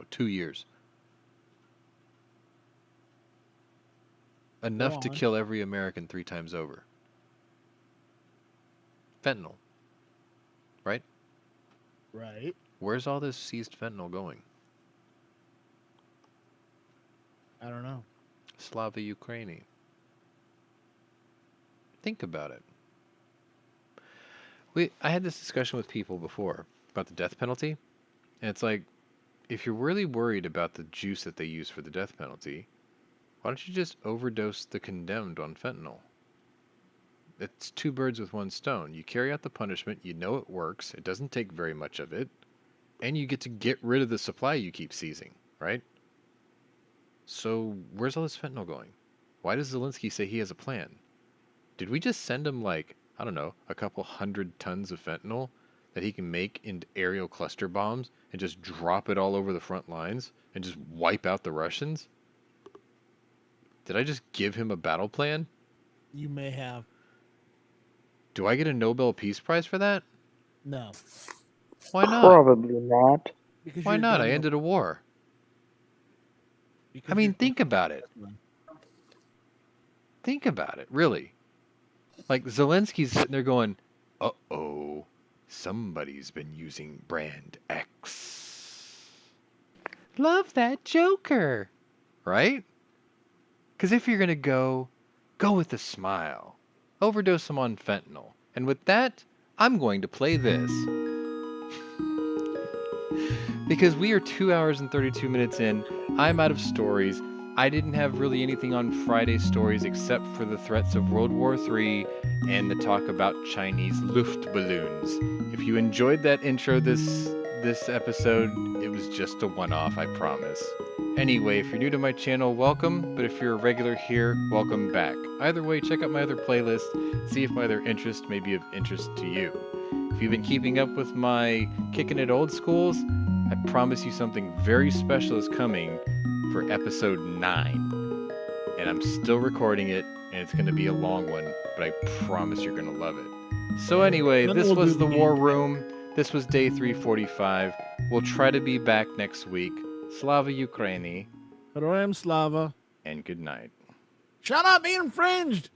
2 years? Enough to kill every American 3 times over. Fentanyl. Right?
Right.
Where's all this seized fentanyl going?
I don't know.
Slava Ukraini. Think about it. I had this discussion with people before about the death penalty, and it's like, if you're really worried about the juice that they use for the death penalty, why don't you just overdose the condemned on fentanyl? It's 2 birds with 1 stone. You carry out the punishment, you know it works, it doesn't take very much of it, and you get to get rid of the supply you keep seizing, right? So where's all this fentanyl going? Why does Zelensky say he has a plan? Did we just send him a couple 100 tons of fentanyl that he can make into aerial cluster bombs and just drop it all over the front lines and just wipe out the Russians? Did I just give him a battle plan?
You may have.
Do I get a Nobel Peace Prize for that?
No.
Why not?
Probably not.
Because
Why not? I ended a war. I mean, think about it. Think about it, really. Like, Zelensky's sitting there going, uh-oh, somebody's been using brand X. Love that Joker. Right? Because if you're going to go with a smile. Overdose them on fentanyl. And with that, I'm going to play this. Because we are 2 hours and 32 minutes in. I'm out of stories. I didn't have really anything on Friday stories except for the threats of World War III and the talk about Chinese Luftballons. If you enjoyed that intro this episode, it was just a one-off, I promise. Anyway, if you're new to my channel, welcome, but if you're a regular here, welcome back. Either way, check out my other playlist, see if my other interests may be of interest to you. If you've been keeping up with my Kicking It Old Schools, I promise you something very special is coming for episode 9. And I'm still recording it, and it's going to be a long one, but I promise you're going to love it. So anyway, this was the War Room. This was day 345. We'll try to be back next week. Slava Ukraini.
Heroyam Slava.
And good night.
Shall not be infringed.